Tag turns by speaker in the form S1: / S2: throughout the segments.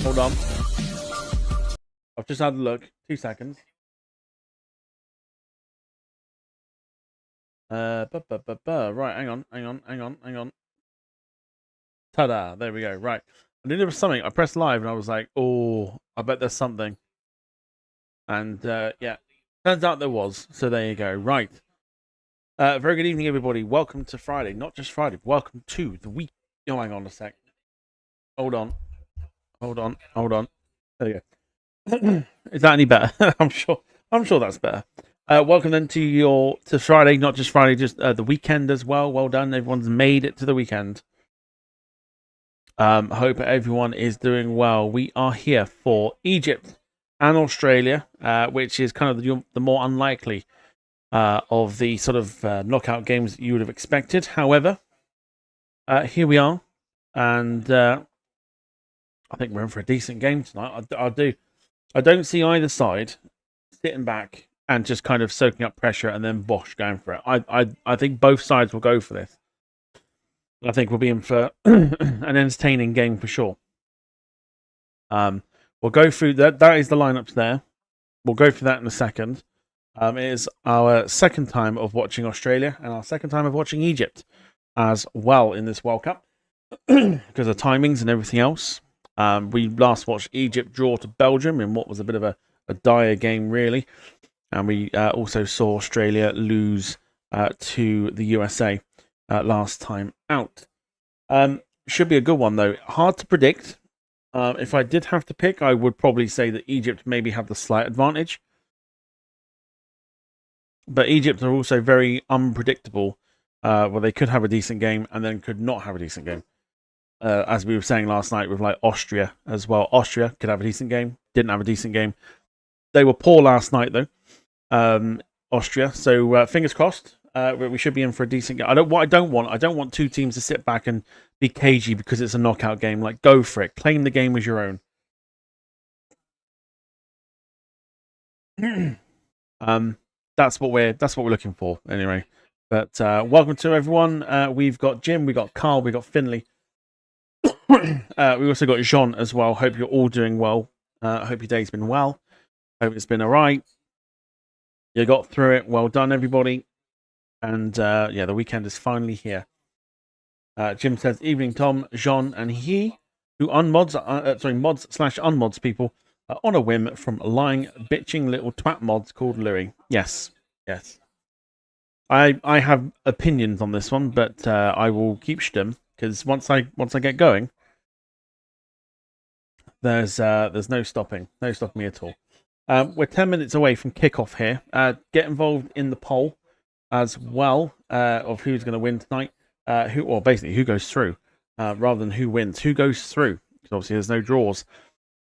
S1: Hold on. I've just had a look. 2 seconds. Right, hang on. Ta-da, there we go. Right. I knew there was something. I pressed live and I was like, oh, I bet there's something. And yeah, turns out there was. So there you go. Right. Very good evening, everybody. Welcome to Friday. Not just Friday. Welcome to the week. Oh, hang on a sec. Hold on. There you go. Is that any better? I'm sure that's better. Welcome then to Friday, not just Friday, just the weekend as well. Well done, everyone's made it to the weekend. Hope everyone is doing well. We are here for Egypt and Australia, which is kind of the more unlikely of the sort of knockout games that you would have expected. However, here we are, and I think we're in for a decent game tonight. I don't see either side sitting back and just kind of soaking up pressure and then Bosch going for it. I think both sides will go for this. I think we'll be in for an entertaining game for sure. We'll go through that. That is the lineups there. We'll go through that in a second. It is our second time of watching Australia and our second time of watching Egypt as well in this World Cup because of timings and everything else. We last watched Egypt draw to Belgium in what was a bit of a dire game, really. And we also saw Australia lose to the USA last time out. Should be a good one, though. Hard to predict. If I did have to pick, I would probably say that Egypt maybe have the slight advantage. But Egypt are also very unpredictable, where they could have a decent game and then could not have a decent game. As we were saying last night with like Austria as well. Austria could have a decent game, didn't have a decent game. They were poor last night though, Austria. So fingers crossed. We should be in for a decent game. I don't want two teams to sit back and be cagey because it's a knockout game. Like, go for it. Claim the game as your own. That's what we're looking for anyway. But welcome to everyone. We've got Jim, we got Carl, we got Finley. We also got Jean as well. Hope you're all doing well. Hope your day's been well. Hope it's been all right. You got through it. Well done, everybody. And yeah, the weekend is finally here. Jim says, "Evening, Tom, Jean, and he who mods slash unmods people on a whim from lying, bitching little twat mods called Louis." Yes. I have opinions on this one, but I will keep them because once I get going, there's no stopping me at all. We're 10 minutes away from kickoff here. Get involved in the poll as well of who's going to win tonight. Who goes through, rather than who wins. Who goes through? Because obviously there's no draws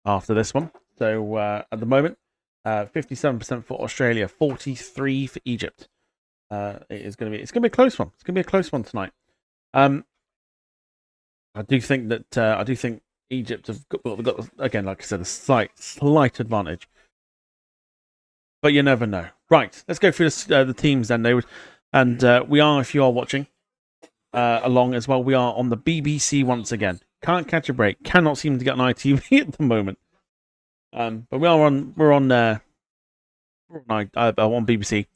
S1: after this one. So at the moment, 57% for Australia, 43% for Egypt. It's going to be a close one. It's going to be a close one tonight. I do think Egypt have got again, like I said, a slight advantage. But you never know. Right, let's go through the teams then, David. And we are, if you are watching along as well, we are on the BBC once again. Can't catch a break. Cannot seem to get an ITV at the moment. But we're on BBC.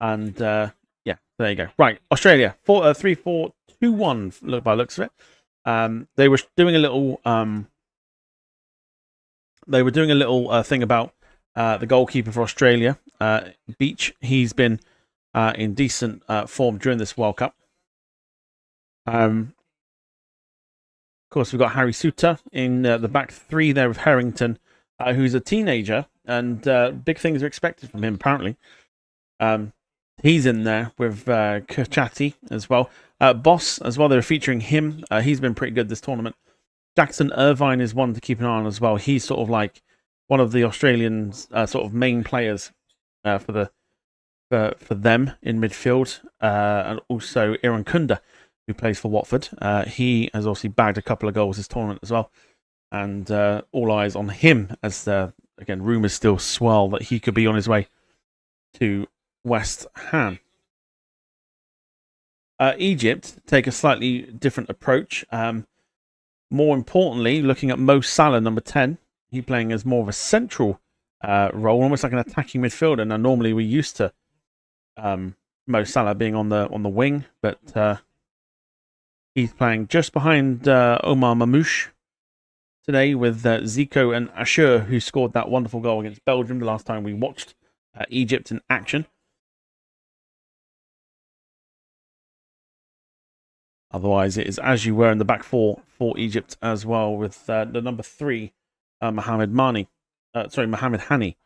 S1: And yeah, there you go. Right, Australia 3-4-2-1. By the looks of it. They were doing a little thing about the goalkeeper for Australia, Beach. He's been in decent form during this World Cup. Of course, we've got Harry Suter in the back three there with Harrington, who's a teenager, and big things are expected from him, apparently. He's in there with Kerchati as well. Boss as well, they're featuring him. He's been pretty good this tournament. Jackson Irvine is one to keep an eye on as well. He's sort of like one of the Australians' sort of main players for them in midfield. And also Iran Kunda, who plays for Watford. He has obviously bagged a couple of goals this tournament as well. And all eyes on him as, again, rumours still swirl that he could be on his way to West Ham. Egypt take a slightly different approach. More importantly, looking at Mo Salah, number 10. he playing as more of a central role, almost like an attacking midfielder. Now, normally we're used to Mo Salah being on the wing, but he's playing just behind Omar Mamouche today with Zico and Ashur, who scored that wonderful goal against Belgium the last time we watched Egypt in action. Otherwise, it is as you were in the back four for Egypt as well, with the number 3, Mohamed Hani,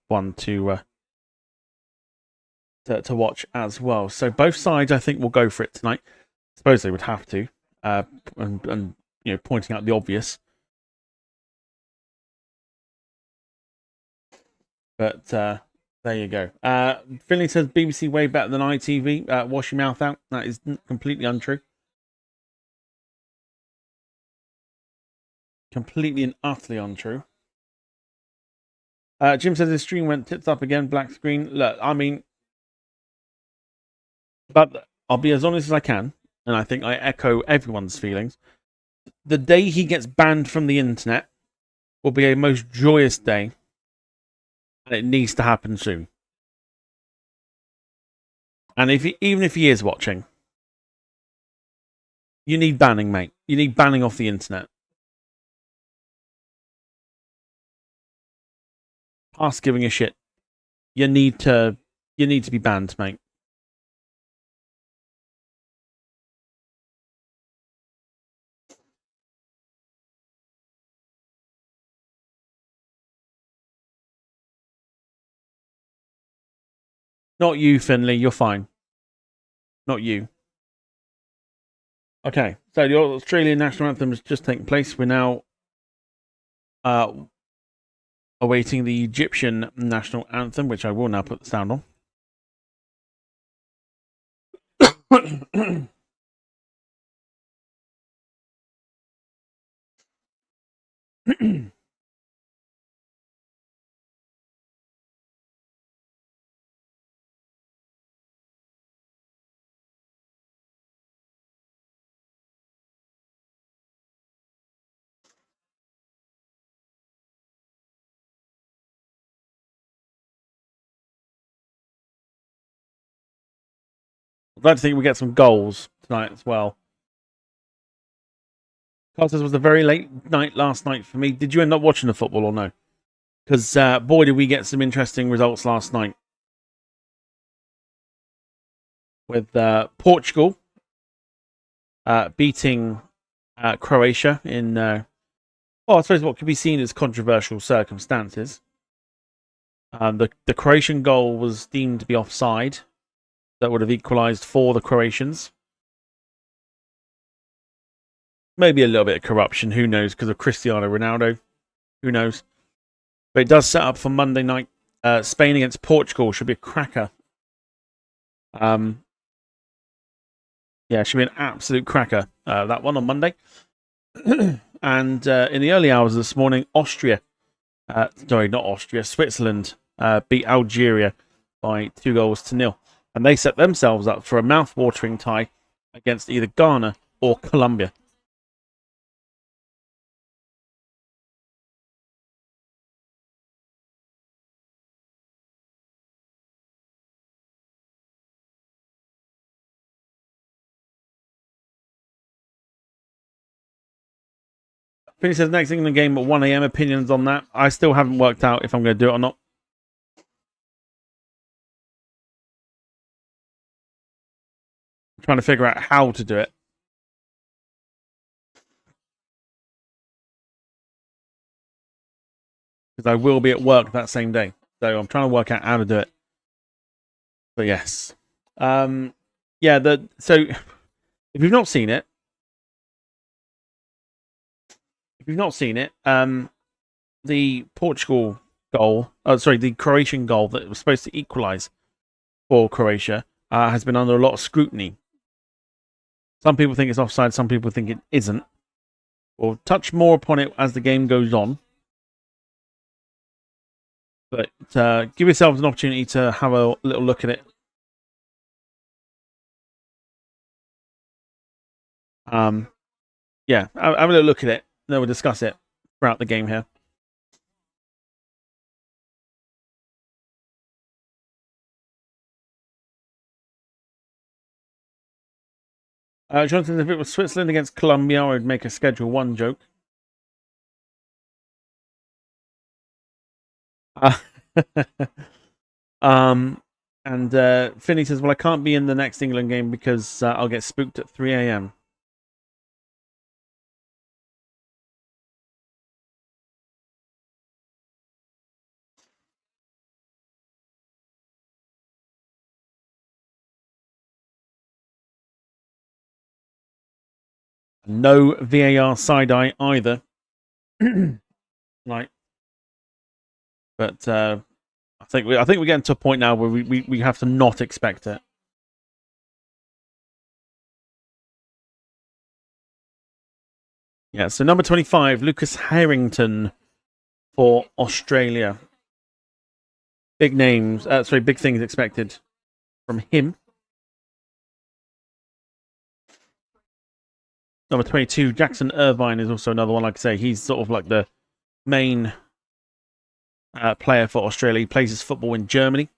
S1: one to watch as well. So both sides, I think, will go for it tonight. I suppose they would have to, and pointing out the obvious. But there you go. Finley says BBC way better than ITV. Wash your mouth out. That is completely untrue. Completely and utterly untrue. Jim says his stream went tits up again. Black screen. Look, I mean, but I'll be as honest as I can, and I think I echo everyone's feelings. The day he gets banned from the internet will be a most joyous day, and it needs to happen soon. And even if he is watching, you need banning, mate. You need banning off the internet. Past giving a shit. You need to be banned, mate. Not you, Finley. You're fine. Not you. Okay, so the Australian national anthem has just taken place. We're now awaiting the Egyptian national anthem, which I will now put the sound on. I'd like to think we get some goals tonight as well. Carter's was a very late night last night for me. Did you end up watching the football or no? Because, boy, did we get some interesting results last night. With Portugal beating Croatia in, I suppose what could be seen as controversial circumstances. The Croatian goal was deemed to be offside. That would have equalised for the Croatians. Maybe a little bit of corruption, who knows, because of Cristiano Ronaldo. Who knows? But it does set up for Monday night. Spain against Portugal should be a cracker. Yeah, it should be an absolute cracker. That one on Monday. And in the early hours of this morning, Switzerland beat Algeria by 2-0. And they set themselves up for a mouth-watering tie against either Ghana or Colombia. Finny says next thing in the game at 1 a.m. Opinions on that. I still haven't worked out if I'm going to do it or not. I'm trying to figure out how to do it. Because I will be at work that same day. So I'm trying to work out how to do it. But yes. So if you've not seen it, the Portugal goal, the Croatian goal that was supposed to equalise for Croatia has been under a lot of scrutiny. Some people think it's offside, some people think it isn't. We'll touch more upon it as the game goes on. But give yourselves an opportunity to have a little look at it. Have a little look at it. Then we'll discuss it throughout the game here. Jonathan, if it was Switzerland against Colombia, I would make a Schedule 1 joke. And Finney says, well, I can't be in the next England game because I'll get spooked at 3 a.m. No VAR side-eye either. Right. But I think we're getting to a point now where we have to not expect it. Yeah, so number 25, Lucas Harrington for Australia. Big names, big things expected from him. Number 22, Jackson Irvine is also another one. Like I say, he's sort of like the main player for Australia. He plays his football in Germany.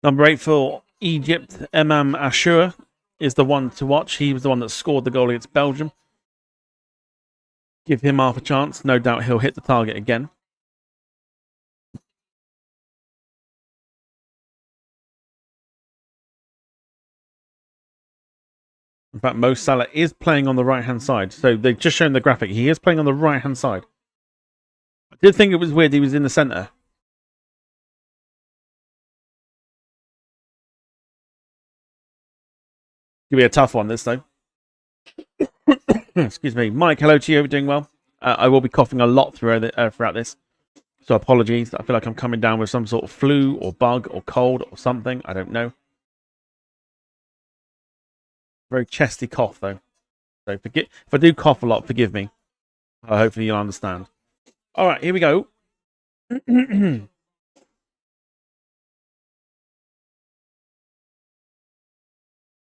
S1: Number 8 for Egypt, Emam Ashura is the one to watch. He was the one that scored the goal against Belgium. Give him half a chance. No doubt he'll hit the target again. In fact, Mo Salah is playing on the right-hand side. So they've just shown the graphic. He is playing on the right-hand side. I did think it was weird he was in the centre. Gonna be a tough one this time. Excuse me. Mike, hello to you. Hope you're doing well. I will be coughing a lot throughout this. So apologies. I feel like I'm coming down with some sort of flu or bug or cold or something. I don't know. Very chesty cough, though. So if I do cough a lot, forgive me. Hopefully you'll understand. All right, here we go. We're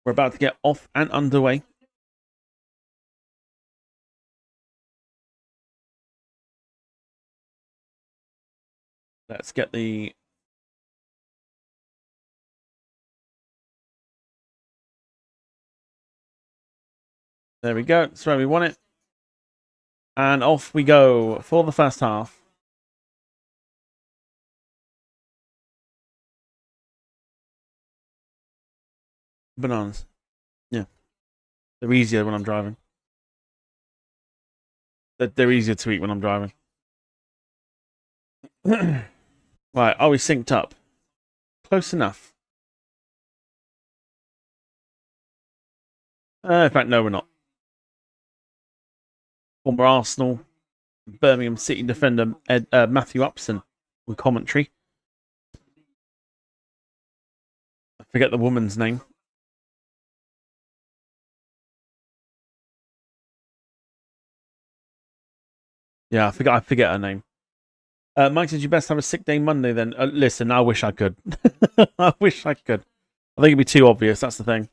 S1: about to get off and underway. Let's get the... There we go. That's where we want it. And off we go for the first half. Bananas. Yeah. They're easier when I'm driving. They're easier to eat when I'm driving. Right, are we synced up? Close enough. In fact, no, we're not. Former Arsenal, Birmingham City defender Matthew Upson with commentary. I forget the woman's name. Yeah, I forget her name. Mike said you best have a sick day Monday then. Listen, I wish I could. I wish I could. I think it'd be too obvious, that's the thing.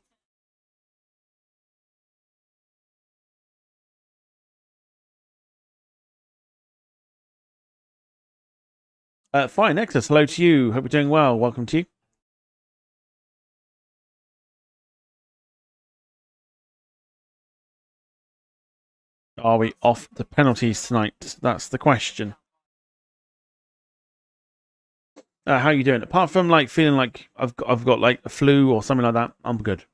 S1: Fine, Nexus, hello to you. Hope you're doing well. Welcome to you. Are we off to penalties tonight? That's the question. How are you doing? Apart from like feeling like I've got like a flu or something like that, I'm good.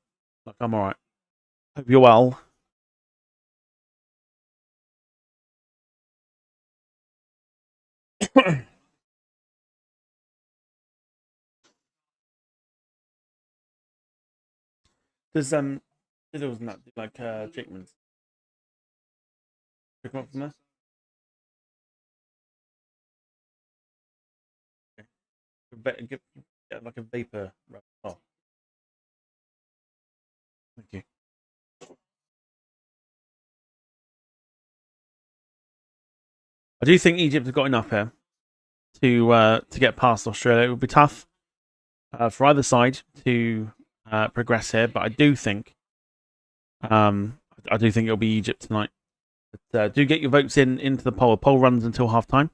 S1: Like I'm all right. Hope you're well. Does Diddles not like Jakeman's? Pick 'em up from there. Get like a vapor. Oh, thank you. I do think Egypt have got enough here to get past Australia. It would be tough for either side to progress here, but I do think it'll be Egypt tonight. But, do get your votes into the poll. The poll runs until half time.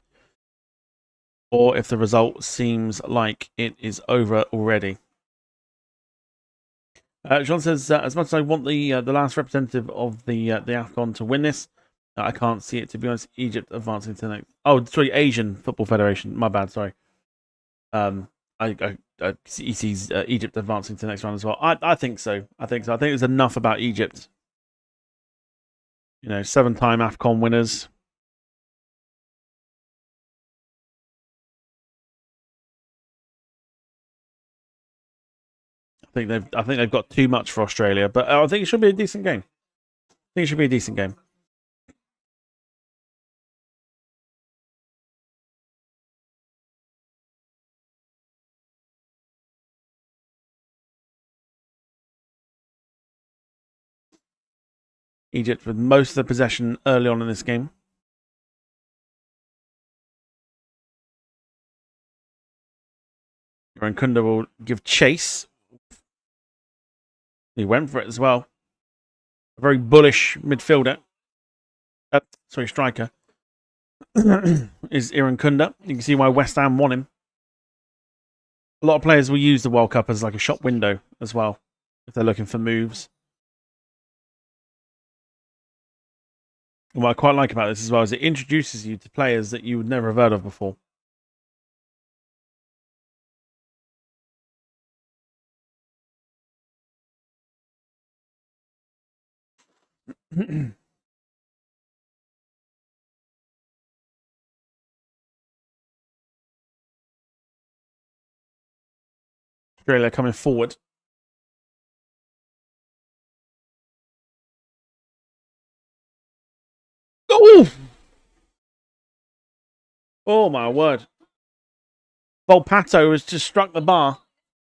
S1: or if the result seems like it is over already. John says, as much as I want the last representative of the AFCON to win this, I can't see it, to be honest. Egypt advancing to the next. Oh, sorry, Asian Football Federation. My bad, sorry. He sees Egypt advancing to the next round as well. I think so. I think there's enough about Egypt. 7-time AFCON winners. I think they've got too much for Australia, but I think it should be a decent game. Egypt with most of the possession early on in this game. Kunda will give chase. He went for it as well. A very bullish midfielder. Striker. Is Kunda. You can see why West Ham want him. A lot of players will use the World Cup as like a shop window as well, if they're looking for moves. And what I quite like about this as well is it introduces you to players that you would never have heard of before. Australia coming forward. Oh! Oh my word. Volpato has just struck the bar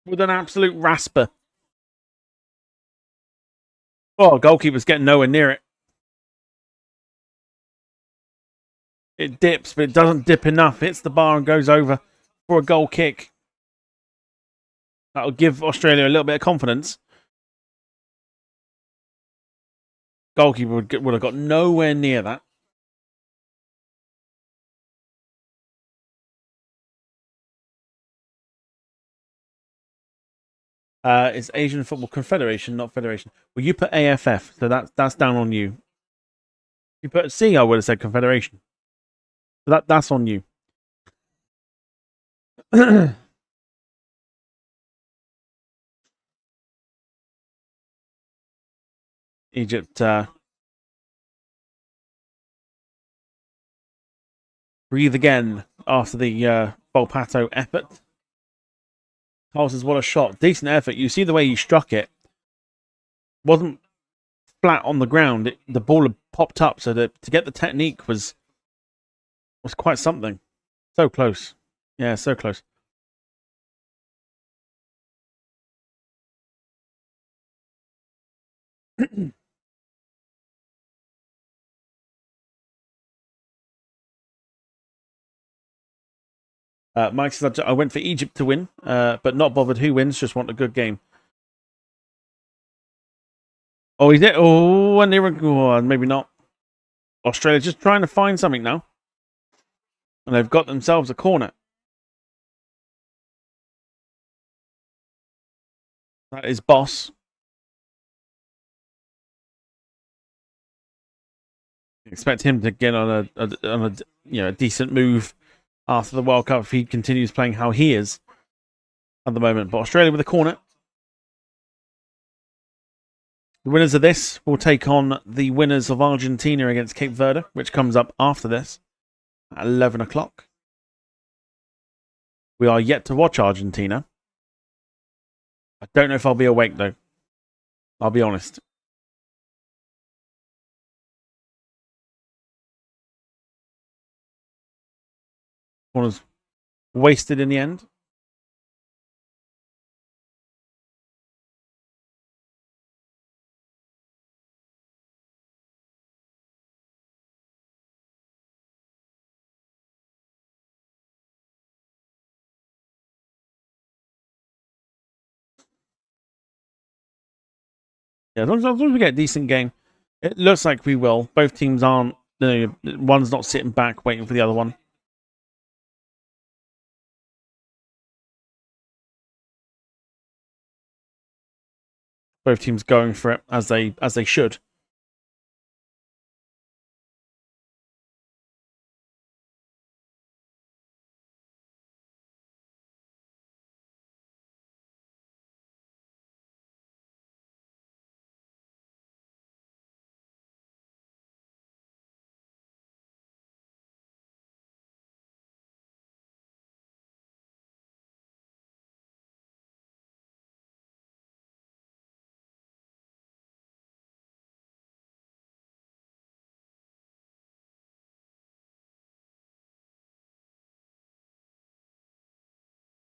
S1: with an absolute rasper. Oh, goalkeeper's getting nowhere near it. It dips, but it doesn't dip enough. Hits the bar and goes over for a goal kick. That'll give Australia a little bit of confidence. Goalkeeper would have got nowhere near that. It's Asian Football Confederation, not Federation. Well, you put AFF, so that's down on you. If you put C, I would have said Confederation. So that's on you. Egypt breathe again after the Volpato effort. Carl says, what a shot. Decent effort. You see the way he struck it. Wasn't flat on the ground. The ball had popped up, so to get the technique was quite something. So close. Yeah, so close. Mike says, I went for Egypt to win, but not bothered who wins, just want a good game. Oh, he did. Oh, and maybe not. Australia's just trying to find something now. And they've got themselves a corner. That is Boss. Expect him to get on a decent move after the World Cup if he continues playing how he is at the moment. But Australia with a corner. The winners of this will take on the winners of Argentina against Cape Verde, which comes up after this at 11 o'clock. We are yet to watch Argentina. I don't know if I'll be awake, though. I'll be honest. Corner's wasted in the end. Yeah, as long as we get a decent game, it looks like we will. Both teams aren't. One's not sitting back waiting for the other one. Both teams going for it as they should.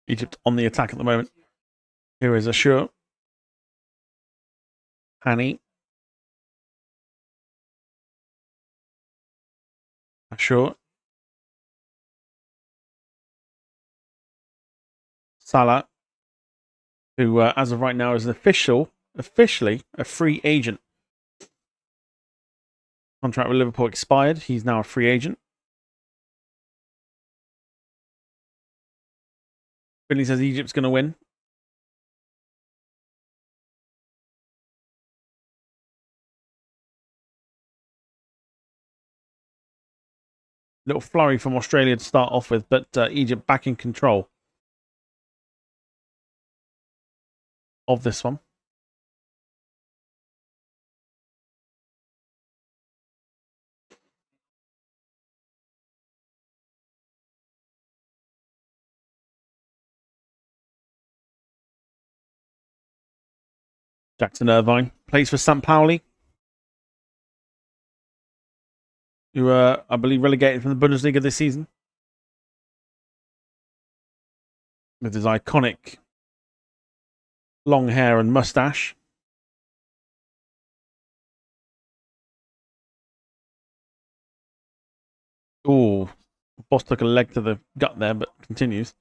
S1: Egypt on the attack at the moment. Here is Ashur. Hani. Ashur. Salah, who as of right now is officially a free agent. Contract with Liverpool expired. He's now a free agent. Finley says Egypt's going to win. Little flurry from Australia to start off with, but Egypt back in control of this one. Jackson Irvine plays for St. Pauli, who are, I believe, relegated from the Bundesliga this season. With his iconic long hair and mustache. Ooh, Boss took a leg to the gut there, but continues.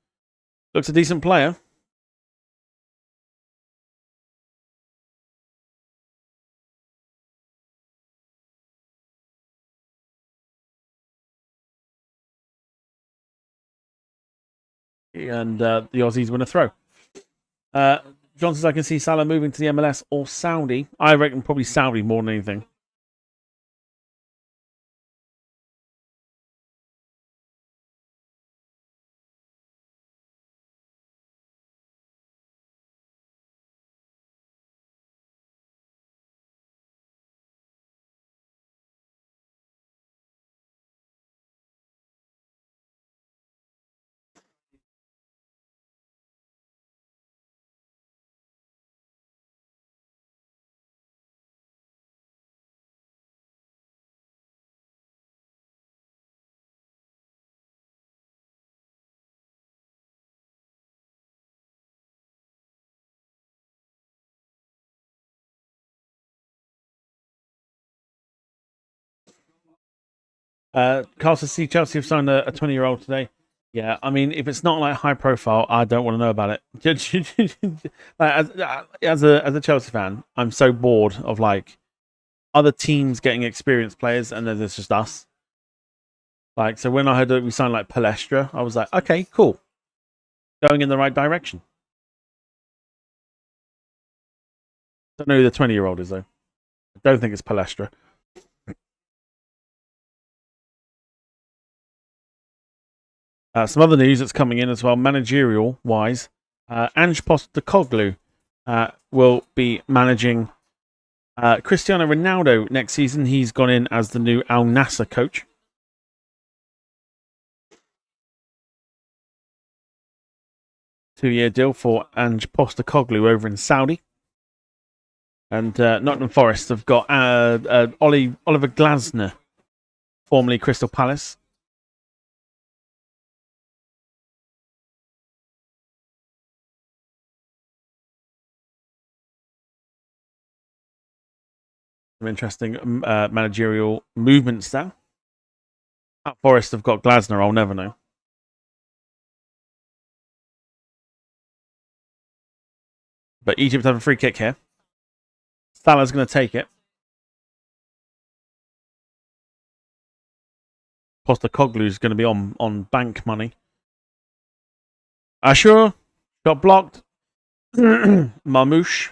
S1: Looks a decent player. And the Aussies win a throw. John says, I can see Salah moving to the MLS or Saudi. I reckon probably Saudi more than anything. Carl says, see, Chelsea have signed a 20-year-old today. Yeah, I mean, if it's not like high profile, I don't want to know about it. Like, as a Chelsea fan, I'm so bored of like other teams getting experienced players, and then there's just us. Like, so when I heard that we signed like Palestra, I was like, okay, cool, going in the right direction. Don't know who the 20-year-old is though. I don't think it's Palestra. Some other news that's coming in as well, managerial wise. Ange Postecoglou will be managing Cristiano Ronaldo next season. He's gone in as the new Al Nassr coach. Two-year deal for Ange Postecoglou over in Saudi. And Nottingham Forest have got Oliver Glasner, formerly Crystal Palace. Some interesting managerial movements there. At Forest have got Glasner, I'll never know. But Egypt have a free kick here. Salah's going to take it. Postecoglou's going to be on bank money. Ashur got blocked. Marmouche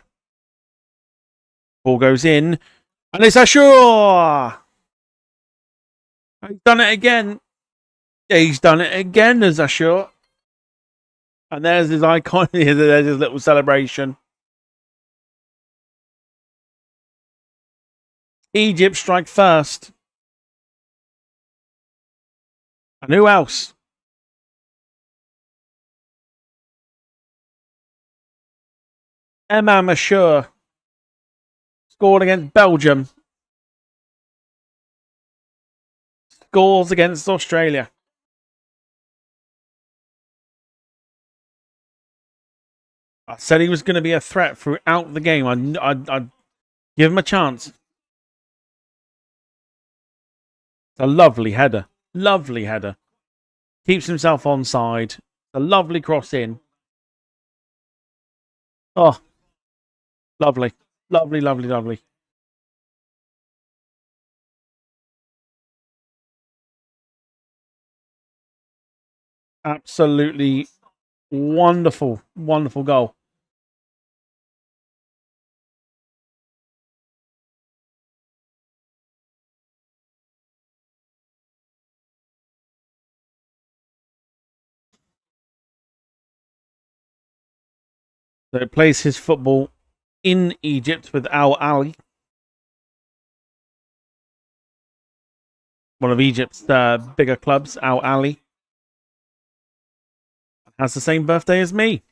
S1: Ball goes in. And it's Ashur! He's done it again. He's done it again, as Ashur. And there's his icon. There's his little celebration. Egypt strike first. And who else? Emma Ashur scored against Belgium. Scores against Australia. I said he was going to be a threat throughout the game. I'd give him a chance. It's a lovely header. Lovely header. Keeps himself onside. A lovely cross in. Oh, lovely. Lovely, lovely, lovely. Absolutely wonderful, wonderful goal. So it plays his football in Egypt with Al Ali, one of Egypt's bigger clubs. Al Ali has the same birthday as me,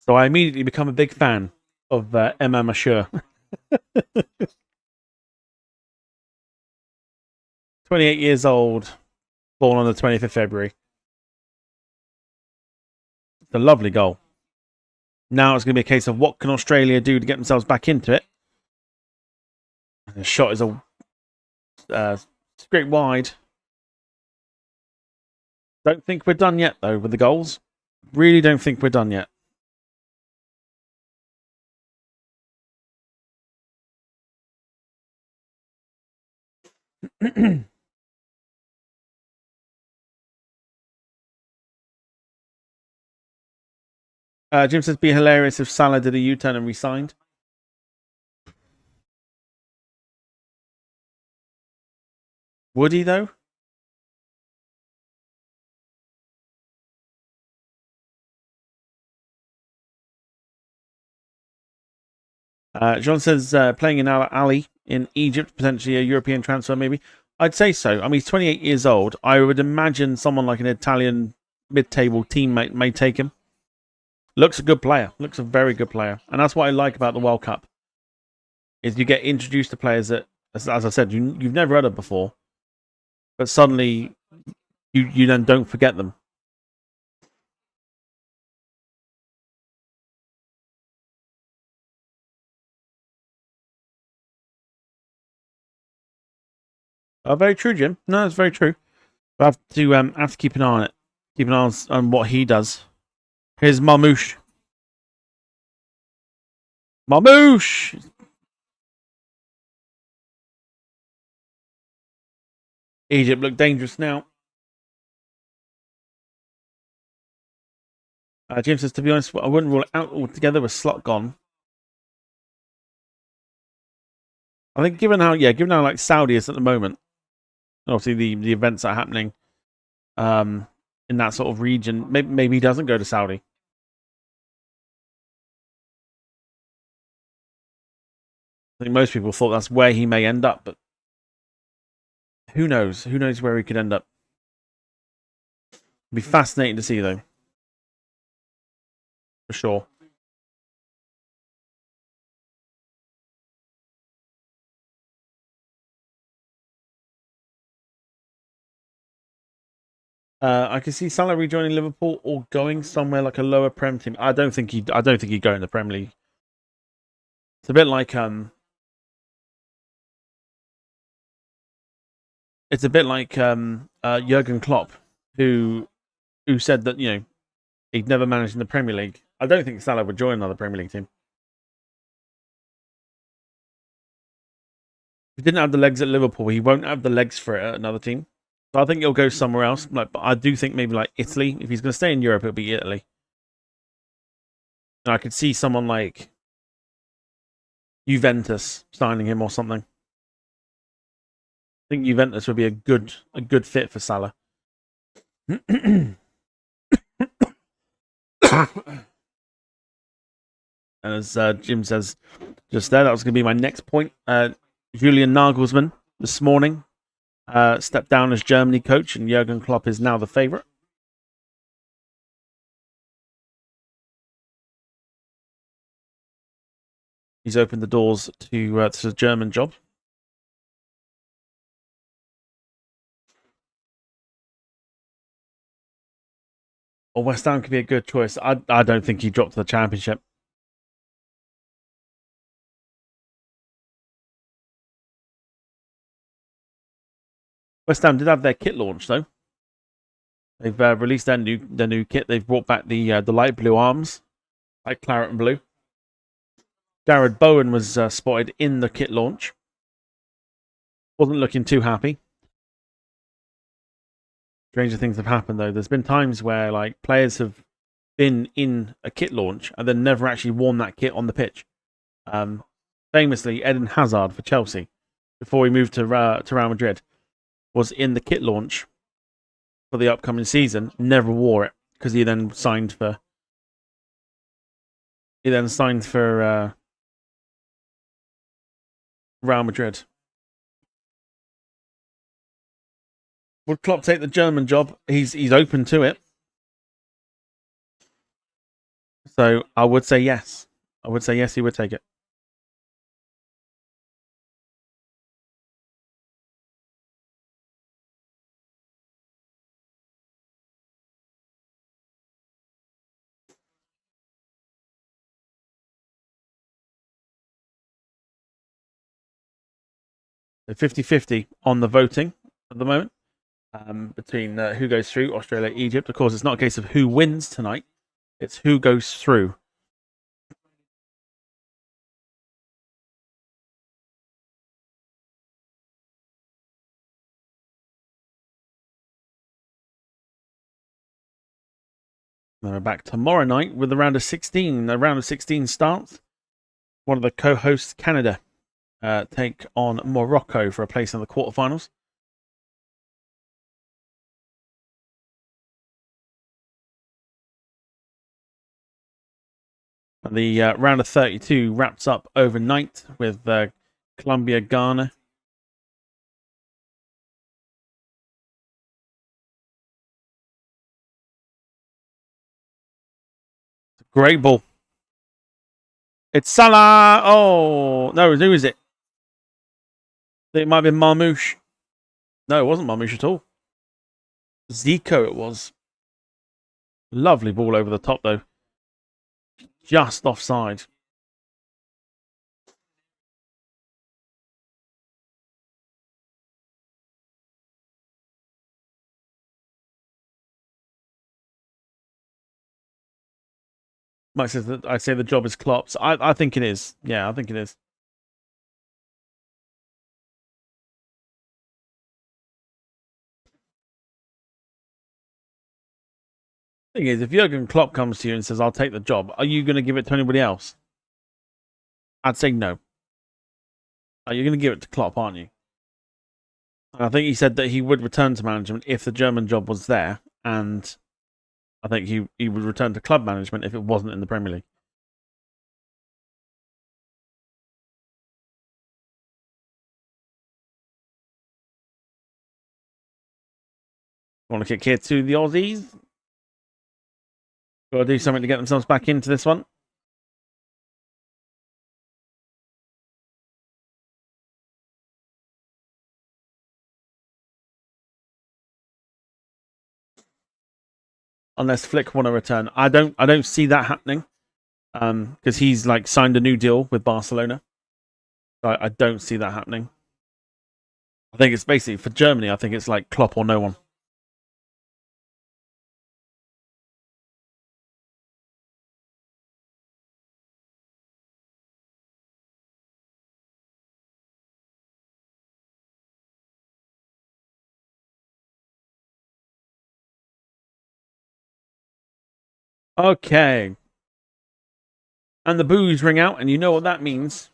S1: so I immediately become a big fan of Emma Ashur. 28 years old, born on the 20th of February. It's a lovely goal. Now it's going to be a case of what can Australia do to get themselves back into it. And the shot is a straight wide. Don't think we're done yet, though, with the goals. Really don't think we're done yet. Jim says, be hilarious if Salah did a U-turn and re-signed. Would he, though? John says, playing in Al Ali in Egypt, potentially a European transfer, maybe. I'd say so. I mean, he's 28 years old. I would imagine someone like an Italian mid-table teammate may take him. Looks a good player. Looks a very good player. And that's what I like about the World Cup. Is you get introduced to players that, as I said, you've never heard of before. But suddenly, you then don't forget them. Oh, very true, Jim. No, it's very true. I have to keep an eye on it. Keep an eye on what he does. Here's Marmouche. Marmouche! Egypt look dangerous now. Jim says, to be honest, I wouldn't rule it out altogether with Slot gone. I think given how like Saudi is at the moment, obviously the events that are happening in that sort of region, maybe he doesn't go to Saudi. I think most people thought that's where he may end up, but who knows? Who knows where he could end up? It'd be fascinating to see, though. For sure. I can see Salah rejoining Liverpool or going somewhere like a lower Prem team. I don't think he'd go in the Premier League. It's a bit like Jurgen Klopp, who said that he'd never managed in the Premier League. I don't think Salah would join another Premier League team. If he didn't have the legs at Liverpool, he won't have the legs for it at another team. So I think he'll go somewhere else. But I do think maybe like Italy. If he's going to stay in Europe, it'll be Italy. And I could see someone like Juventus signing him or something. I think Juventus would be a good fit for Salah. And as Jim says just there, that was going to be my next point. Julian Nagelsmann this morning stepped down as Germany coach, and Jurgen Klopp is now the favourite. He's opened the doors to the German job. Or West Ham could be a good choice. I don't think he dropped to the Championship. West Ham did have their kit launch though. They've released their new kit. They've brought back the light blue arms, like claret and blue. Jared Bowen was spotted in the kit launch. Wasn't looking too happy. Stranger things have happened though. There's been times where like players have been in a kit launch and then never actually worn that kit on the pitch. Famously, Eden Hazard for Chelsea, before he moved to Real Madrid, was in the kit launch for the upcoming season. Never wore it because he then signed for Real Madrid. Would Klopp take the German job? He's open to it. So I would say yes. I would say yes, he would take it. So 50-50 on the voting at the moment between who goes through, Australia, Egypt. Of course, it's not a case of who wins tonight. It's who goes through. Then we're back tomorrow night with the round of 16. The round of 16 starts. One of the co-hosts, Canada, take on Morocco for a place in the quarterfinals. The round of 32 wraps up overnight with Colombia, Ghana. Great ball. It's Salah. Oh, no, who is it? I think it might have been Marmouche. No, it wasn't Marmouche at all. Zico it was. Lovely ball over the top, though. Just offside. Mike says that I say the job is Klopp's. I think it is. Yeah, I think it is. Thing is, if Jurgen Klopp comes to you and says, I'll take the job, are you going to give it to anybody else? I'd say no. You're going to give it to Klopp, aren't you? And I think he said that he would return to management if the German job was there, and I think he would return to club management if it wasn't in the Premier League. Want to kick here to the Aussies? Got to do something to get themselves back into this one. Unless Flick want to return, I don't see that happening. Because he's like signed a new deal with Barcelona. So I don't see that happening. I think it's basically for Germany. I think it's like Klopp or no one. Okay. And the boos ring out, and you know what that means.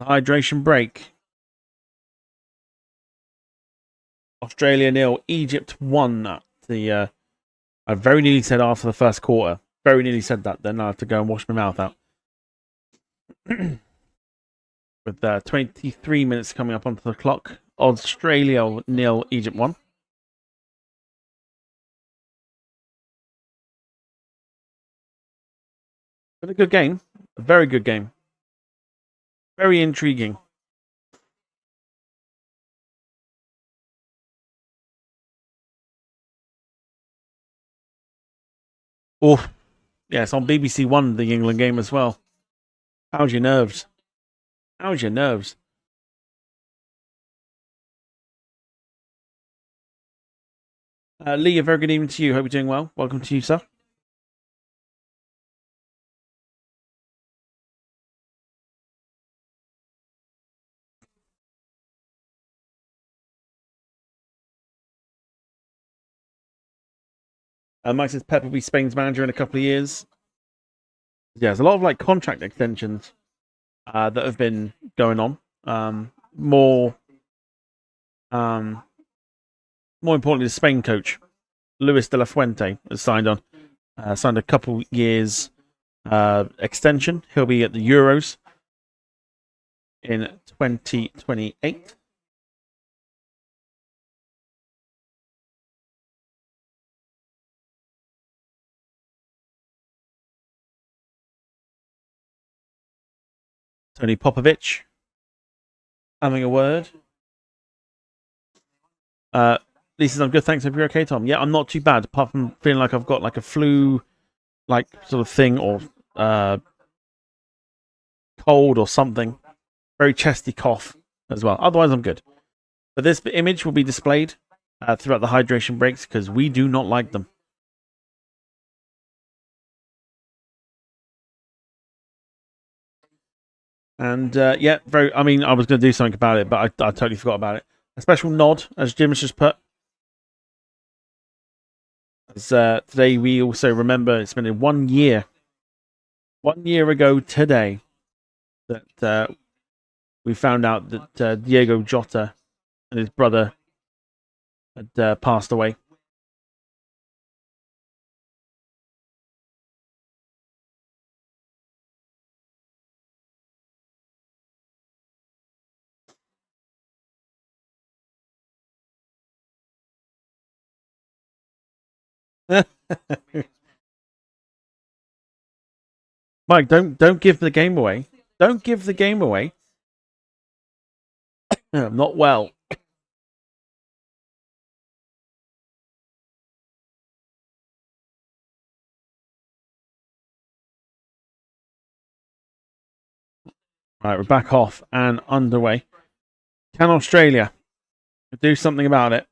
S1: Hydration break. Australia 0, Egypt 1. I very nearly said after the first quarter. Very nearly said that. Then I have to go and wash my mouth out. With 23 minutes coming up onto the clock. Australia 0, Egypt 1. Been a good game. A very good game. Very intriguing. Oh, yeah, it's on BBC One, the England game as well. How's your nerves? How's your nerves? Lee, a very good evening to you. Hope you're doing well. Welcome to you, sir. Mike says Pep will be Spain's manager in a couple of years. Yeah, there's a lot of like contract extensions that have been going on. More importantly, the Spain coach Luis de la Fuente has signed a couple years extension. He'll be at the Euros in 2028. Tony Popovich having a word. Lisa says, I'm good, thanks. Hope you're okay, Tom. Yeah, I'm not too bad, apart from feeling like I've got like a flu like sort of thing or cold or something. Very chesty cough as well. Otherwise, I'm good. But this image will be displayed throughout the hydration breaks because we do not like them. And yeah, very. I mean, I was going to do something about it, but I totally forgot about it. A special nod, as Jim has just put. As, today, we also remember it's been 1 year. 1 year ago today, that we found out that Diego Jota and his brother had passed away. Mike, don't give the game away. Don't give the game away. I'm not well. Right, we're back off and underway. Can Australia do something about it?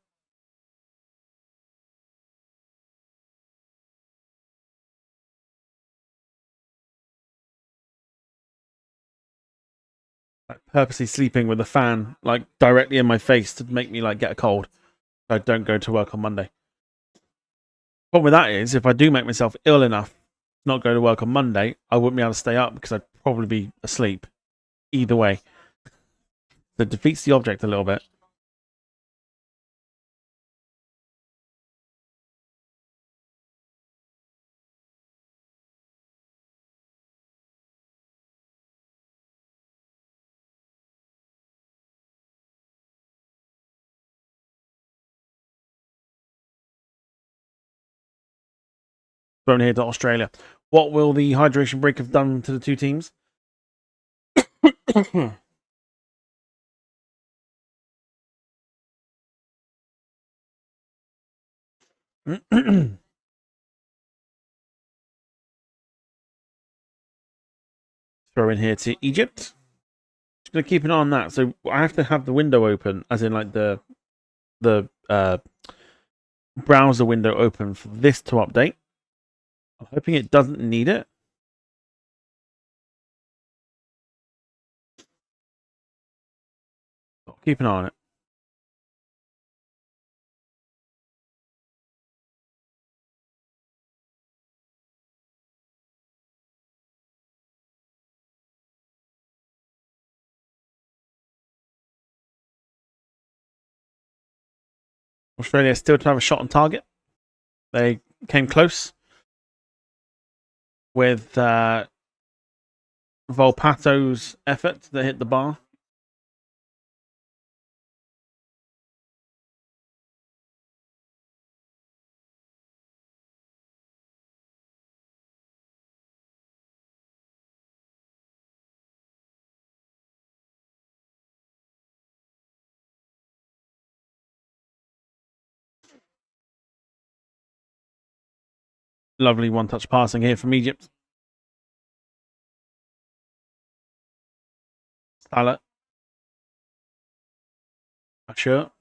S1: Like purposely sleeping with a fan like directly in my face to make me like get a cold. So I don't go to work on Monday. Problem with that is, if I do make myself ill enough to not go to work on Monday, I wouldn't be able to stay up because I'd probably be asleep. Either way, so it defeats the object a little bit. Thrown here to Australia. What will the hydration break have done to the two teams? Throw in here to Egypt. Just gonna keep an eye on that. So I have to have the window open, as in like the browser window open for this to update. I'm hoping it doesn't need it. I'll keep an eye on it. Australia still to have a shot on target. They came close with Volpato's effort to hit the bar. Lovely one-touch passing here from Egypt. Salah. Sure.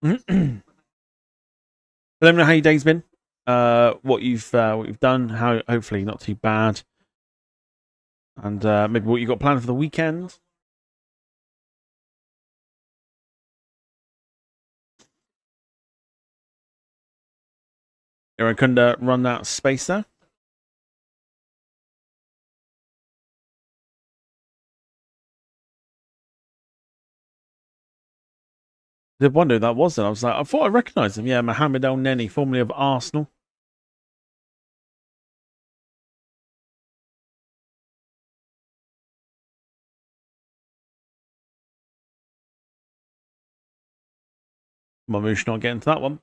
S1: Let me know how your day's been. What you've done. How hopefully not too bad. And maybe what you got planned for the weekend. Irakunda run out space there. I did wonder who that was. Then I thought I recognised him. Yeah, Mohamed El Neni, formerly of Arsenal. Mamouche not getting to that one.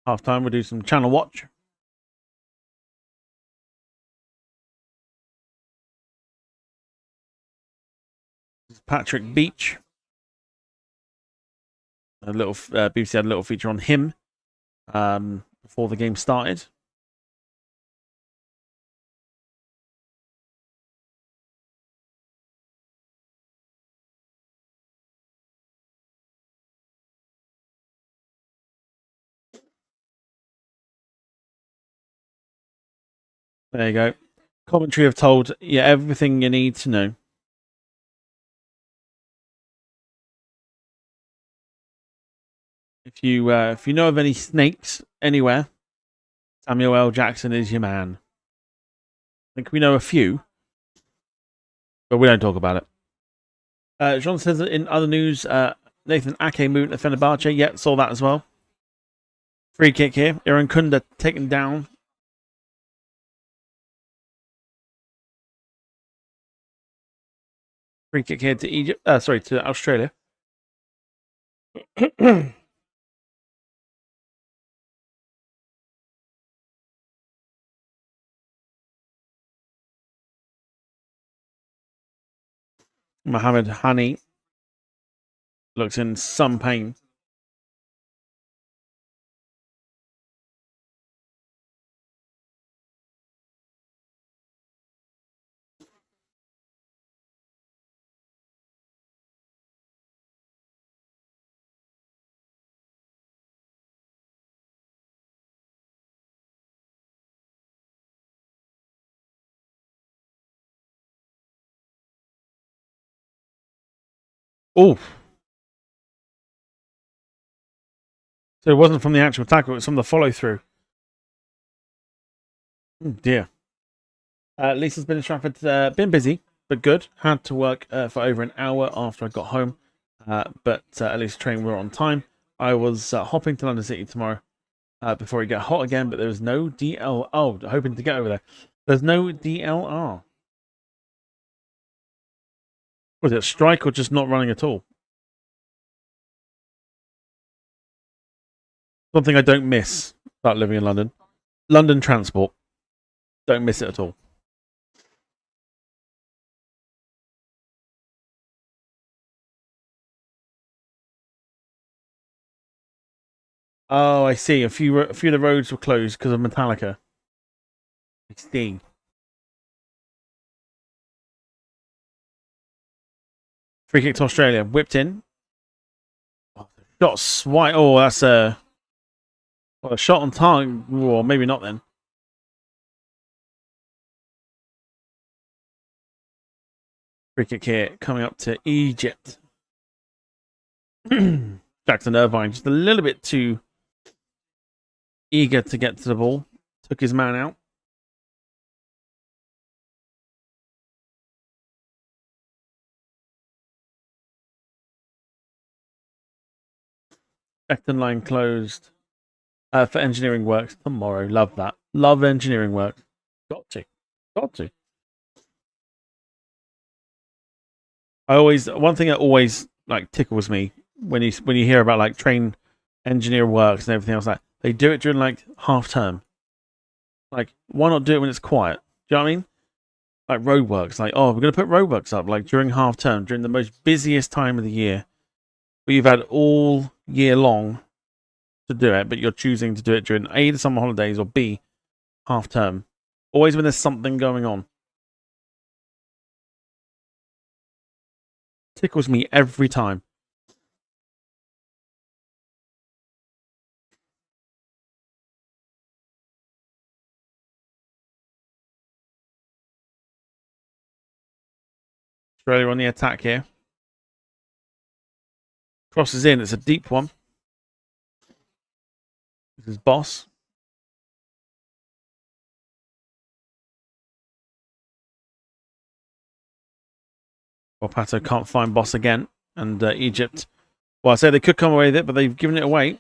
S1: Half time, we'll do some channel watch. Patrick Beach. A little BBC had a little feature on him before the game started. There you go. Commentary have told you everything you need to know. If you know of any snakes anywhere, Samuel L. Jackson is your man. I think we know a few, but we don't talk about it. John says that in other news, Nathan Ake moved to Fenerbahce. Yeah, saw that as well. Free kick here. Irakunda taken down. Free kick here to Egypt. Sorry, to Australia. Mohamed Hani looks in some pain. Oh. So it wasn't from the actual tackle, it was from the follow through. Oh dear. Lisa's been in Stratford, been busy, but good. Had to work for over an hour after I got home, but at least train we were on time. I was hopping to London City tomorrow before it got hot again, but there was no DL. Oh, hoping to get over there. There's no DLR. Was it a strike or just not running at all? Something I don't miss about living in London. London transport. Don't miss it at all. Oh, I see. A few of the roads were closed because of Metallica. I see. Free kick to Australia. Whipped in. Shot swipe. Oh, that's a shot on target. Or maybe not then. Free kick here coming up to Egypt. Jackson Irvine just a little bit too eager to get to the ball. Took his man out. Beckton line closed for engineering works tomorrow. Love that. Love engineering works. Got to. One thing that always like tickles me when you hear about like train engineer works and everything else, like they do it during like half term. Like, why not do it when it's quiet? Do you know what I mean? Like roadworks, like, oh, we're gonna put roadworks up like during half term, during the most busiest time of the year, where you've had all year long to do it, but you're choosing to do it during A, the summer holidays, or B, half term. Always when there's something going on. Tickles me every time. Australia on the attack here. Crosses in. It's a deep one. This is Boss. Well, Pato can't find Boss again. And Egypt, well, I say they could come away with it, but they've given it away.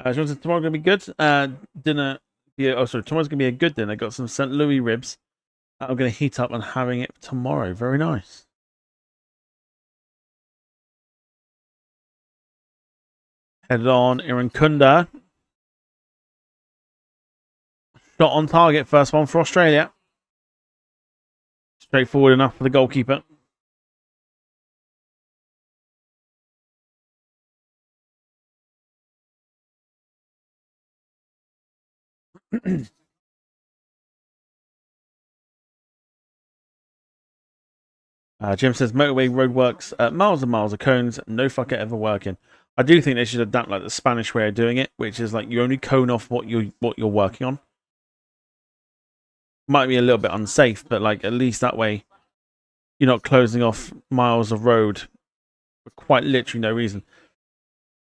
S1: Tomorrow's going to be good. Dinner. Yeah, tomorrow's going to be a good dinner. Got some St. Louis ribs. I'm going to heat up and having it tomorrow. Very nice. Headed on, Irankunda. Shot on target. First one for Australia. Straightforward enough for the goalkeeper. Jim says motorway roadworks, miles and miles of cones, no fucker ever working. I do think they should adapt like the Spanish way of doing it, which is like you only cone off what you're working on. Might be a little bit unsafe, but like at least that way you're not closing off miles of road for quite literally no reason.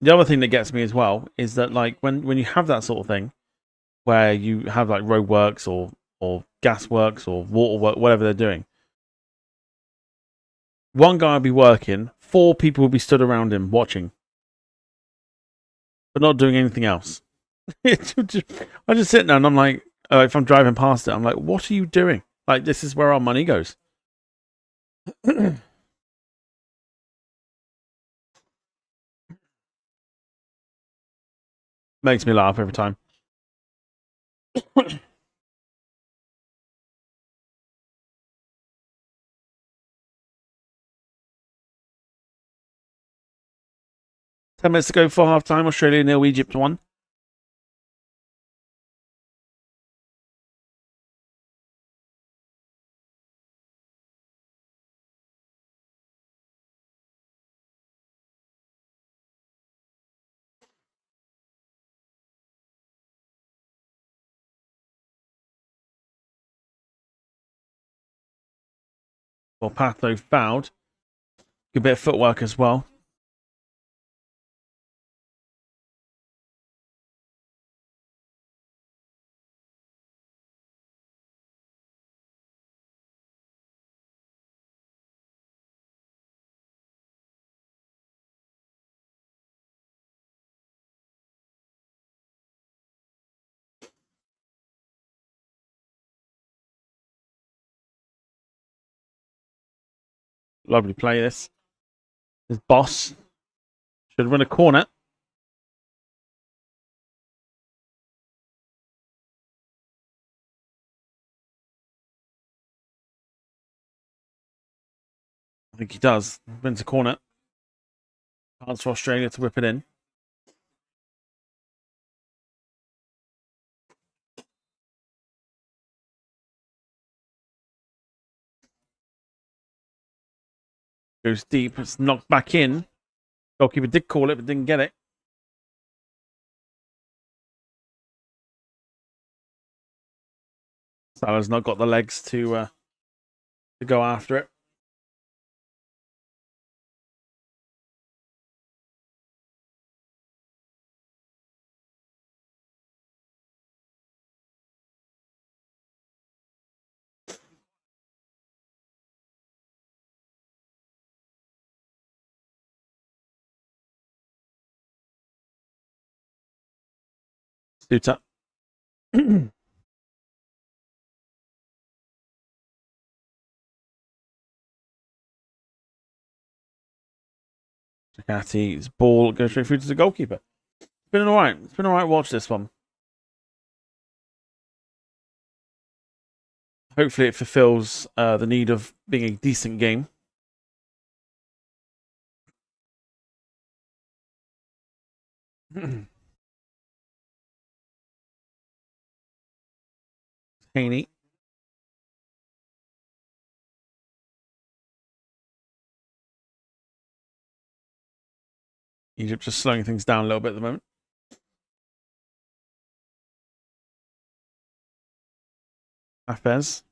S1: The other thing that gets me as well is that like when you have that sort of thing, where you have like roadworks or gas works or water work, whatever they're doing. One guy will be working, 4 people will be stood around him watching, but not doing anything else. I just sit there and I'm like, if I'm driving past it, I'm like, what are you doing? Like, this is where our money goes. Makes me laugh every time. 10 minutes to go for half time. Australia 0, Egypt 1. Well, Patho fouled. Good bit of footwork as well. Lovely play this. His boss should win a corner. I think he does. Wins a corner. Chance for Australia to whip it in. Goes deep. It's knocked back in. Goalkeeper did call it, but didn't get it. Salah's not got the legs to go after it. Suter. Zakati's ball goes straight through to the goalkeeper. It's been all right. It's been all right. Watch this one. Hopefully, it fulfills the need of being a decent game. Haney. Egypt just slowing things down a little bit at the moment. Hafez.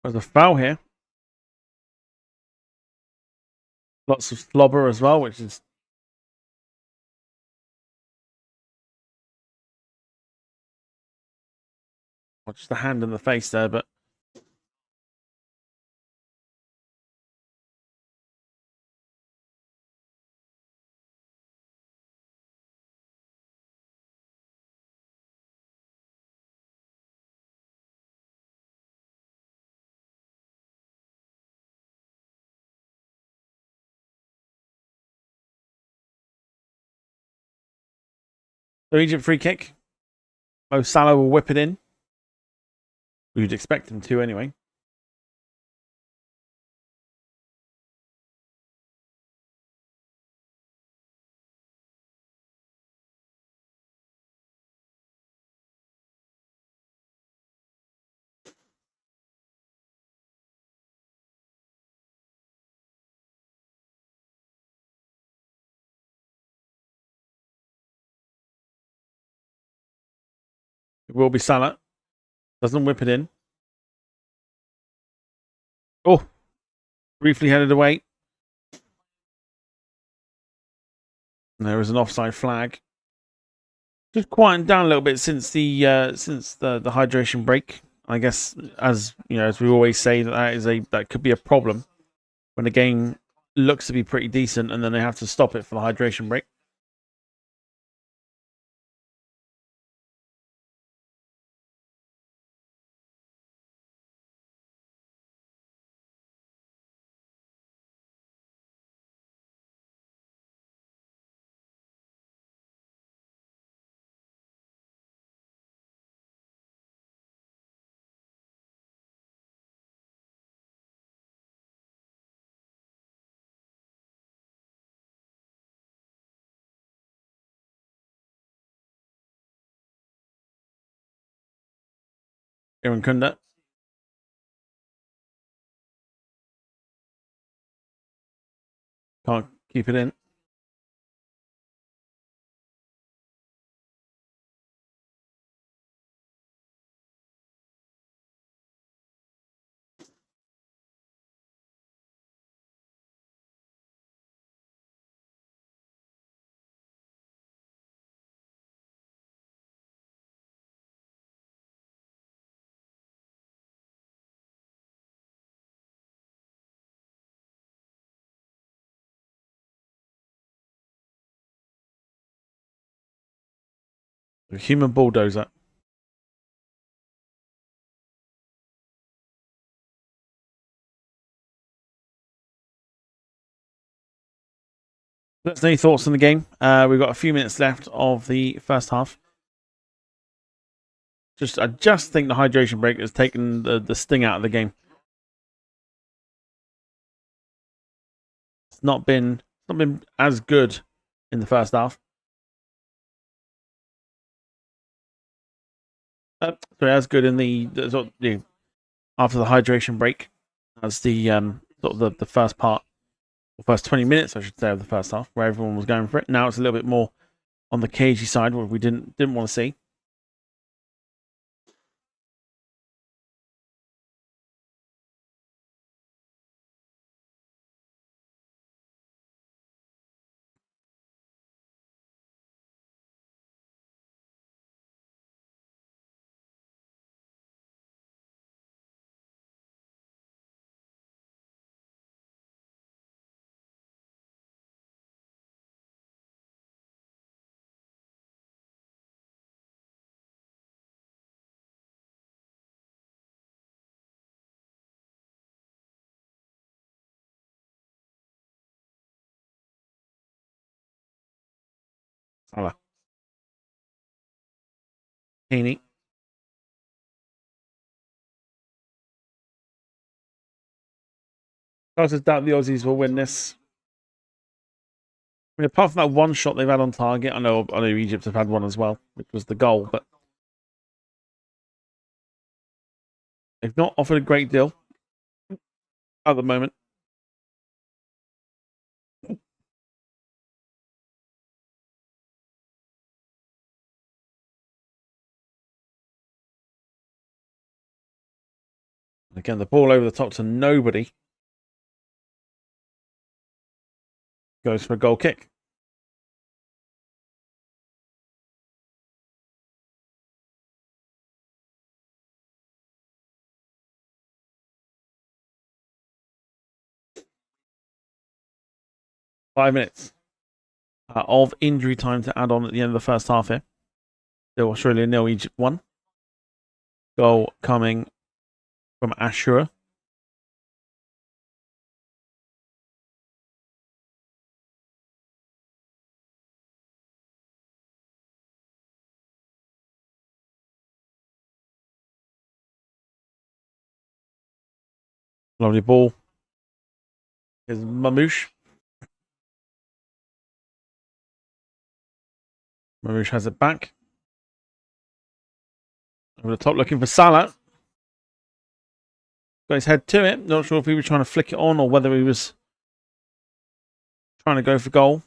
S1: There's a foul here. Lots of slobber as well, which is just a hand in the face there, but so Egypt free kick. Mo Salah will whip it in. You'd expect him to anyway. It will be Salah. Doesn't whip it in. Oh, briefly headed away. There is an offside flag. Just quieting down a little bit since the hydration break. I guess, as you know, as we always say, that could be a problem when the game looks to be pretty decent and then they have to stop it for the hydration break. Aaron Kunda. Can't keep it in. A human bulldozer. Let's know your thoughts on the game. We've got a few minutes left of the first half. I just think the hydration break has taken the sting out of the game. It's not been as good in the first half. Sorry, as good in after the hydration break as the the first part, the first 20 minutes, I should say, of the first half, where everyone was going for it. Now it's a little bit more on the cagey side, where we didn't want to see. Salah, Heaney. I just doubt the Aussies will win this. I mean, apart from that one shot they've had on target, I know Egypt have had one as well, which was the goal, but they've not offered a great deal at the moment. Again, the ball over the top to nobody. Goes for a goal kick. Five minutes of injury time to add on at the end of the first half here. Still Australia 0, Egypt 1. Goal coming from Ashura. Lovely ball. Here's Mamouche. Mamouche has it back. Over the top looking for Salah. Got his head to it. Not sure if he was trying to flick it on or whether he was trying to go for goal.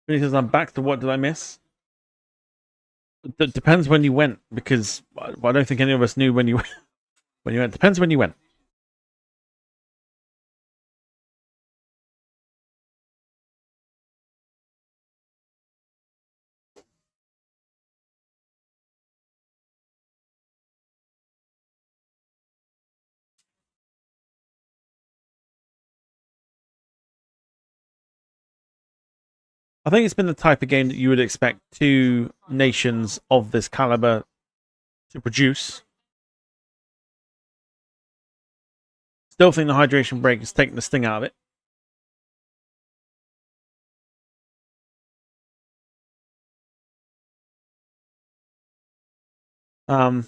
S1: He says, I'm back to what did I miss? It depends when you went, because I don't think any of us knew when you went. Depends when you went. I think it's been the type of game that you would expect two nations of this caliber to produce. Still think the hydration break has taken the sting out of it. I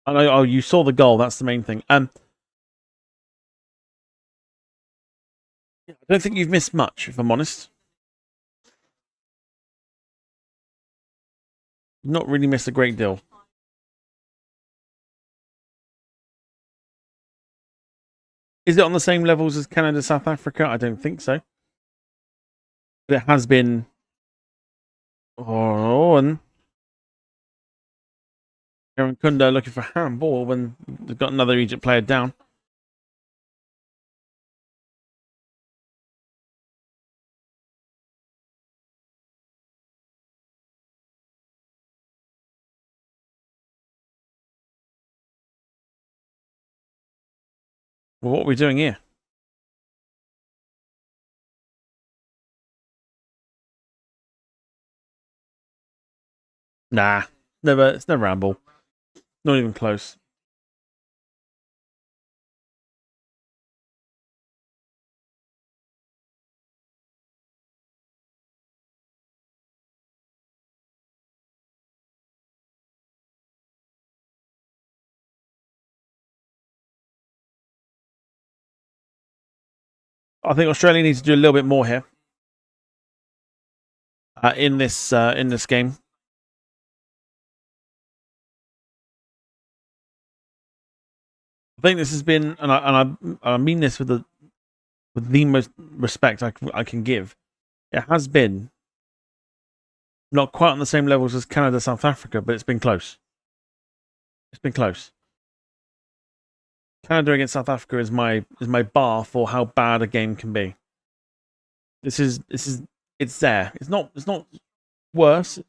S1: know. Oh, you saw the goal. That's the main thing. I don't think you've missed much, if I'm honest. Not really missed a great deal. Is it on the same levels as Canada, South Africa? I don't think so. But it has been. Oh, and Aaron Kunda looking for handball when they've got another Egypt player down. Well, what are we doing here? Nah, never. It's never ramble. Not even close. I think Australia needs to do a little bit more here in this game. I think this has been, I mean this with the most respect I can give. It has been not quite on the same levels as Canada, South Africa, but it's been close. It's been close. Canada against South Africa is my bar for how bad a game can be. This is it's there. It's not worse,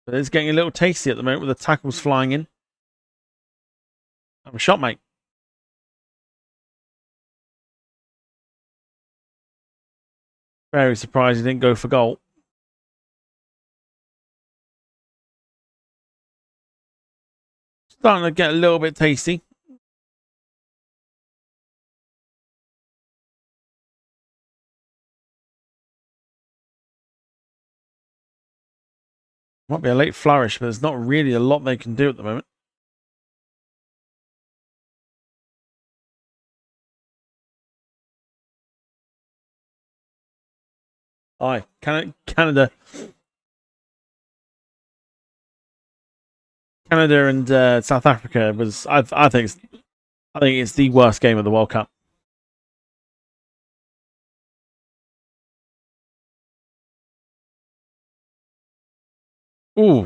S1: but it's getting a little tasty at the moment with the tackles flying in. Have a shot, mate. Very surprised he didn't go for goal. Starting to get a little bit tasty. Might be a late flourish, but there's not really a lot they can do at the moment. Aye, Canada and South Africa was. I think it's the worst game of the World Cup. Ooh,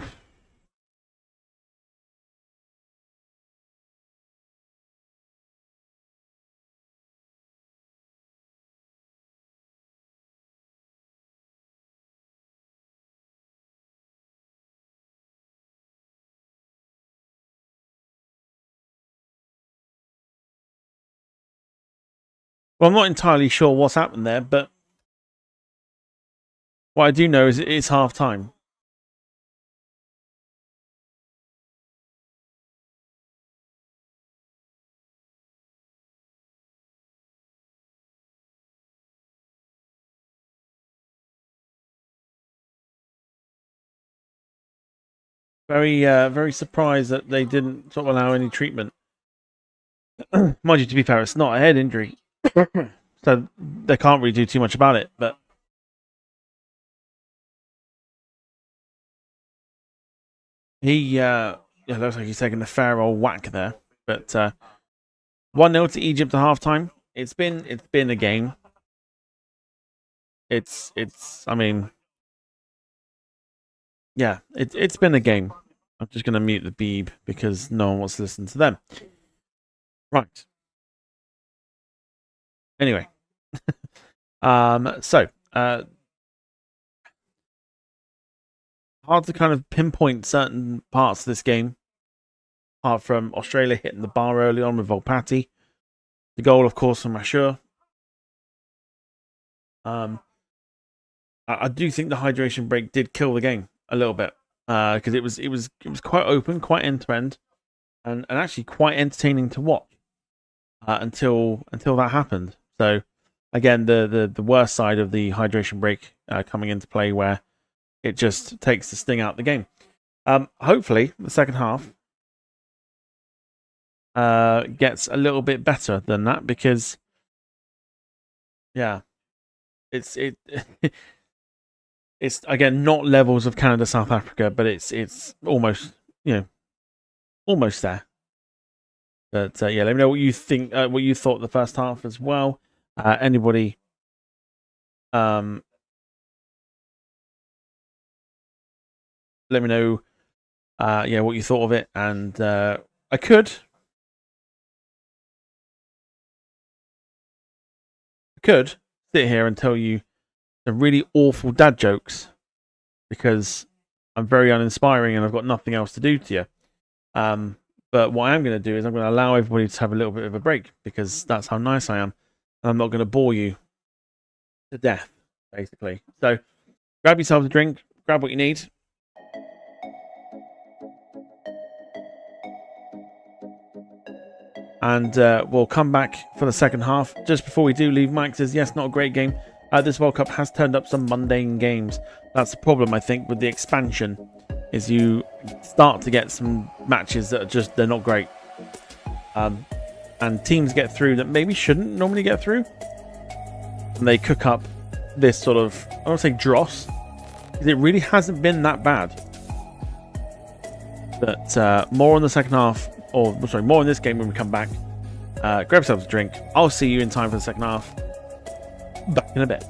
S1: well, I'm not entirely sure what's happened there, but what I do know is it's half time. Very surprised that they didn't sort of allow any treatment. Mind you, to be fair, it's not a head injury, so they can't really do too much about it. But he, looks like he's taking a fair old whack there. But 1-0 to Egypt at halftime. It's been a game. I mean, yeah, it's been a game. I'm just gonna mute the beeb because no one wants to listen to them. Right. Anyway, so hard to kind of pinpoint certain parts of this game, apart from Australia hitting the bar early on with Volpatti. The goal, of course, from Mashur. I do think the hydration break did kill the game a little bit because it was quite open, quite end to end, and actually quite entertaining to watch until that happened. So again, the worst side of the hydration break coming into play, where it just takes the sting out of the game. Hopefully, the second half gets a little bit better than that because, yeah, it's it's again not levels of Canada South Africa, but it's almost almost there. But yeah, let me know what you think, what you thought the first half as well. Anybody let me know what you thought of it, and I could sit here and tell you some really awful dad jokes because I'm very uninspiring and I've got nothing else to do to you. But what I'm going to do is I'm going to allow everybody to have a little bit of a break because that's how nice I am. And I'm not going to bore you to death, basically. So grab yourself a drink, grab what you need. And we'll come back for the second half. Just before we do leave, Mike says, yes, not a great game. This World Cup has turned up some mundane games. That's the problem, I think, with the expansion, is you start to get some matches that are just, they're not great. And teams get through that maybe shouldn't normally get through. And they cook up this sort of, I don't want to say dross, because it really hasn't been that bad. But more on the second half, or sorry, more in this game when we come back. Grab yourselves a drink. I'll see you in time for the second half. Back in a bit.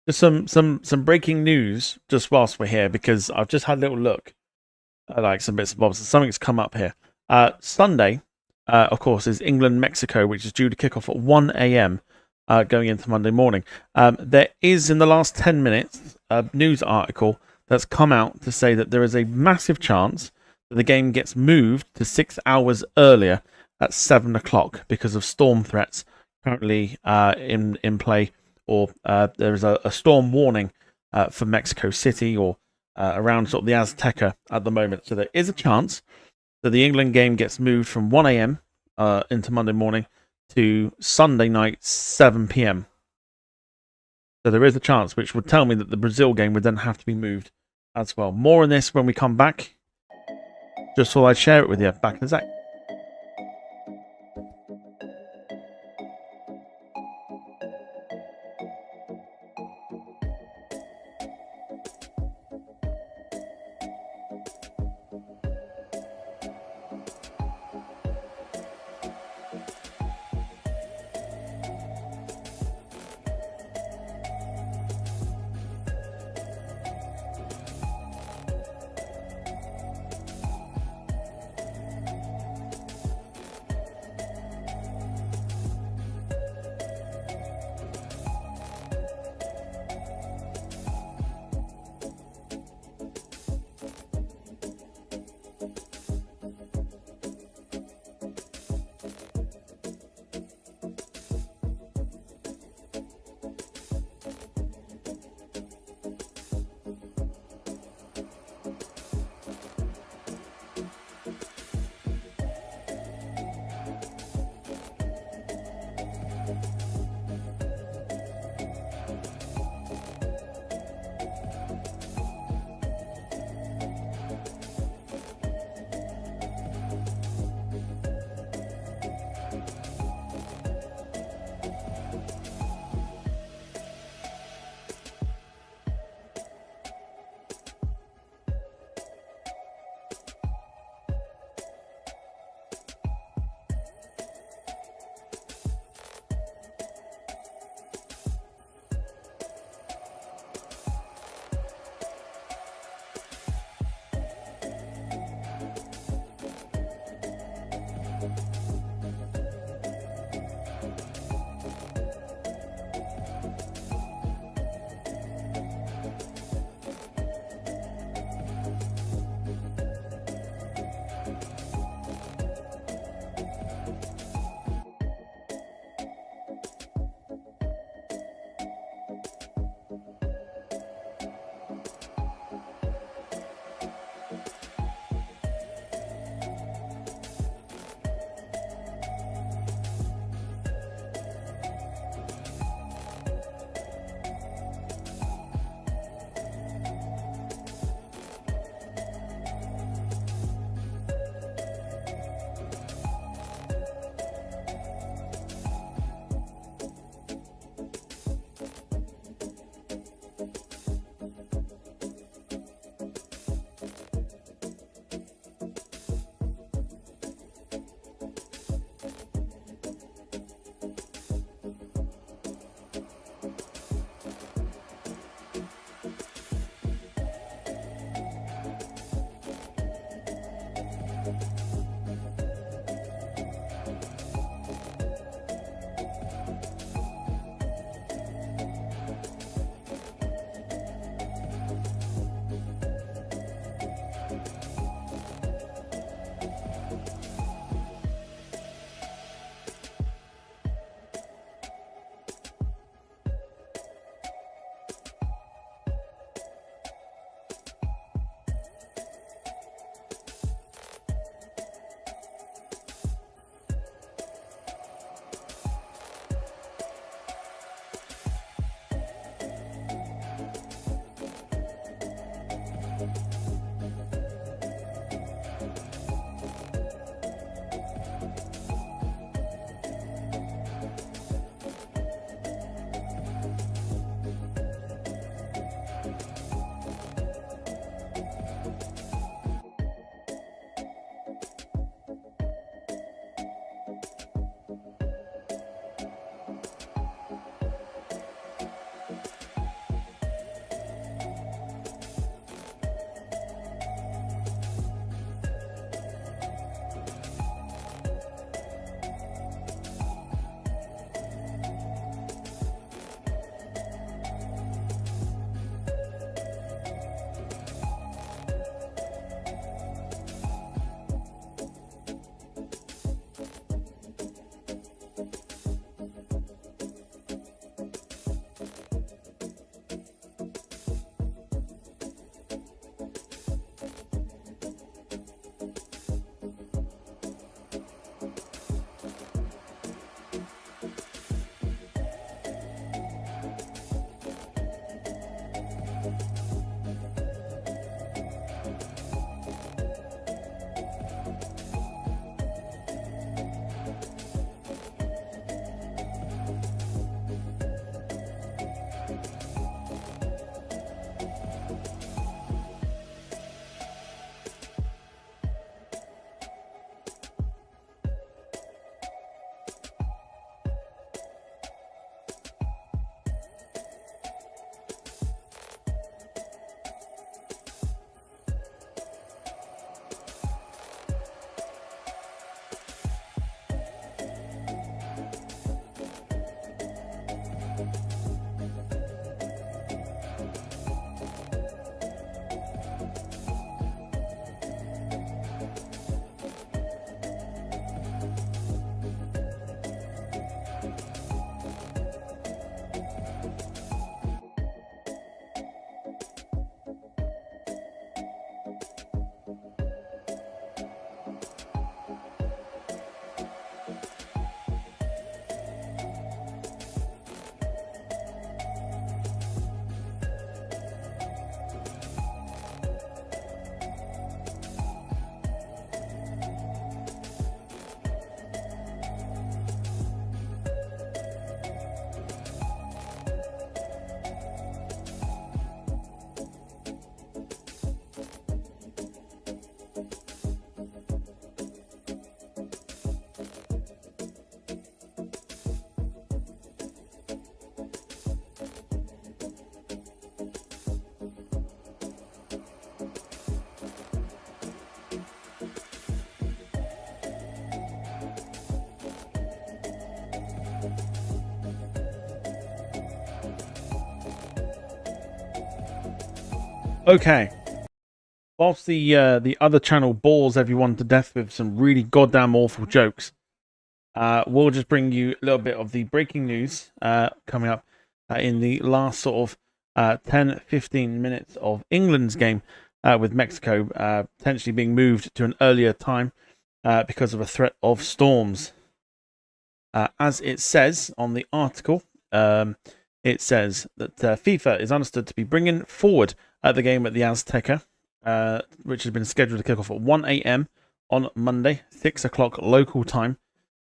S1: Just some breaking news just whilst we're here, because I've just had a little look at like some bits and bobs. Something's come up here. Sunday, of course, is England-Mexico, which is due to kick off at 1 a.m. Going into Monday morning. There is, in the last 10 minutes, a news article that's come out to say that there is a massive chance that the game gets moved to 6 hours earlier at 7 o'clock because of storm threats currently in play. Or there is a storm warning for Mexico City or around sort of the Azteca at the moment. So there is a chance that the England game gets moved from 1 a.m. Into Monday morning to Sunday night, 7 p.m. So there is a chance, which would tell me that the Brazil game would then have to be moved as well. More on this when we come back. Just thought I'd share it with you. Back in a sec. Okay. Whilst the other channel bores everyone to death with some really goddamn awful jokes, we'll just bring you a little bit of the breaking news coming up in the last sort of 10-15 minutes of England's game with Mexico potentially being moved to an earlier time because of a threat of storms. As it says on the article, it says that FIFA is understood to be bringing forward the game at the Azteca, which has been scheduled to kick off at 1 a.m. on Monday, 6 o'clock local time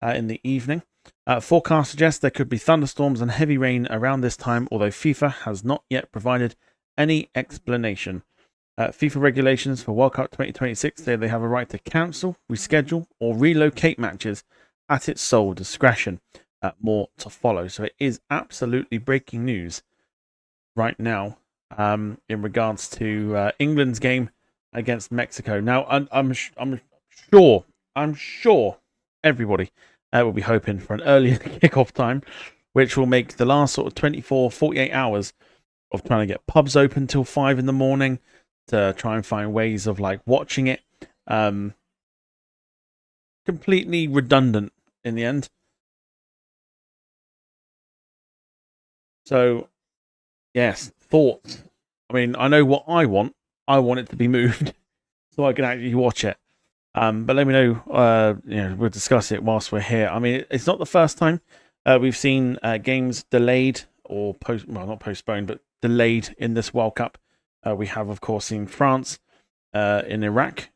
S1: in the evening. Forecast suggests there could be thunderstorms and heavy rain around this time, although FIFA has not yet provided any explanation. FIFA regulations for World Cup 2026 say they have a right to cancel, reschedule, or relocate matches at its sole discretion. More to follow. So it is absolutely breaking news right now in regards to England's game against Mexico. Now, I'm sure everybody will be hoping for an earlier kickoff time, which will make the last sort of 24, 48 hours of trying to get pubs open till 5 in the morning to try and find ways of like watching it completely redundant in the end. So, yes, thoughts. I mean, I know what I want. I want it to be moved so I can actually watch it. But let me know. We'll discuss it whilst we're here. I mean, it's not the first time we've seen games delayed or not postponed, but delayed in this World Cup. We have, of course, seen France in Iraq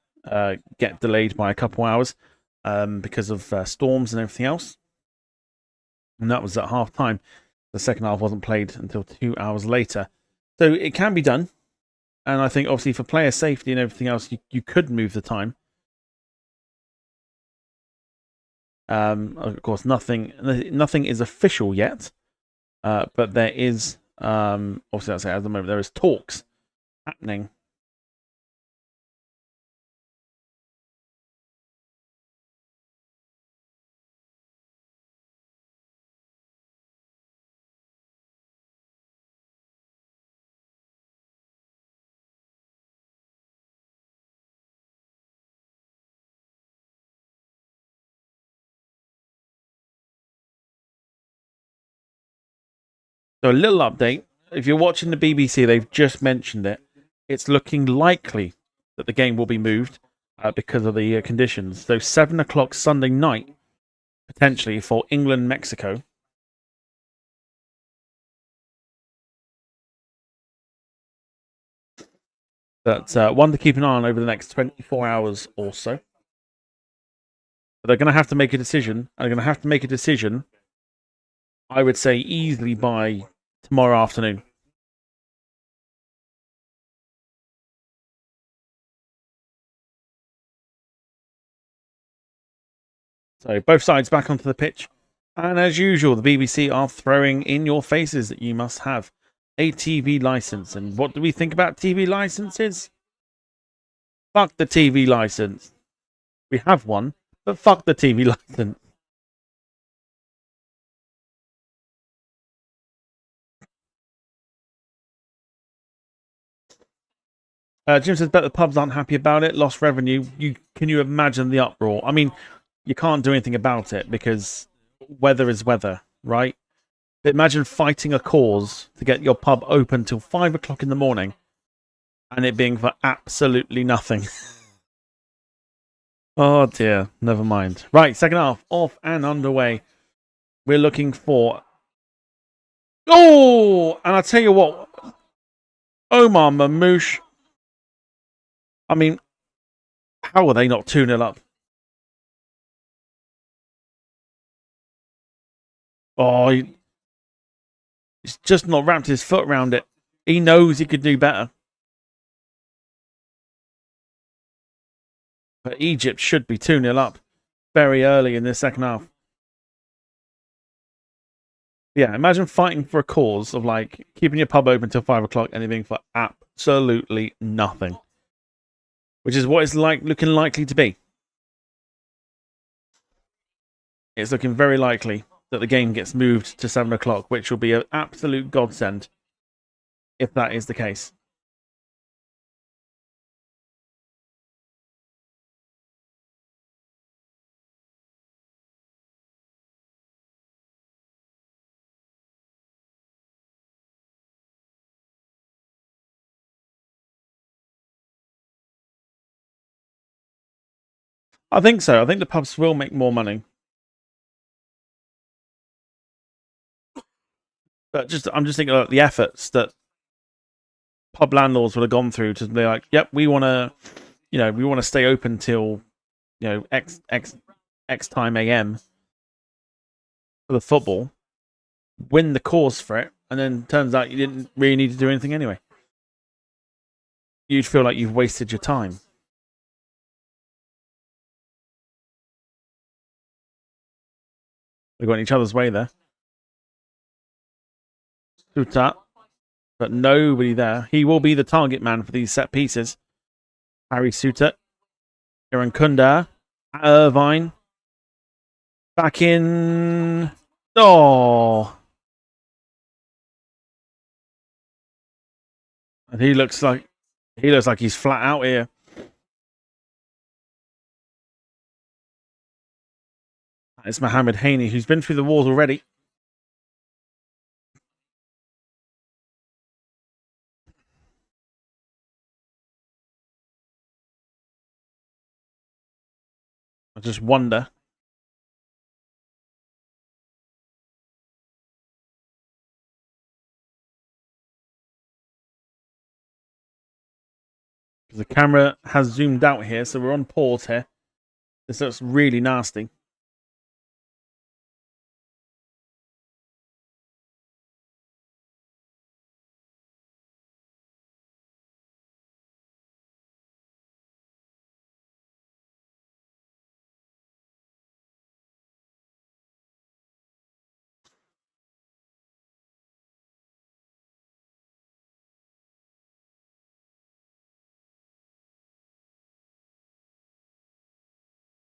S1: get delayed by a couple hours because of storms and everything else. And that was at half time. The second half wasn't played until 2 hours later. So it can be done. And I think, obviously, for player safety and everything else, you could move the time. Of course, nothing is official yet, but there is, obviously, I'll say at the moment, there is talks happening. So a little update. If you're watching the BBC, they've just mentioned it. It's looking likely that the game will be moved because of the conditions. So 7 o'clock Sunday night, potentially, for England-Mexico. But one to keep an eye on over the next 24 hours or so. But they're going to have to make a decision. They're going to have to make a decision, I would say, easily by tomorrow afternoon. So both sides back onto the pitch. And as usual, the BBC are throwing in your faces that you must have a TV license. And what do we think about TV licenses? Fuck the TV license. We have one, but fuck the TV license. Jim says, bet the pubs aren't happy about it. Lost revenue. Can you imagine the uproar? I mean, you can't do anything about it because weather is weather, right? But imagine fighting a cause to get your pub open till 5 o'clock in the morning and it being for absolutely nothing. Oh dear, never mind. Right, second half, off and underway. We're looking for... Oh! And I'll tell you what, Omar Mamouche, I mean, how are they not 2-0 up? Oh, he's just not wrapped his foot around it. He knows he could do better. But Egypt should be 2-0 up very early in the second half. Yeah, imagine fighting for a cause of like keeping your pub open till 5 o'clock and it being for absolutely nothing. Which is what it's like looking likely to be. It's looking very likely that the game gets moved to 7 o'clock, which will be an absolute godsend if that is the case. I think so. I think the pubs will make more money. But I'm just thinking about the efforts that pub landlords would have gone through to be like, yep, we want to stay open till, X time AM for the football, win the cause for it, and then turns out you didn't really need to do anything anyway. You'd feel like you've wasted your time. They got in each other's way there. Suta, but nobody there. He will be the target man for these set pieces. Harry Suter, Aaron Kunda, Irvine, back in. Oh, and he looks like he's flat out here. It's Mohamed Haney, who's been through the wars already. I just wonder. The camera has zoomed out here, so we're on pause here. This looks really nasty.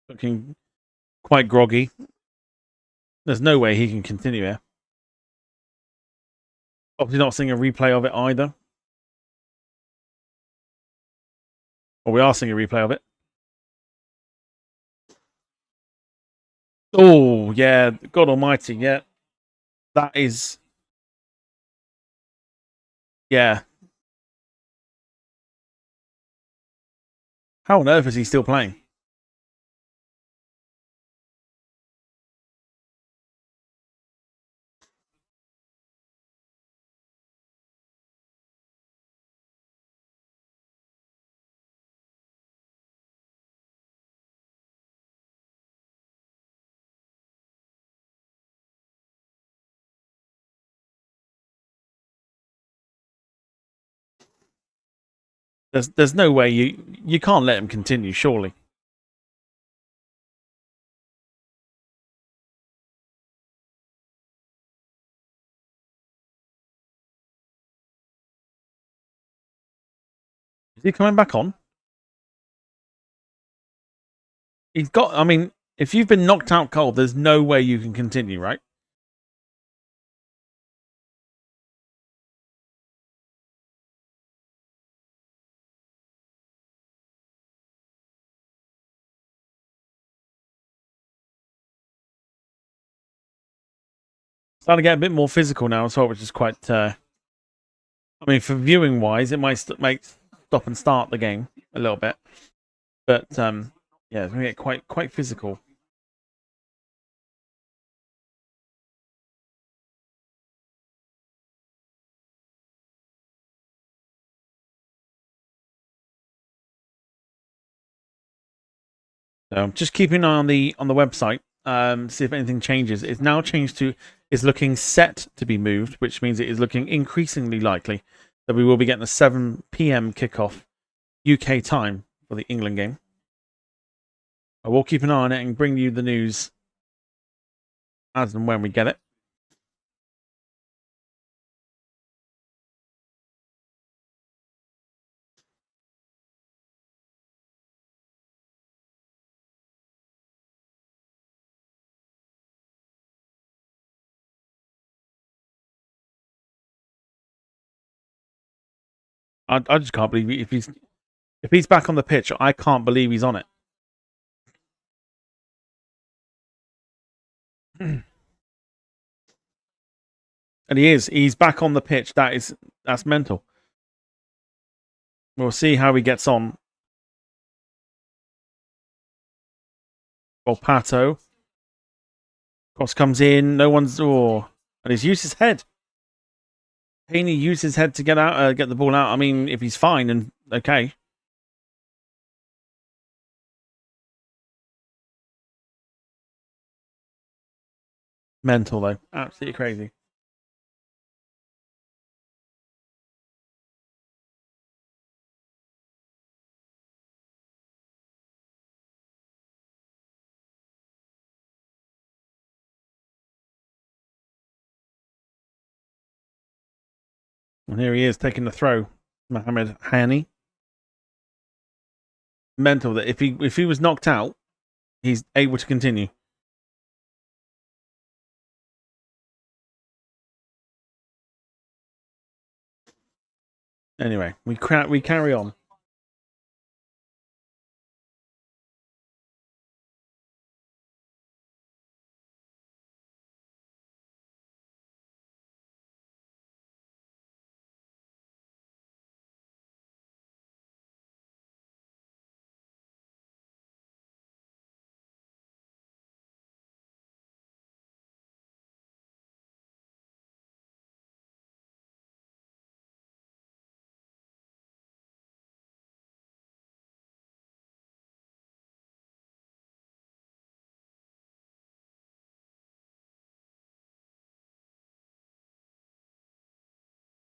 S1: Looking quite groggy. There's no way he can continue here. Obviously not seeing a replay of it either. Or we are seeing a replay of it. Oh, yeah. God almighty, yeah. That is... Yeah. How on earth is he still playing? There's no way you can't let him continue, surely. Is he coming back on? He's got... I mean, if you've been knocked out cold, there's no way you can continue, right? Starting to get a bit more physical now as well, which is quite... I mean, for viewing wise, it might make stop and start the game a little bit. But, yeah, it's going to get quite physical. So just keeping an eye on the website, see if anything changes. It's now changed to is looking set to be moved, which means it is looking increasingly likely that we will be getting a 7 p.m. kickoff UK time for the England game. I will keep an eye on it and bring you the news as and when we get it. I just can't believe if he's back on the pitch. I can't believe he's on it. And he is. He's back on the pitch. That's mental. We'll see how he gets on. Pato. Cross comes in. No one's... Oh. And he's used his head. Haney used his head to get out, get the ball out. I mean, if he's fine, and okay. Mental, though. Absolutely crazy. And here he is taking the throw. Mohamed Hani. Mental that if he was knocked out, he's able to continue. Anyway, we carry on.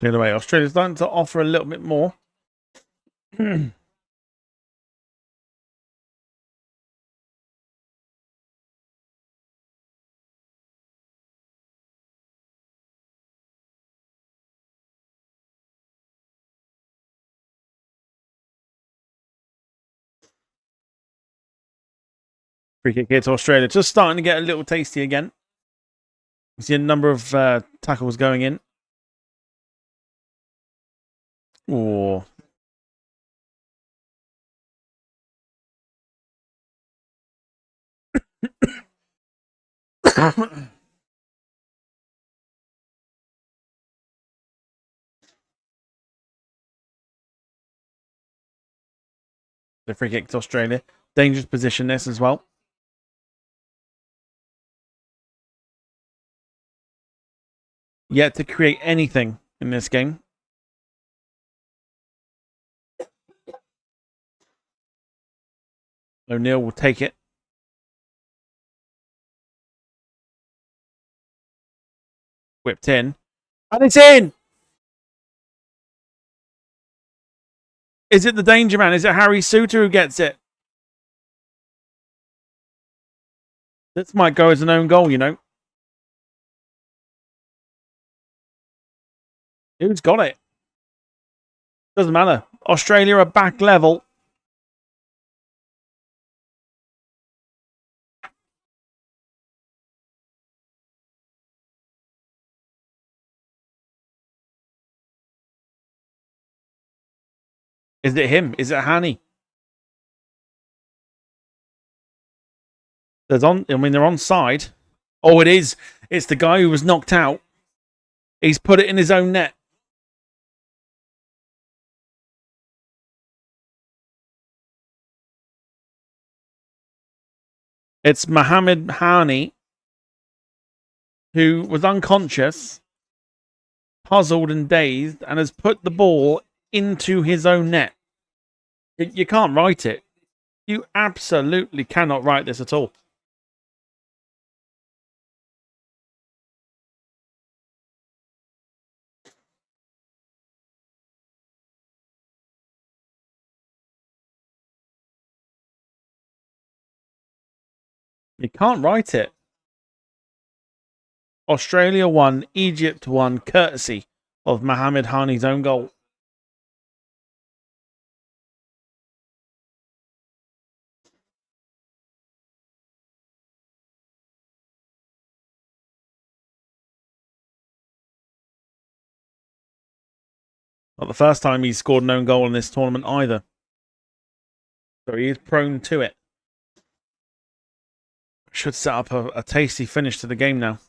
S1: The other way, Australia's starting to offer a little bit more. The free kick here to Australia. Just starting to get a little tasty again. You see a number of tackles going in. Oh. The free kick to Australia. Dangerous position this as well. Yet to create anything in this game. O'Neill will take it. Whipped in. And it's in! Is it the danger man? Is it Harry Suter who gets it? This might go as an own goal, you know. Who's got it? Doesn't matter. Australia are back level. Is it him? Is it Hani? They're on side. Oh, it is. It's the guy who was knocked out. He's put it in his own net. It's Mohammed Hani, who was unconscious, puzzled and dazed, and has put the ball into his own net. You can't write it. You absolutely cannot write this at all. You can't write it. Australia won, Egypt won, courtesy of Mohammed Hani's own goal. Not the first time he's scored an own goal in this tournament either. So he is prone to it. Should set up a tasty finish to the game now.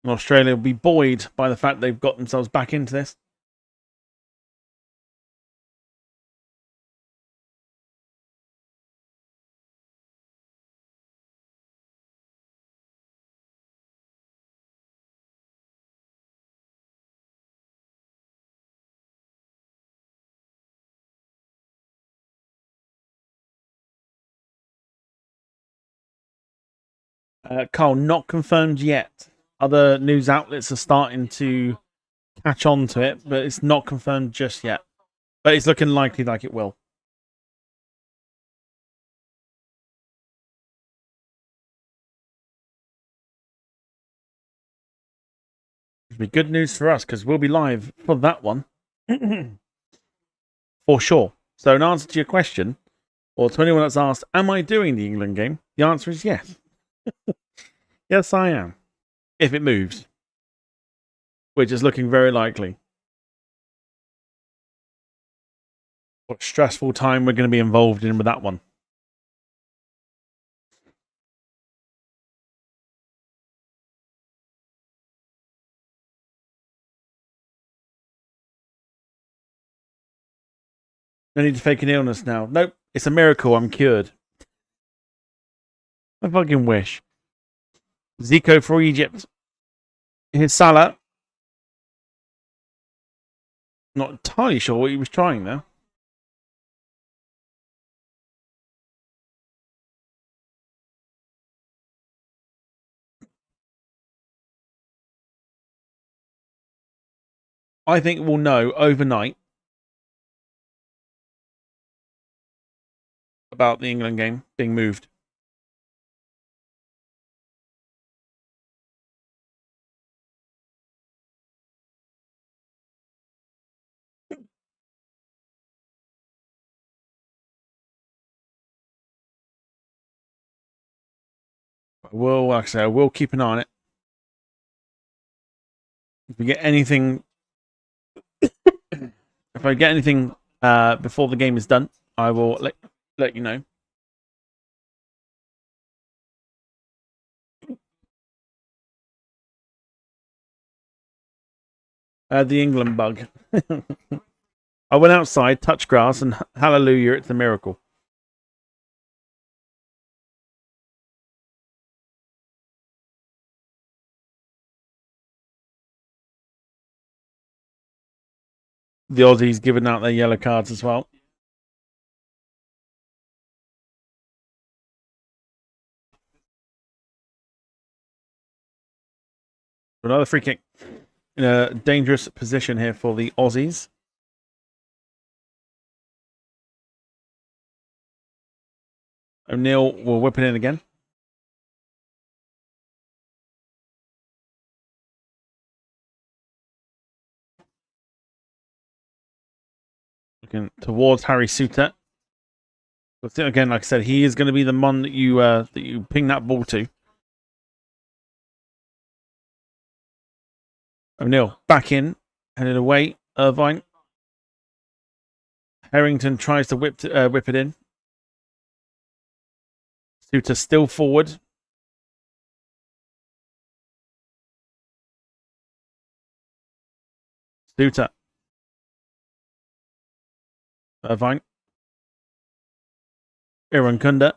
S1: And Australia will be buoyed by the fact they've got themselves back into this. Carl, not confirmed yet. Other news outlets are starting to catch on to it, but it's not confirmed just yet. But it's looking likely like it will. It'll be good news for us because we'll be live for that one. For sure. So in answer to your question, or to anyone that's asked, am I doing the England game? The answer is yes. Yes, I am. If it moves. Which is looking very likely. What stressful time we're going to be involved in with that one. No need to fake an illness now. Nope, it's a miracle. I'm cured. I fucking wish. Zico for Egypt. Here's Salah. Not entirely sure what he was trying there. I think we'll know overnight about the England game being moved. We'll, like I say, we'll keep an eye on it. If we get anything, if I get anything before the game is done, I will let you know. The England bug. I went outside, touched grass, and hallelujah, it's a miracle. The Aussies giving out their yellow cards as well. Another free kick. In a dangerous position here for the Aussies. O'Neill will whip it in again. Looking towards Harry Suter. But again, like I said, he is going to be the one that you ping that ball to. O'Neill back in, headed away. Irvine. Harrington tries to whip it in. Suter still forward. Suter. Irvine. Irankunda.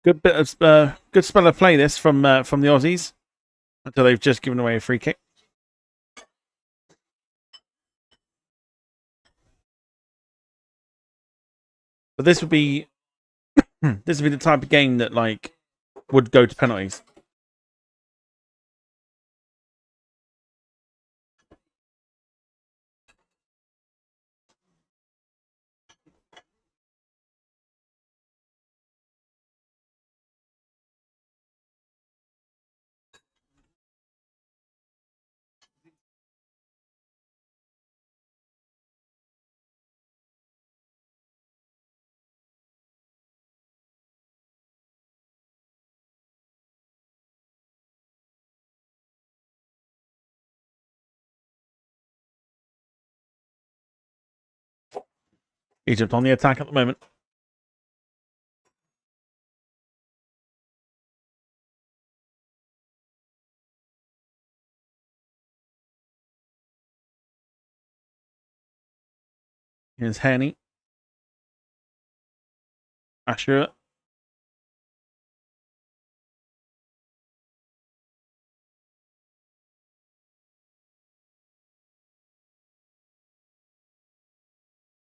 S1: Good bit of good spell of play this from the Aussies until they've just given away a free kick. But this would be the type of game that like would go to penalties. Egypt on the attack at the moment. Here's Haney. Asher.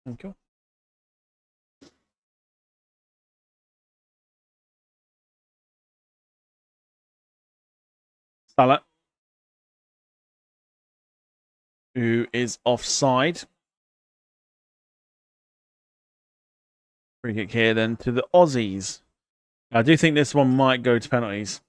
S1: Thank you. Salah, who is offside. Free kick here then to the Aussies. I do think this one might go to penalties.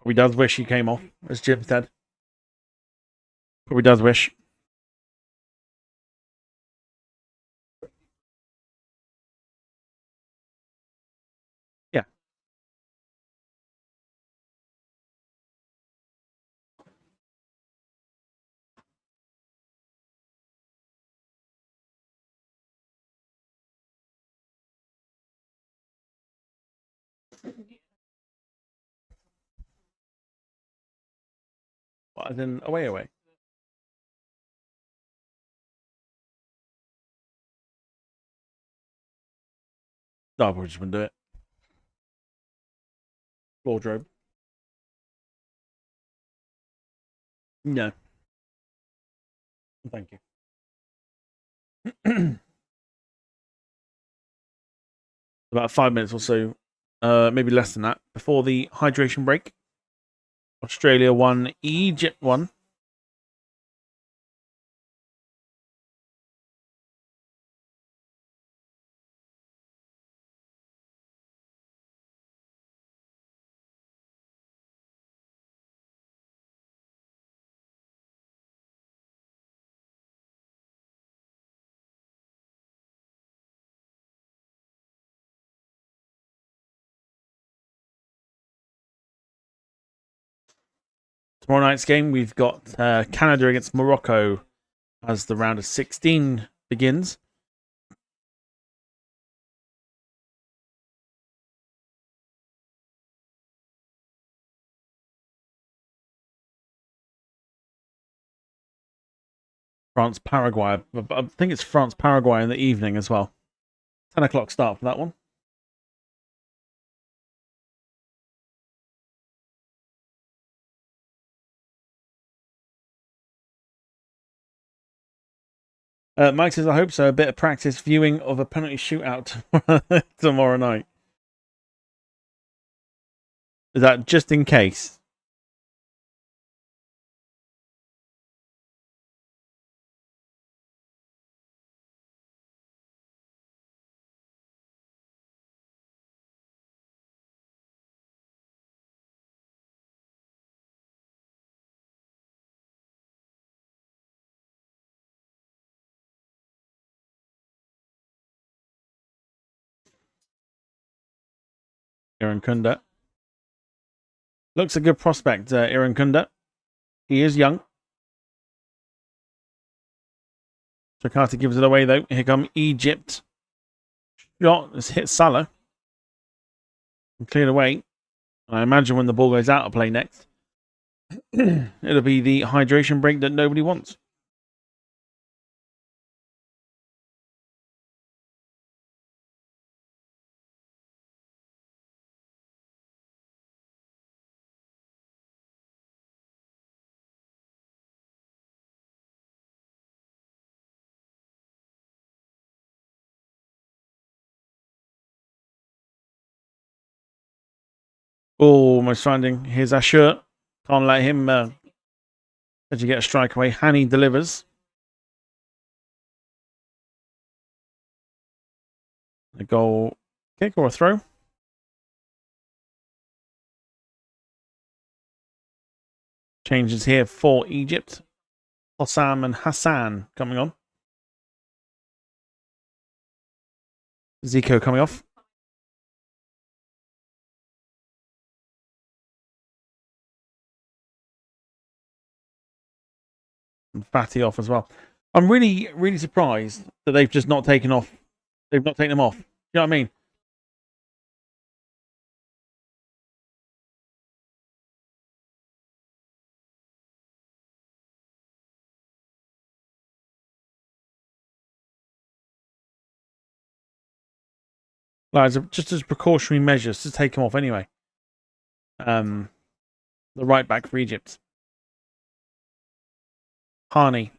S1: Probably does wish he came off, as Jim said. Probably does wish. Yeah. What, as in away, away? No, I probably just wouldn't do it. Wardrobe. No, thank you. About 5 minutes or so, maybe less than that, before the hydration break. Australia won, Egypt won. Tomorrow night's game, we've got Canada against Morocco as the round of 16 begins. France Paraguay. I think it's France Paraguay in the evening as well. 10 o'clock start for that one. Mike says, I hope so. A bit of practice viewing of a penalty shootout tomorrow night. Is that just in case? Iran Kunda. Looks a good prospect, Iran Kunda. He is young. Jakarta gives it away, though. Here come Egypt. Shot has hit Salah. And cleared away. I imagine when the ball goes out of play next, it'll be the hydration break that nobody wants. Almost finding. Here's Ashur. Can't let him as you get a strike away. Hani delivers. A goal kick or a throw. Changes here for Egypt. Hossam and Hassan coming on. Zico coming off. And Fatty off as well. I'm really, really surprised that they've just not taken off. They've not taken them off. You know what I mean? Like, just as precautionary measures to take them off anyway. The right back for Egypt. Hani.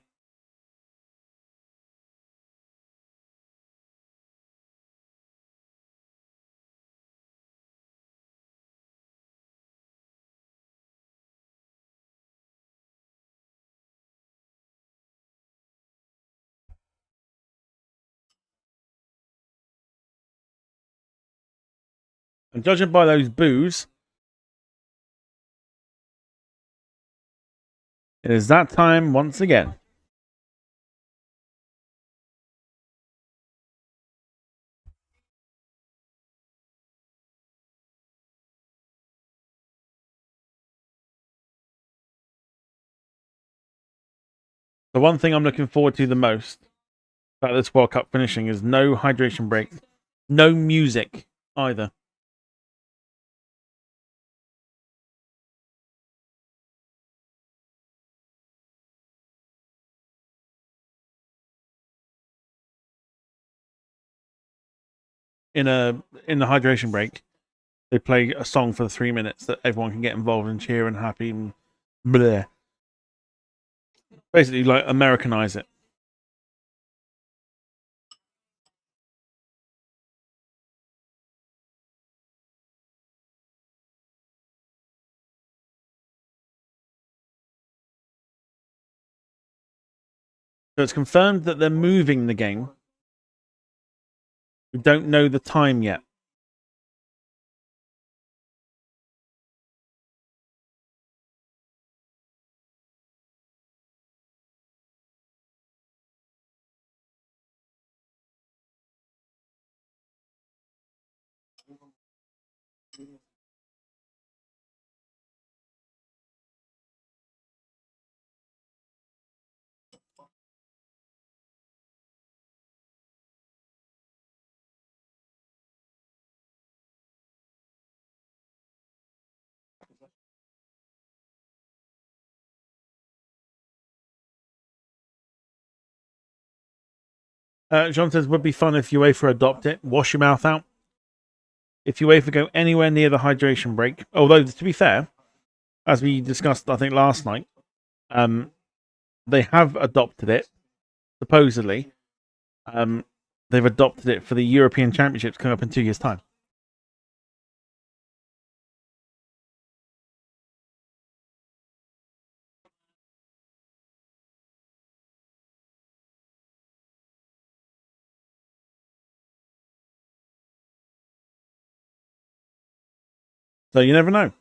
S1: And judging by those boos, it is that time once again. The one thing I'm looking forward to the most about this World Cup finishing is no hydration break, no music either. in the hydration break, they play a song for the 3 minutes that everyone can get involved and cheer and happy and bleh. Basically, like Americanize it. So it's confirmed that they're moving the game. We don't know the time yet. John says, would be fun if UEFA adopt it. Wash your mouth out. If UEFA go anywhere near the hydration break, although to be fair, as we discussed, I think last night, they have adopted it. Supposedly, they've adopted it for the European Championships coming up in 2 years' time. So you never know.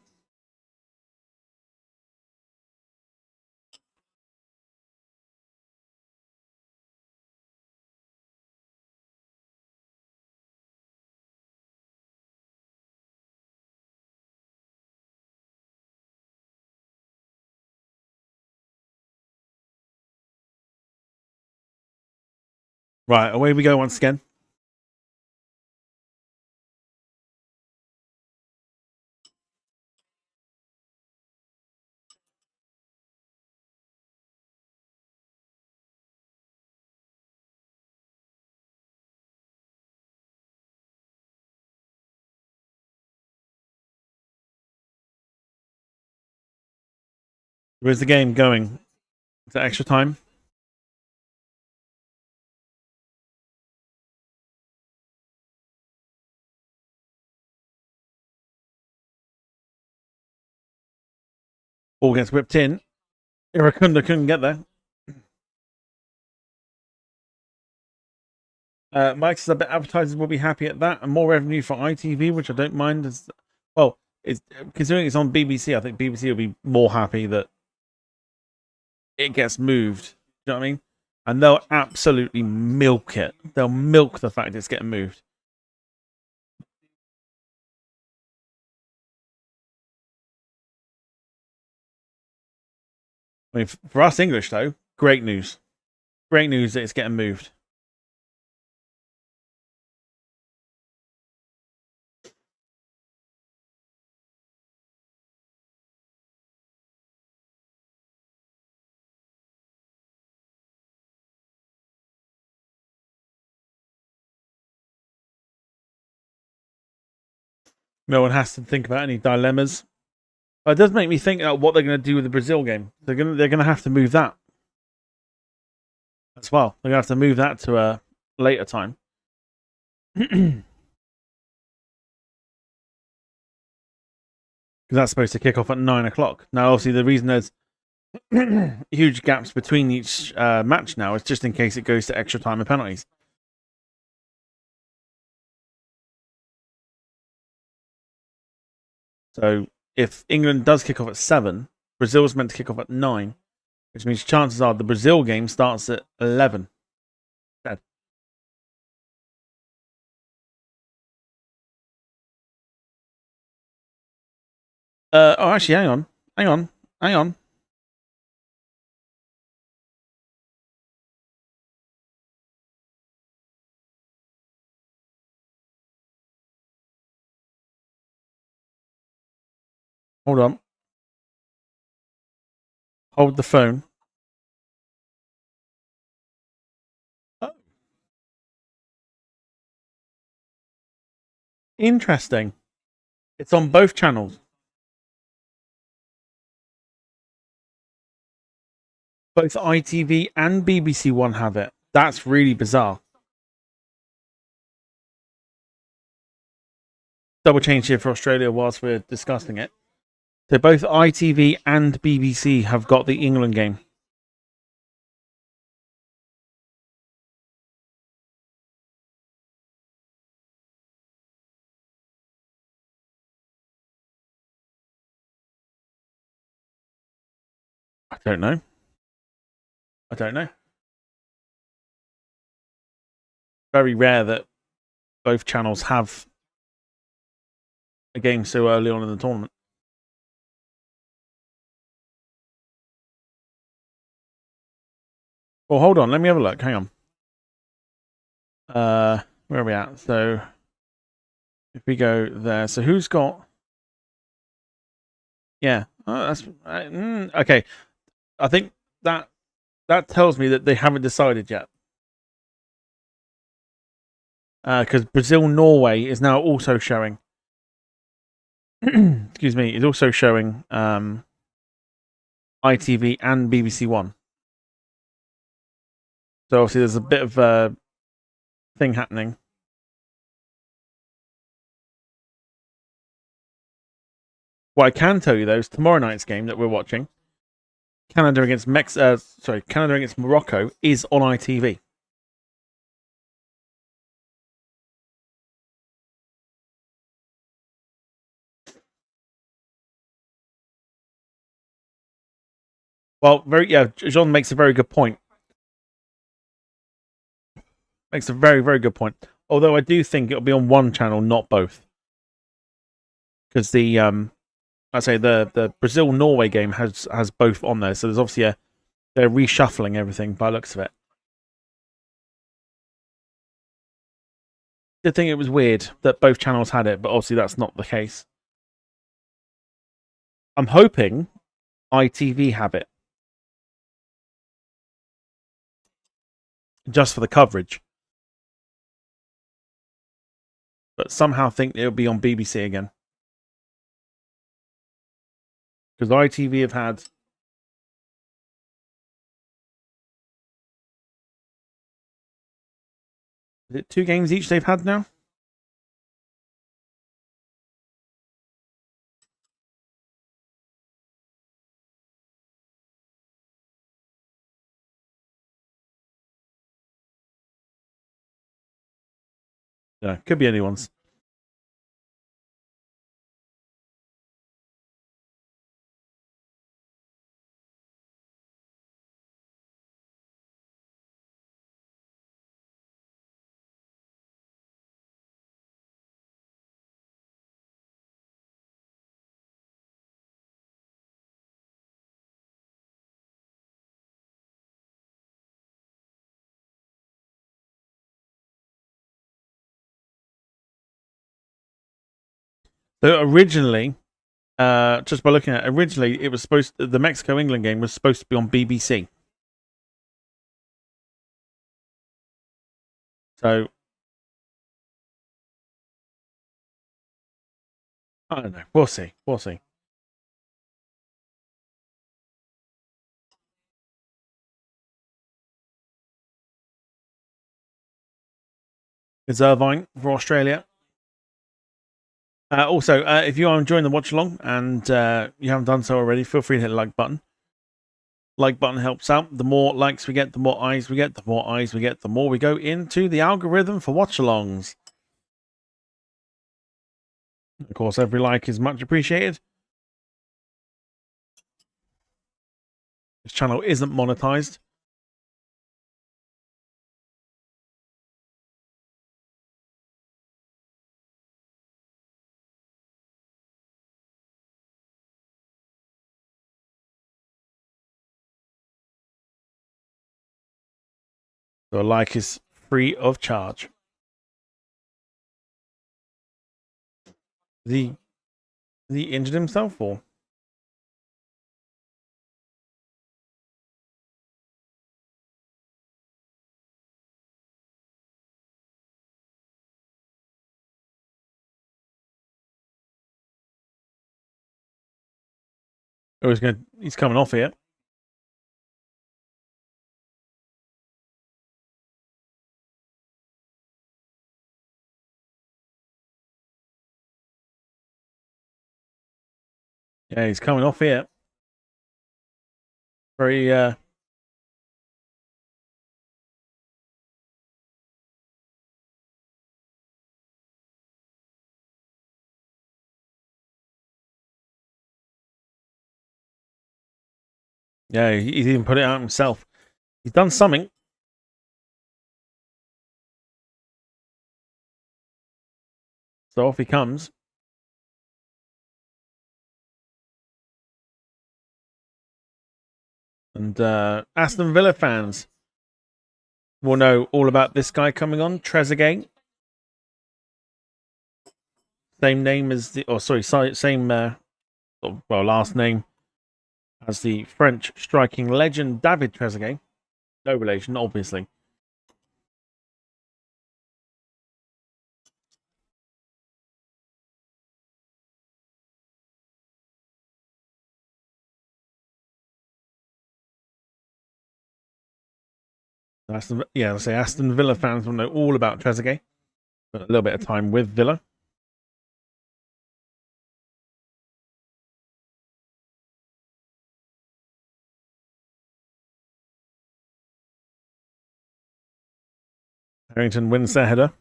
S1: Right, away we go once again. Where's the game going? Is that extra time? Ball gets whipped in. Iracunda couldn't get there. Mike says, I bet advertisers will be happy at that, and more revenue for ITV, which I don't mind. As well, considering it's on BBC, I think BBC will be more happy that it gets moved. Do you know what I mean? And they'll absolutely milk it. They'll milk the fact it's getting moved. I mean, for us English though, great news. Great news that it's getting moved. No one has to think about any dilemmas. But it does make me think about what they're going to do with the Brazil game. They're going to have to move that as well. They're going to have to move that to a later time. Because that's supposed to kick off at 9 o'clock. Now, obviously, the reason there's huge gaps between each match now is just in case it goes to extra time and penalties. So if England does kick off at 7, Brazil's meant to kick off at 9, which means chances are the Brazil game starts at 11. Dead. Oh, actually, hang on. Hold on. Hold the phone. Oh. Interesting. It's on both channels. Both ITV and BBC One have it. That's really bizarre. Double change here for Australia whilst we're discussing it. So both ITV and BBC have got the England game. I don't know. I don't know. Very rare that both channels have a game so early on in the tournament. Well, hold on. Let me have a look. Hang on. Where are we at? So if we go there, so who's got? Yeah, that's okay. I think that tells me that they haven't decided yet. Because Brazil Norway is now also showing. Excuse me, is also showing ITV and BBC One. So obviously there's a bit of a thing happening. What I can tell you though is tomorrow night's game that we're watching, Canada against Canada against Morocco, is on ITV. Well, Jean makes a very good point. Makes a very, very good point. Although I do think it'll be on one channel, not both. Because the Brazil Norway game has both on there, so there's obviously they're reshuffling everything by the looks of it. I did think it was weird that both channels had it, but obviously that's not the case. I'm hoping ITV have it. Just for the coverage. But somehow think it'll be on BBC again. Because ITV have had... Is it 2 games each they've had now? Yeah, could be anyone's. So originally, just by looking at it, originally it was the Mexico England game was supposed to be on BBC. So I don't know. We'll see. We'll see. It's Irvine for Australia. Also, if you are enjoying the watch along and you haven't done so already, feel free to hit the like button. Like button helps out. The more likes we get, the more eyes we get. The more eyes we get, the more we go into the algorithm for watch alongs. Of course, every like is much appreciated. This channel isn't monetized. So a like is free of charge. He injured himself or? Oh, he's coming off here. Yeah, he's coming off here. Very yeah, he's even put it out himself. He's done something. So off he comes. And Aston Villa fans will know all about this guy coming on, Trezeguet. Same name as the, oh sorry, same last name as the French striking legend David Trezeguet. No relation, obviously. Let's say Aston Villa fans will know all about Trezeguet. But a little bit of time with Villa. Harrington wins their header.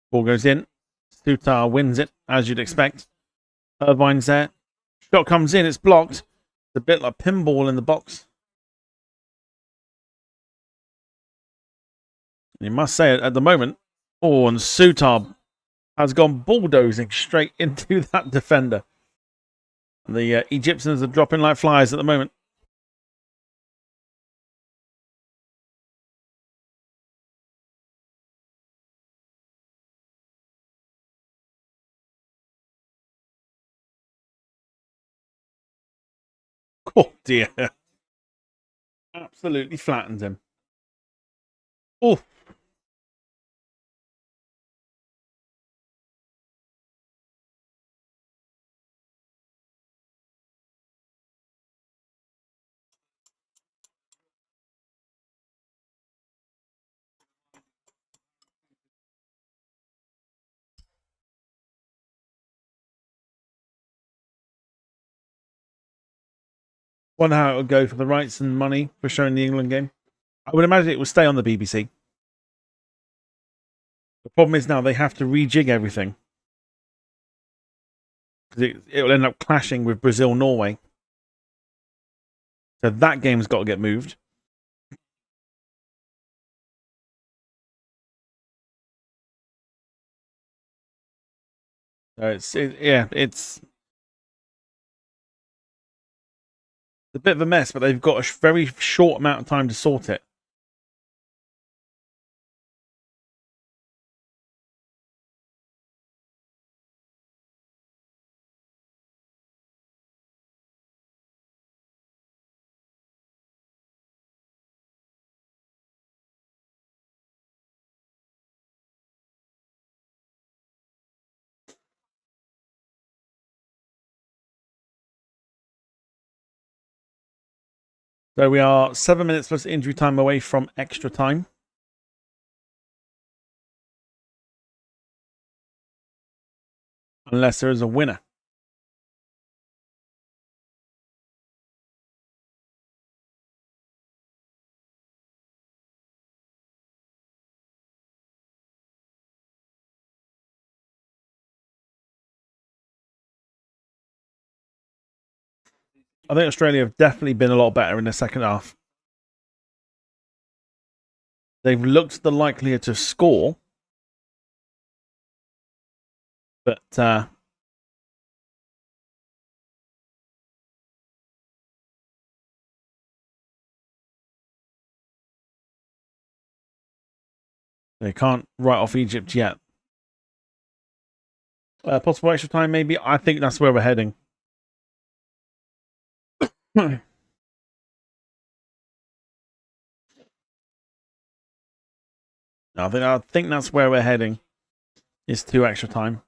S1: Ball goes in. Sutar wins it, as you'd expect. Irvine's there. Shot comes in, it's blocked. It's a bit like pinball in the box. You must say it at the moment. Oh, and Sutar has gone bulldozing straight into that defender. The Egyptians are dropping like flies at the moment. Oh dear. Absolutely flattened him. Oh. Wonder how it would go for the rights and money for showing the England game. I would imagine it will stay on the BBC. The problem is now they have to rejig everything. Because it will end up clashing with Brazil-Norway. So that game's got to get moved. It's a bit of a mess, but they've got a very short amount of time to sort it. So we are 7 minutes plus injury time away from extra time. Unless there is a winner. I think Australia have definitely been a lot better in the second half. They've looked the likelier to score, but they can't write off Egypt yet. Possible extra time, maybe. I think that's where we're heading. I think that's where we're heading. Is 2 extra time.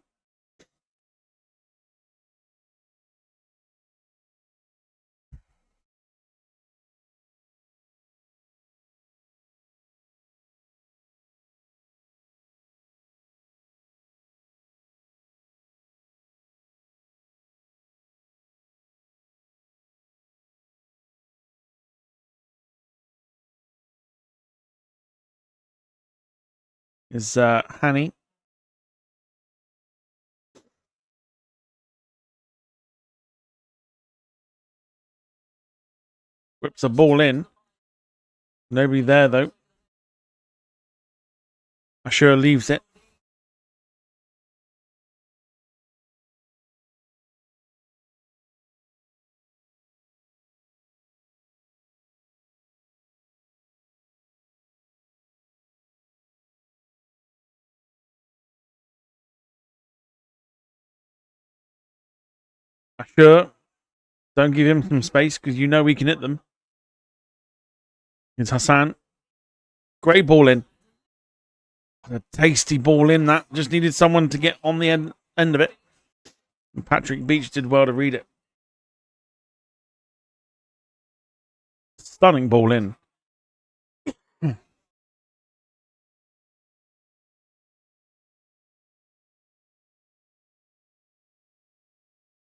S1: Is Hani whips a ball in. Nobody there though. Ashur leaves it. Ashur, don't give him some space because you know we can hit them. It's Hassan. Great ball in. A tasty ball in that. Just needed someone to get on the end of it. And Patrick Beach did well to read it. Stunning ball in.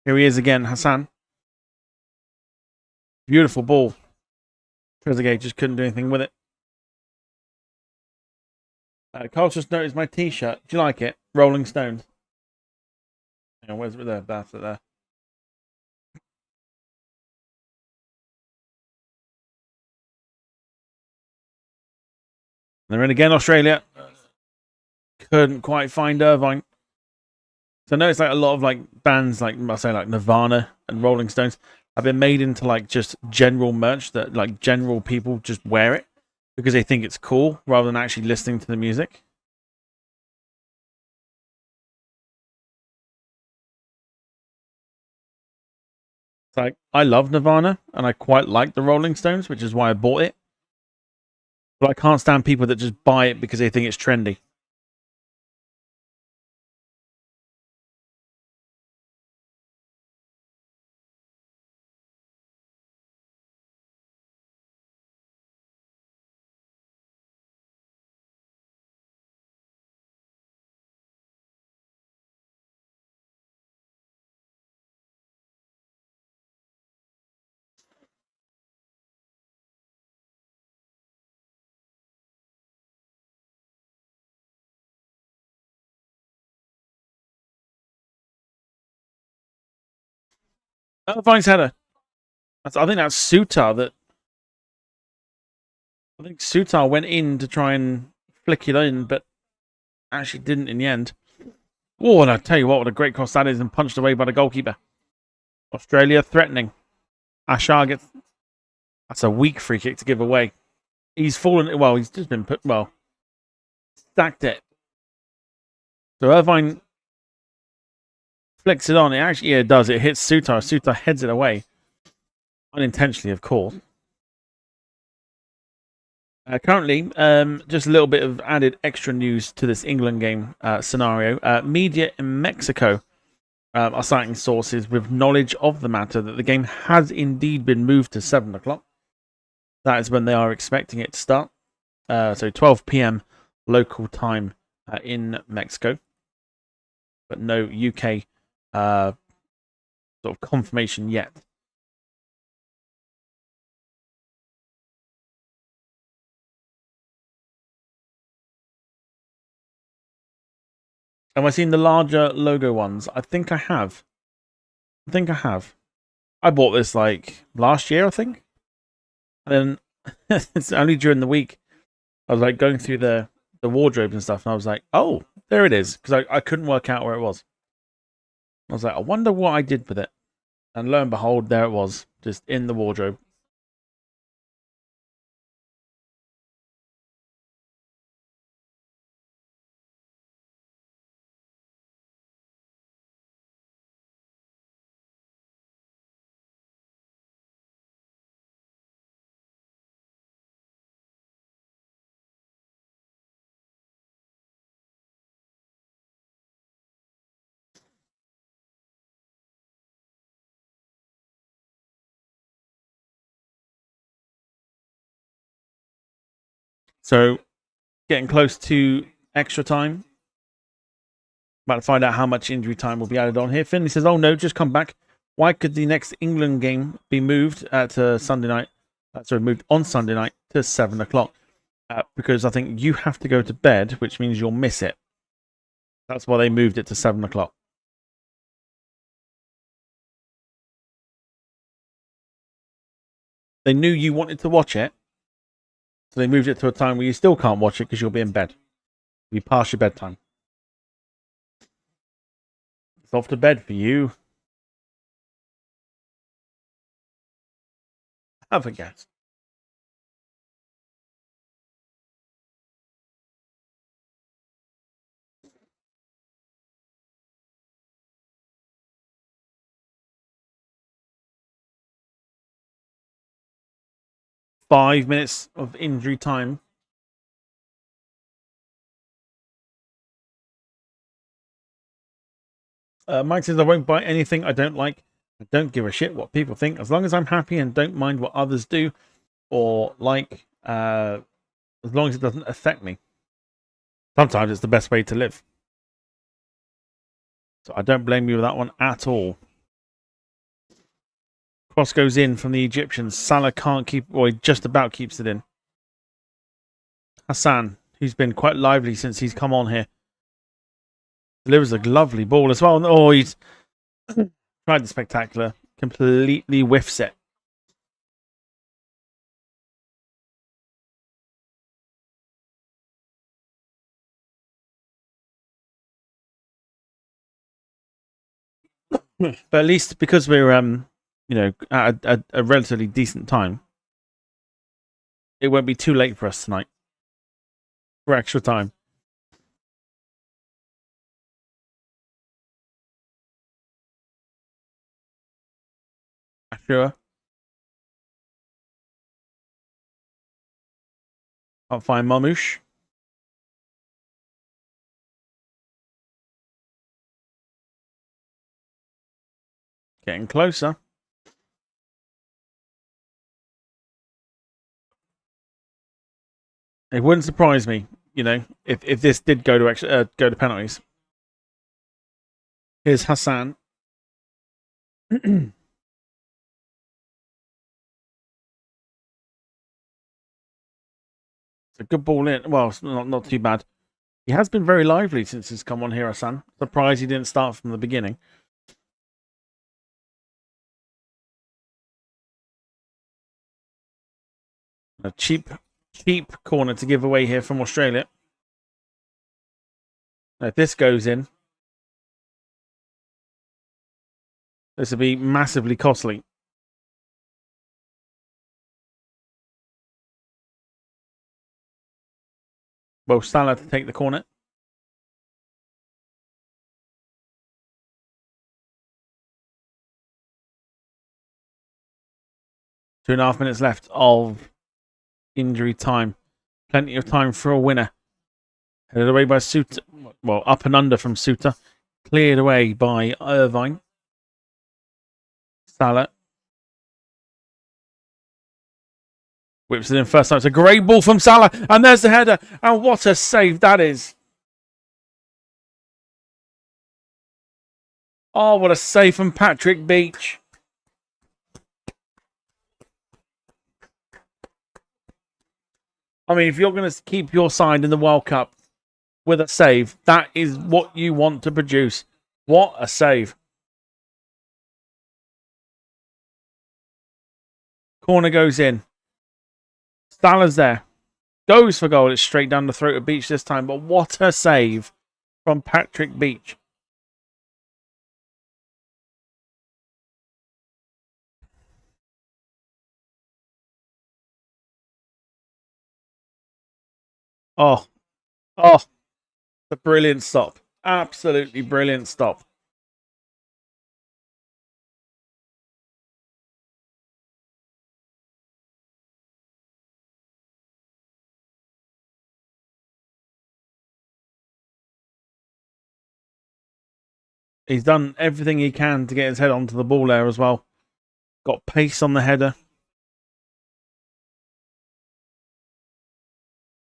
S1: Here he is again, Hassan. Beautiful ball. Trezeguet just couldn't do anything with it. Carl just noticed my t-shirt. Do you like it? Rolling Stones. Hang on, where's it there? That's it there. They're in again, Australia. Couldn't quite find Irvine. So I know it's like a lot of like bands like I say like Nirvana and Rolling Stones have been made into like just general merch that like general people just wear it because they think it's cool rather than actually listening to the music. It's like I love Nirvana and I quite like the Rolling Stones, which is why I bought it. But I can't stand people that just buy it because they think it's trendy. Irvine's header. I think that's Sutar that. I think Sutar went in to try and flick it in, but actually didn't in the end. Oh, and I tell you what a great cross that is, and punched away by the goalkeeper. Australia threatening. Ashar gets. That's a weak free kick to give away. He's fallen. Well, he's just been put. Well, stacked it. So Irvine flicks it on. It actually, yeah, it does. It hits Sutar. Sutar heads it away. Unintentionally, of course. Currently, just a little bit of added extra news to this England game scenario. Media in Mexico are citing sources with knowledge of the matter that the game has indeed been moved to 7 o'clock. That is when they are expecting it to start. So 12 p.m. local time in Mexico. But no UK sort of confirmation yet. Have I seen the larger logo ones? I think I have. I bought this like last year, I think. And then it's only during the week I was like going through the wardrobe and stuff, and I was like, oh, there it is, because I couldn't work out where it was. I was like, I wonder what I did with it. And lo and behold, there it was, just in the wardrobe. So, getting close to extra time. About to find out how much injury time will be added on here. Finley says, oh no, just come back. Why could the next England game be moved to Sunday night? Moved on Sunday night to 7 o'clock. Because I think you have to go to bed, which means you'll miss it. That's why they moved it to 7 o'clock. They knew you wanted to watch it, so they moved it to a time where you still can't watch it because you'll be in bed. You'll be past your bedtime. It's off to bed for you. Have a guess. .5 minutes of injury time. Mike says, I won't buy anything I don't like. I don't give a shit what people think, as long as I'm happy and don't mind what others do or like, as long as it doesn't affect me. Sometimes it's the best way to live. So I don't blame you with that one at all. Cross goes in from the Egyptians. Salah can't keep, or he just about keeps it in. Hassan, who's been quite lively since he's come on here, delivers a lovely ball as well. Oh, he's tried the spectacular. Completely whiffs it. But at least because we're at a relatively decent time, it won't be too late for us tonight for extra time. Sure. I'll find Mamouche. Getting closer. It wouldn't surprise me, if this did go to penalties. Here's Hassan. It's a good ball in. Well, it's not too bad. He has been very lively since he's come on here, Hassan. Surprised he didn't start from the beginning. A cheap corner to give away here from Australia. Now, if this goes in, this would be massively costly. Well, Salah to take the corner. Two and a half minutes left of injury time. Plenty of time for a winner. Headed away by Suter. Well, up and under from Suter. Cleared away by Irvine. Salah. Whips it in first time. It's a great ball from Salah. And there's the header. And what a save that is. Oh, what a save from Patrick Beach. I mean, if you're going to keep your side in the World Cup with a save, that is what you want to produce. What a save. Corner goes in. Salah's there. Goes for goal. It's straight down the throat of Beach this time. But what a save from Patrick Beach. Oh, the brilliant stop. Absolutely brilliant stop. He's done everything he can to get his head onto the ball there as well. Got pace on the header.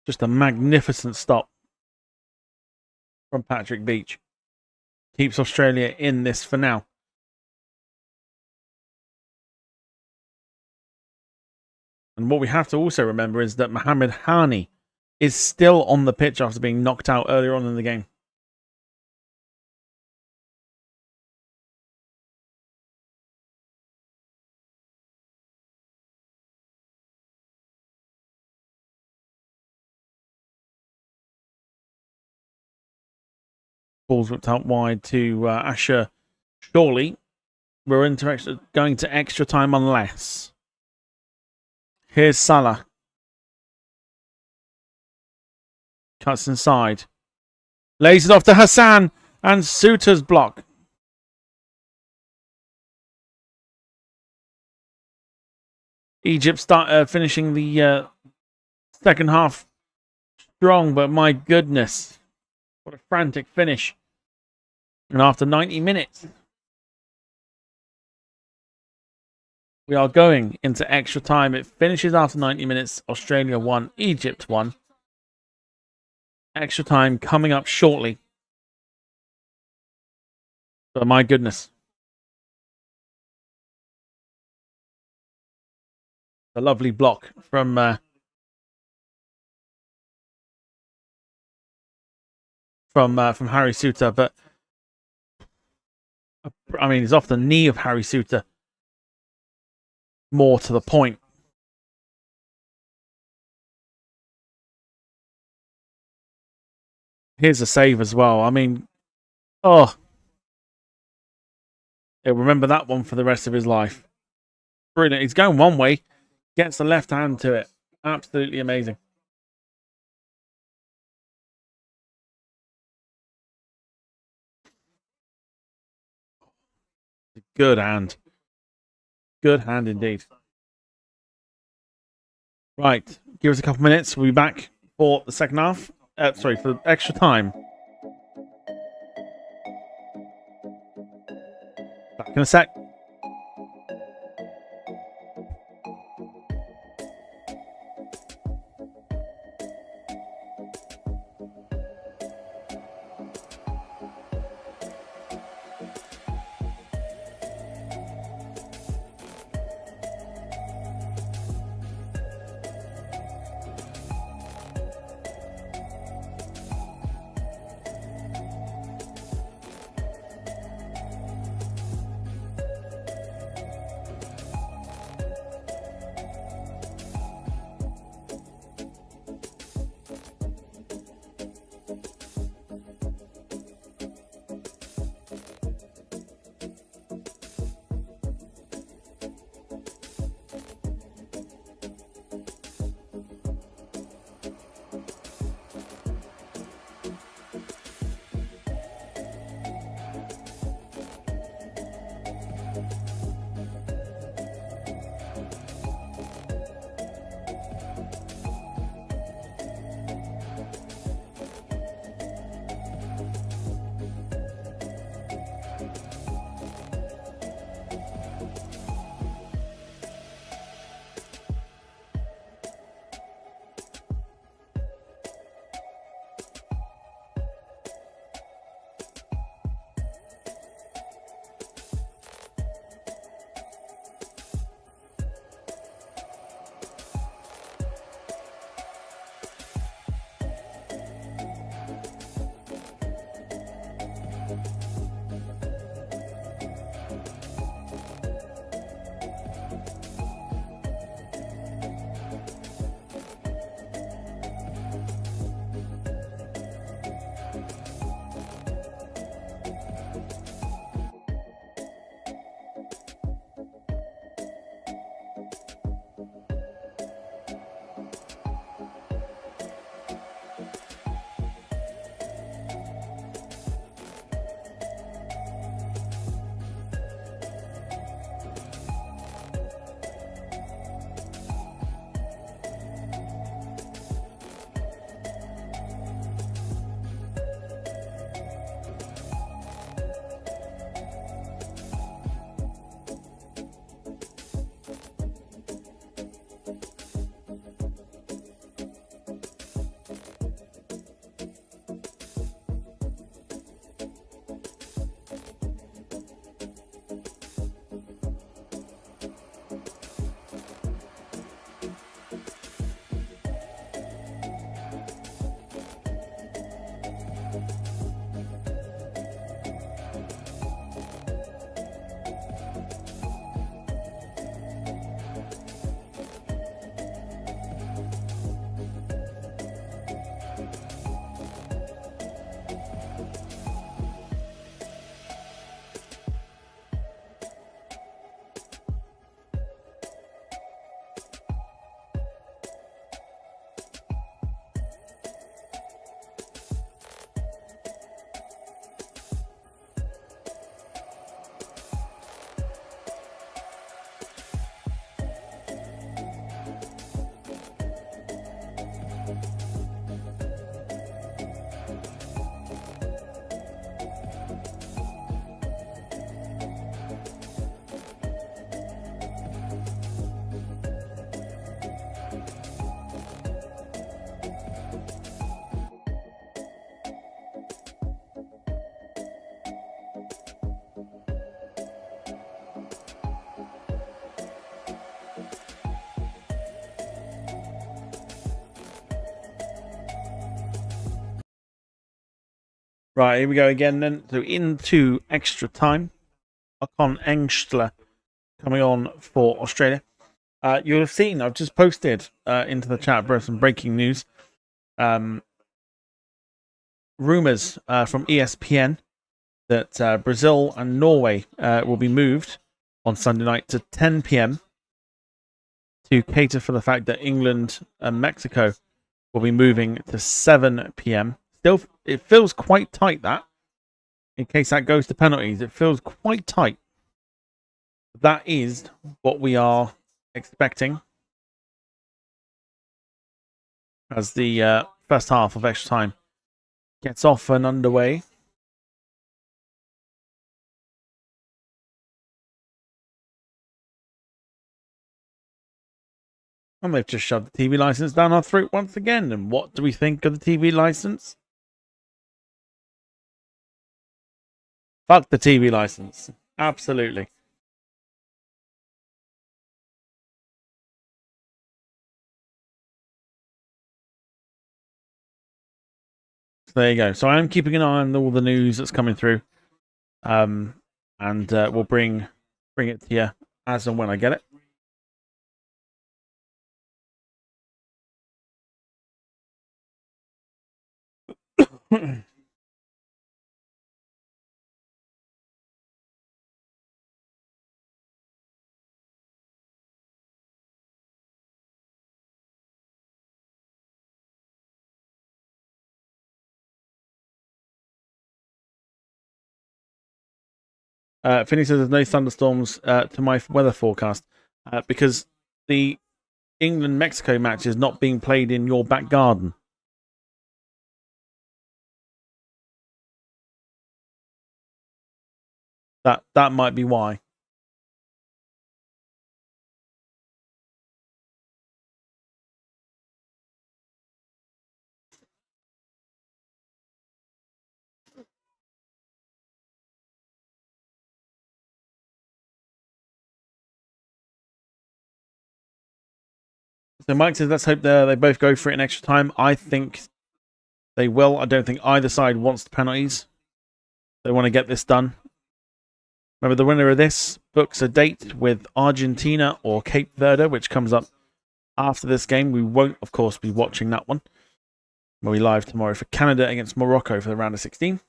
S1: Just a magnificent stop from Patrick Beach. Keeps Australia in this for now. And what we have to also remember is that Mohamed Hani is still on the pitch after being knocked out earlier on in the game. Ball's whipped out wide to Asher. Surely we're going to extra time unless. Here's Salah. Cuts inside. Lays it off to Hassan. And Suter's block. Egypt finishing the second half strong, but my goodness. What a frantic finish. And after 90 minutes, we are going into extra time. It finishes after 90 minutes. Australia 1, Egypt 1. Extra time coming up shortly. But my goodness. A lovely block from Harry Suter, but I mean, it's off the knee of Harry Suter. More to the point. Here's a save as well. I mean, he'll remember that one for the rest of his life. Brilliant. He's going one way, gets the left hand to it. Absolutely amazing. Good hand. Good hand indeed. Right. Give us a couple minutes. We'll be back for the second half. For the extra time. Back in a sec. Right, here we go again then. So into extra time. Håkon Engstler coming on for Australia. You'll have seen, I've just posted into the chat for some breaking news. Rumours from ESPN that Brazil and Norway will be moved on Sunday night to 10 p.m. to cater for the fact that England and Mexico will be moving to 7 p.m. Still, it feels quite tight, that. In case that goes to penalties, it feels quite tight. That is what we are expecting as the first half of extra time gets off and underway. And they've just shoved the TV license down our throat once again. And what do we think of the TV license? Fuck the TV license. Absolutely. So there you go. So I am keeping an eye on all the news that's coming through. And we'll bring it to you as and when I get it. Finney says there's no thunderstorms to my weather forecast because the England-Mexico match is not being played in your back garden. That might be why. So Mike says, let's hope they both go for it in extra time. I think they will. I don't think either side wants the penalties. They want to get this done. Remember, the winner of this books a date with Argentina or Cape Verde, which comes up after this game. We won't, of course, be watching that one. We'll be live tomorrow for Canada against Morocco for the round of 16.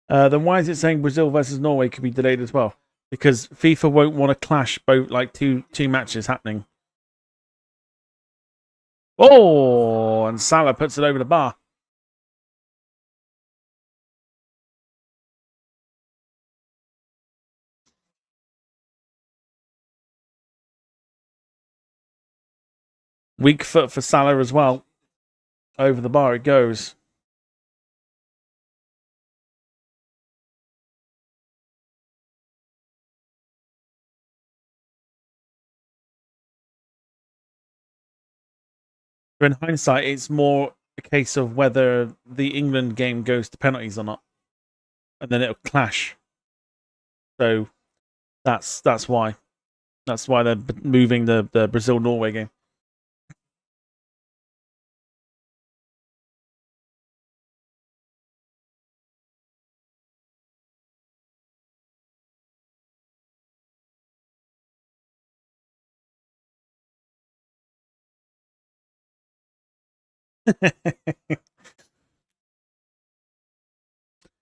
S1: Then why is it saying Brazil versus Norway could be delayed as well? Because FIFA won't want to clash both, like two matches happening. Oh, and Salah puts it over the bar. Weak foot for Salah as well. Over the bar it goes. But in hindsight, it's more a case of whether the England game goes to penalties or not, and then it'll clash. So that's why. That's why they're moving the Brazil Norway game.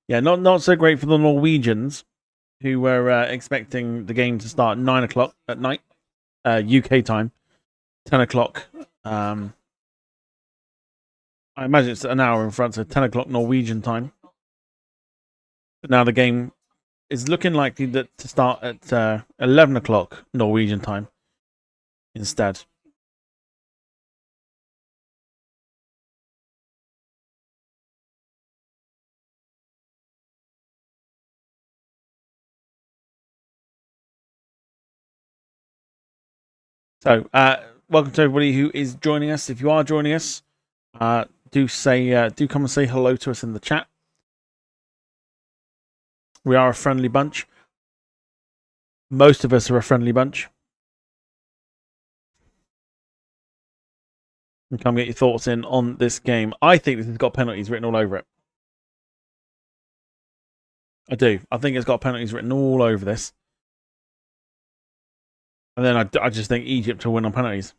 S1: Yeah, not so great for the Norwegians, who were expecting the game to start 9 o'clock at night, UK time, 10 o'clock. I imagine it's an hour in front, so 10 o'clock Norwegian time. But now the game is looking likely to start at 11 o'clock Norwegian time instead. So, welcome to everybody who is joining us. If you are joining us, do come and say hello to us in the chat. We are a friendly bunch. Most of us are a friendly bunch. And come get your thoughts in on this game. I think this has got penalties written all over it. I do. I think it's got penalties written all over this. And then I just think Egypt will win on penalties.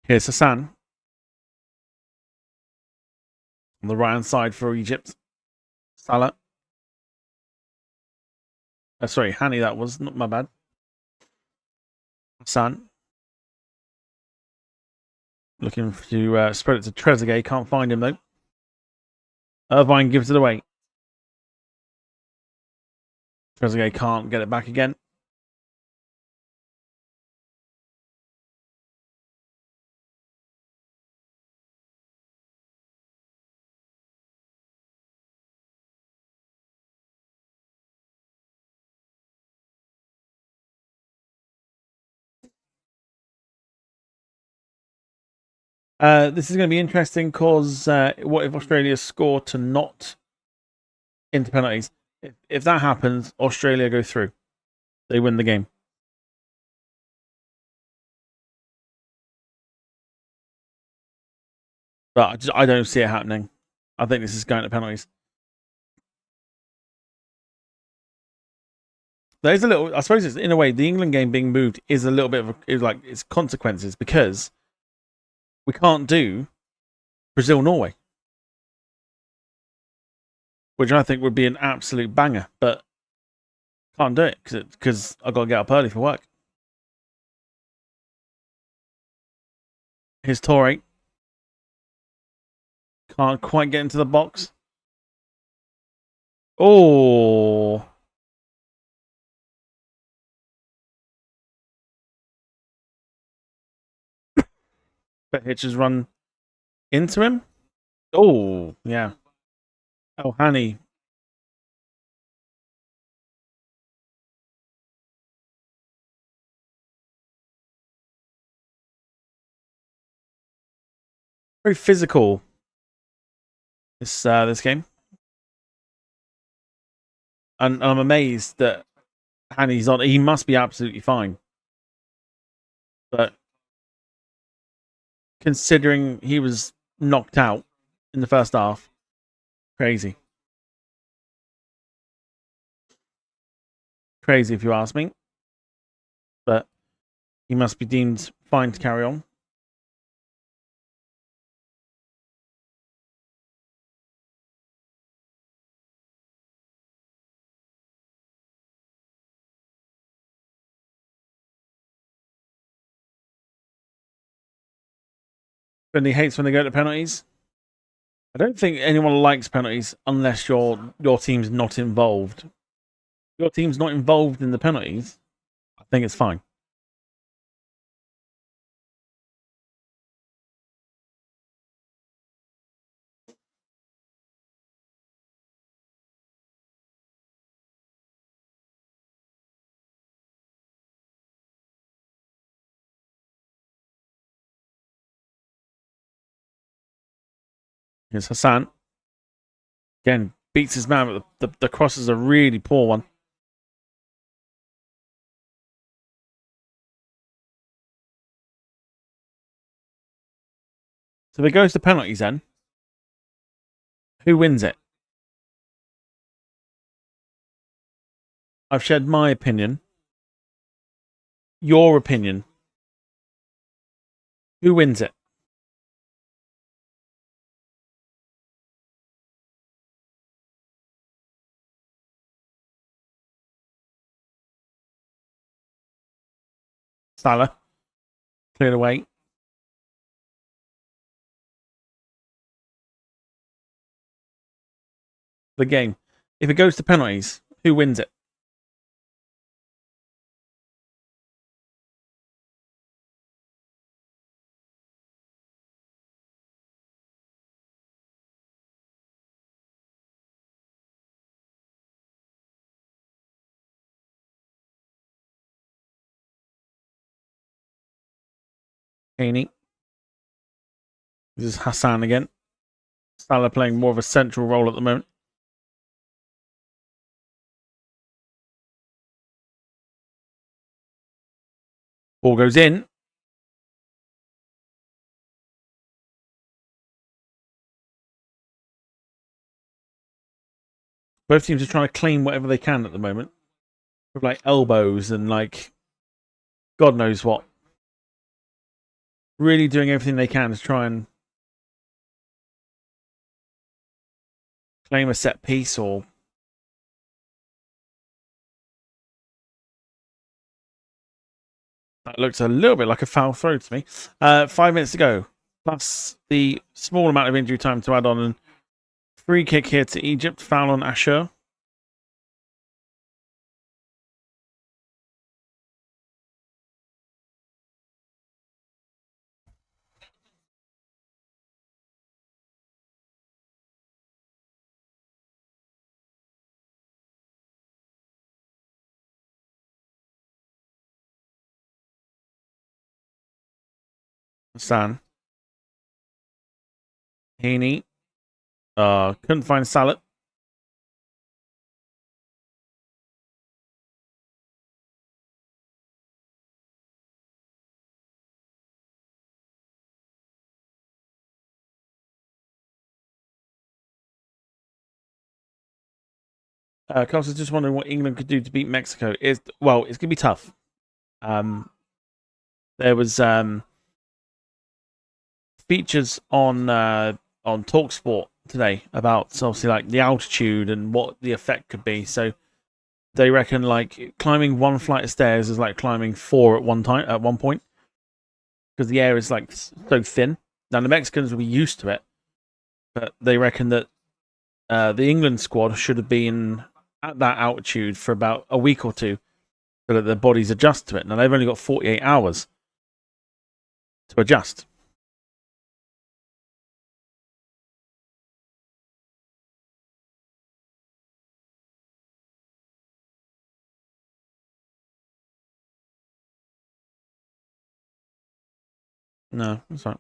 S1: Here's Hassan. On the right-hand side for Egypt. Salah. Sorry, Hani, that was. Not my bad. Hassan. Looking to spread it to Trezeguet. Can't find him, though. Irvine gives it away. Trezeguet can't get it back again. This is going to be interesting because what if Australia score to not into penalties? If that happens, Australia go through. They win the game. But I don't see it happening. I think this is going to penalties. There's a little, I suppose it's in a way, the England game being moved is a little bit of it's consequences because we can't do Brazil-Norway, which I think would be an absolute banger, but can't do it because I've got to get up early for work. Here's Torre. Can't quite get into the box. Oh. But Hitch has run into him. Oh, yeah. Oh, Hani. Very physical. This game. And I'm amazed that Hani's on. He must be absolutely fine. But considering he was knocked out in the first half, crazy. Crazy if you ask me. But he must be deemed fine to carry on. But he hates when they go to penalties. I don't think anyone likes penalties unless your team's not involved. If your team's not involved in the penalties, I think it's fine. Here's Hassan. Again, beats his man, but the cross is a really poor one. So if it goes to penalties then, who wins it? I've shared my opinion. Your opinion. Who wins it? Salah. Cleared away. The game. If it goes to penalties, who wins it? Haney. This is Hassan again. Salah playing more of a central role at the moment. Ball goes in. Both teams are trying to claim whatever they can at the moment. With like elbows and like God knows what. Really doing everything they can to try and claim a set piece or that looks a little bit like a foul throw to me. 5 minutes to go. Plus the small amount of injury time to add on. And free kick here to Egypt. Foul on Asher. Hassan. Heaney. Couldn't find Salah. Carl's just wondering what England could do to beat Mexico. It's going to be tough. There was features on Talksport today about obviously like the altitude and what the effect could be. So they reckon like climbing one flight of stairs is like climbing 4 at one point because the air is like so thin. Now the Mexicans will be used to it, but they reckon that the England squad should have been at that altitude for about a week or two so that their bodies adjust to it. Now they've only got 48 hours to adjust. No, that's right.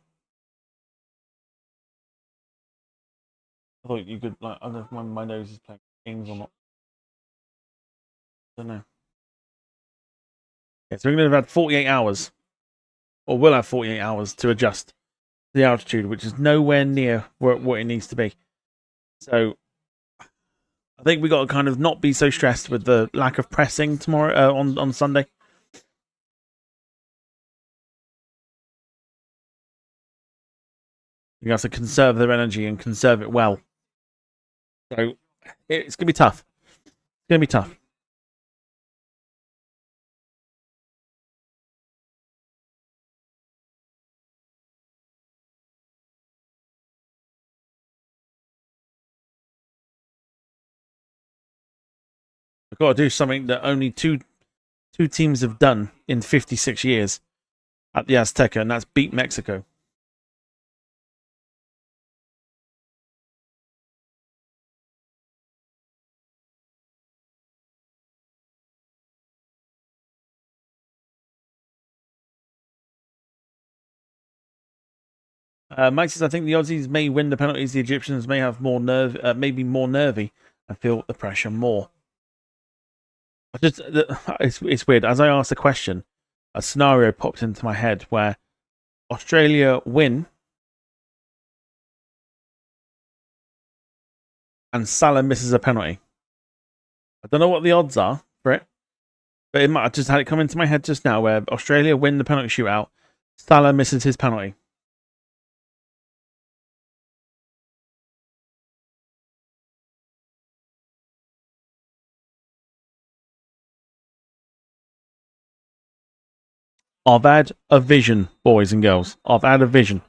S1: I thought you could like I don't know if my nose is playing games or not. I don't know. Yeah, so we're going to have had 48 hours, or will have 48 hours to adjust the altitude, which is nowhere near what it needs to be. So I think we got to kind of not be so stressed with the lack of pressing tomorrow on Sunday. You have to conserve their energy and conserve it well. So it's going to be tough. It's going to be tough. We've got to do something that only two teams have done in 56 years at the Azteca, and that's beat Mexico. Mike says, I think the Aussies may win the penalties. The Egyptians may have more maybe more nervy and feel the pressure more. It's weird. As I asked the question, a scenario popped into my head where Australia win and Salah misses a penalty. I don't know what the odds are for it, but it might have just had it come into my head just now where Australia win the penalty shootout, Salah misses his penalty. I've had a vision, boys and girls. I've had a vision.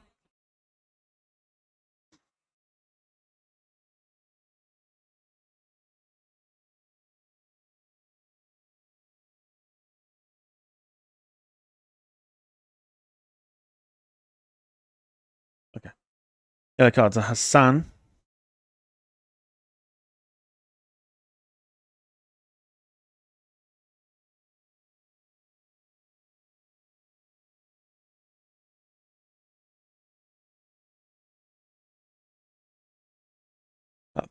S1: Okay. Yellow cards are Hassan.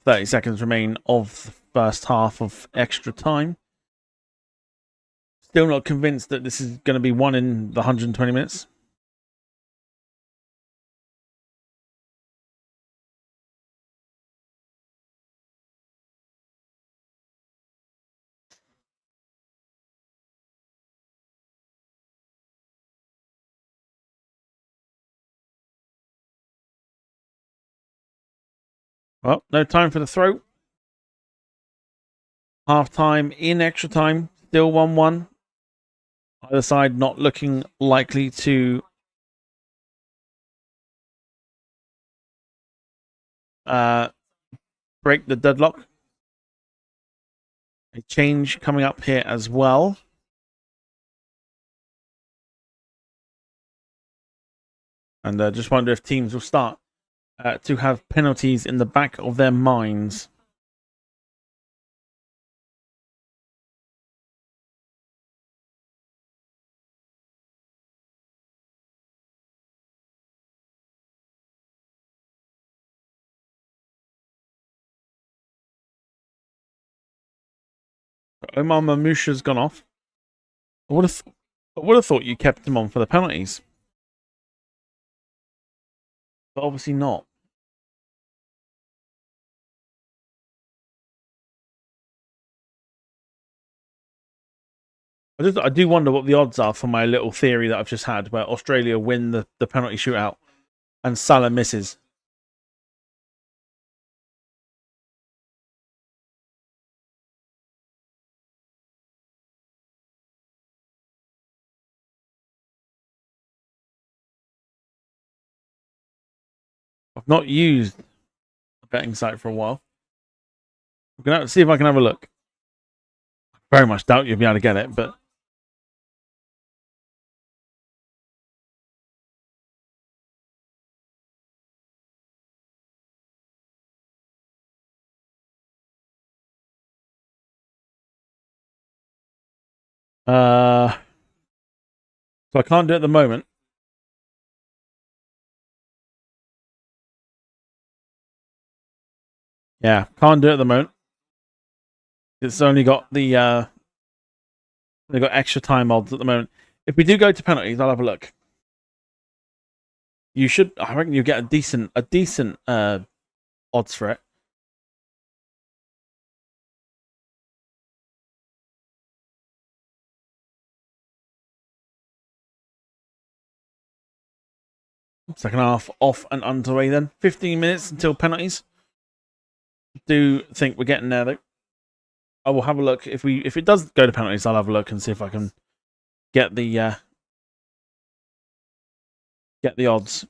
S1: 30 seconds remain of the first half of extra time. Still not convinced that this is going to be one in the 120 minutes. Well, no time for the throw. Half time in extra time. Still 1-1. Either side not looking likely to break the deadlock. A change coming up here as well. And just wonder if teams will start to have penalties in the back of their minds. Omar Mamusha's gone off. I would have thought you kept him on for the penalties. But obviously not. I do wonder what the odds are for my little theory that I've just had, where Australia win the penalty shootout and Salah misses. I've not used a betting site for a while. We're going to see if I can have a look. Very much doubt you'll be able to get it, but so I can't do it at the moment. Yeah, can't do it at the moment. It's only got they've got extra time odds at the moment. If we do go to penalties, I'll have a look. You should. I reckon you get a decent odds for it. Second half off and underway then. 15 minutes until penalties. Do think we're getting there though. I will have a look. If it does go to penalties, I'll have a look and see if I can get the odds.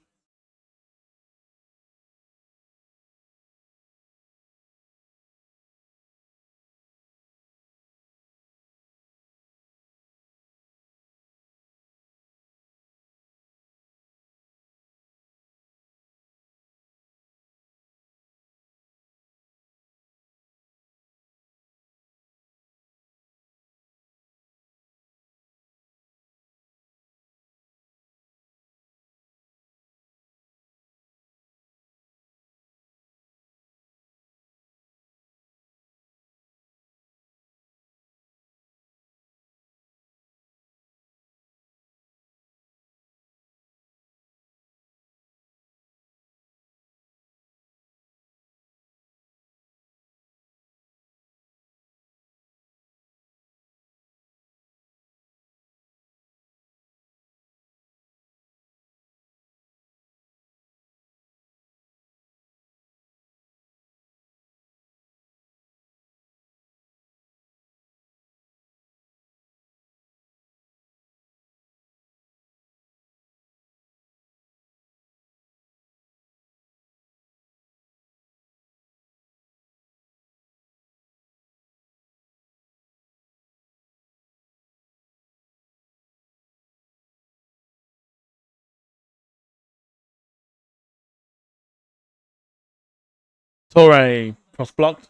S1: Torre cross blocked.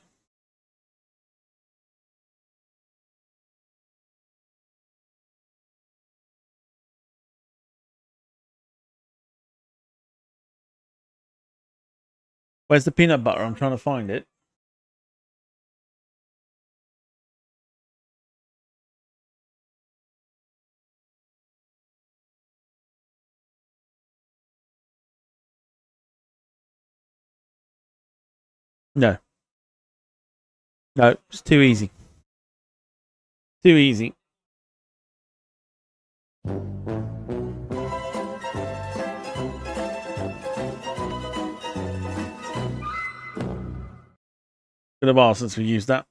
S1: Where's the peanut butter? I'm trying to find it. No. No, it's too easy. Too easy. Been a while since we used that.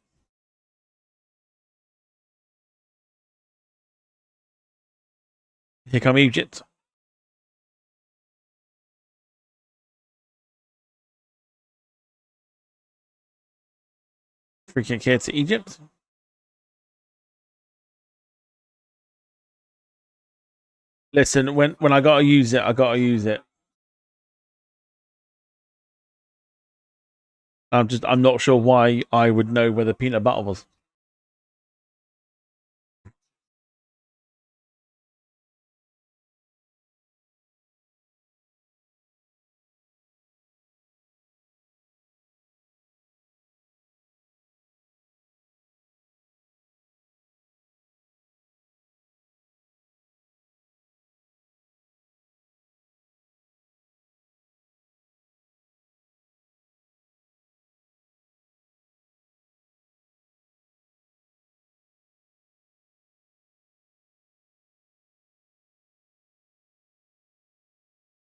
S1: Here come Egypt. Free kick here to Egypt. Listen, when I gotta use it, I gotta use it. I'm not sure why I would know where the peanut butter was.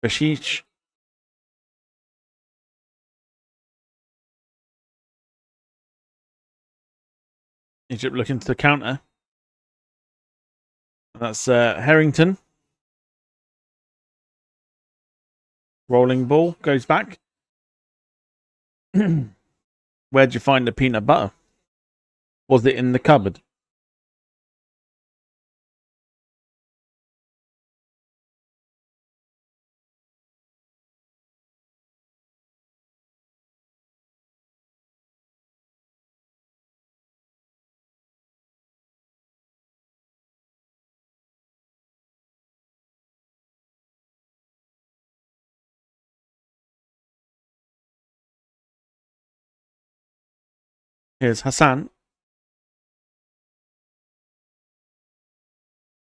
S1: Bashish. Egypt looking to the counter. That's Harrington. Rolling ball goes back. Where'd you find the peanut butter? Was it in the cupboard? Here's Hassan.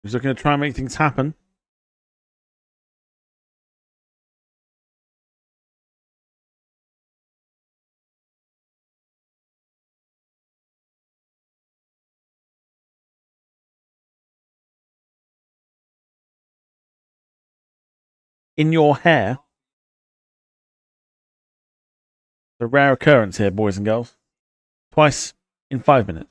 S1: He's looking to try and make things happen. In your hair. A rare occurrence here, boys and girls. Twice in 5 minutes.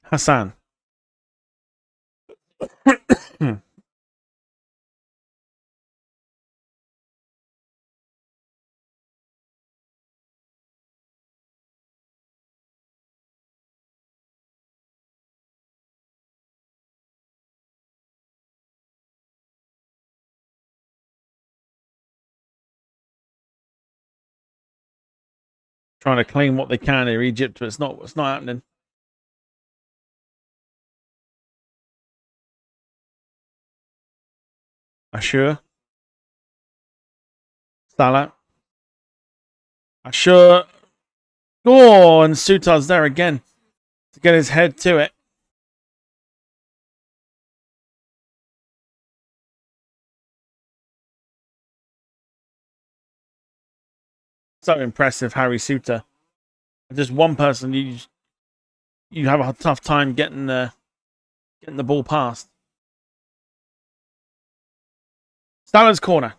S1: Hassan. Trying to claim what they can here, Egypt, but it's not happening. Ashur. Salah. Ashur. Oh, and Sutar's there again to get his head to it. So impressive, Harry Suter. Just one person, you have a tough time getting the ball past. Salah's corner.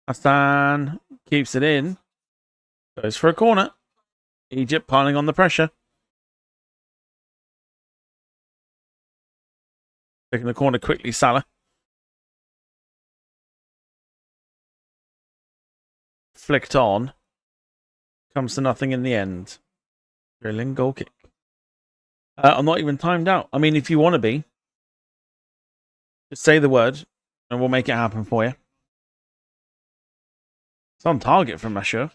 S1: Hassan keeps it in. Goes for a corner. Egypt piling on the pressure. Taking the corner quickly, Salah. Flicked on. Comes to nothing in the end. Drilling goal kick. I'm not even timed out. I mean, if you want to be, just say the word and we'll make it happen for you. It's on target from Masher.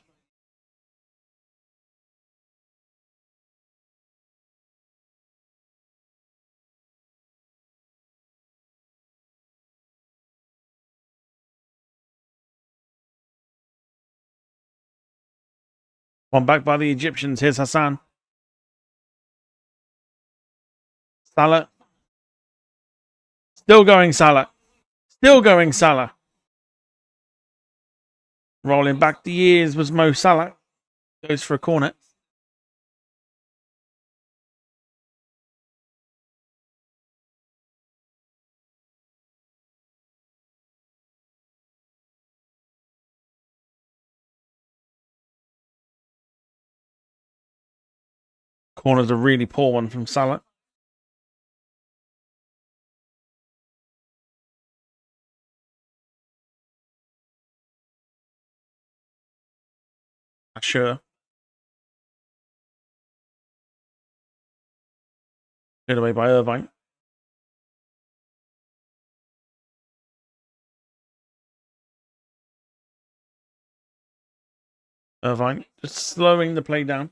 S1: One back by the Egyptians. Here's Hassan. Salah. Still going Salah. Still going Salah. Rolling back the years was Mo Salah. Goes for a corner. Corner's a really poor one from Salah. Sure. Get away by Irvine. Irvine just slowing the play down.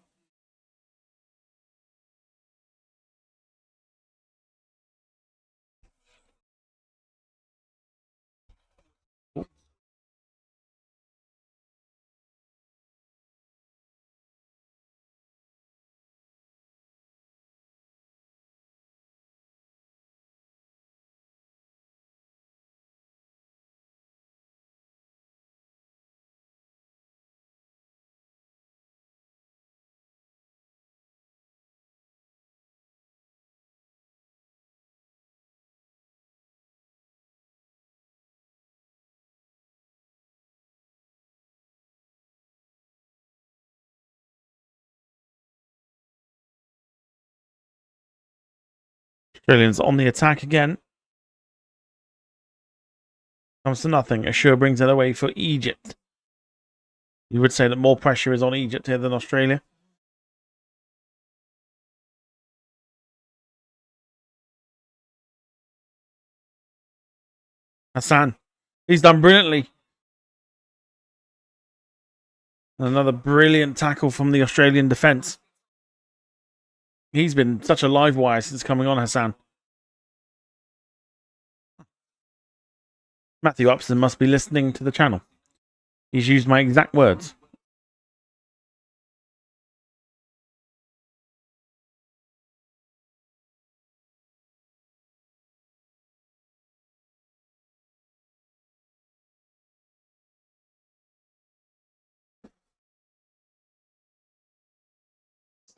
S1: Australians on the attack again. Comes to nothing. Assure brings it away for Egypt. You would say that more pressure is on Egypt here than Australia. Hassan. He's done brilliantly. Another brilliant tackle from the Australian defence. He's been such a live wire since coming on, Hassan. Matthew Upson must be listening to the channel. He's used my exact words.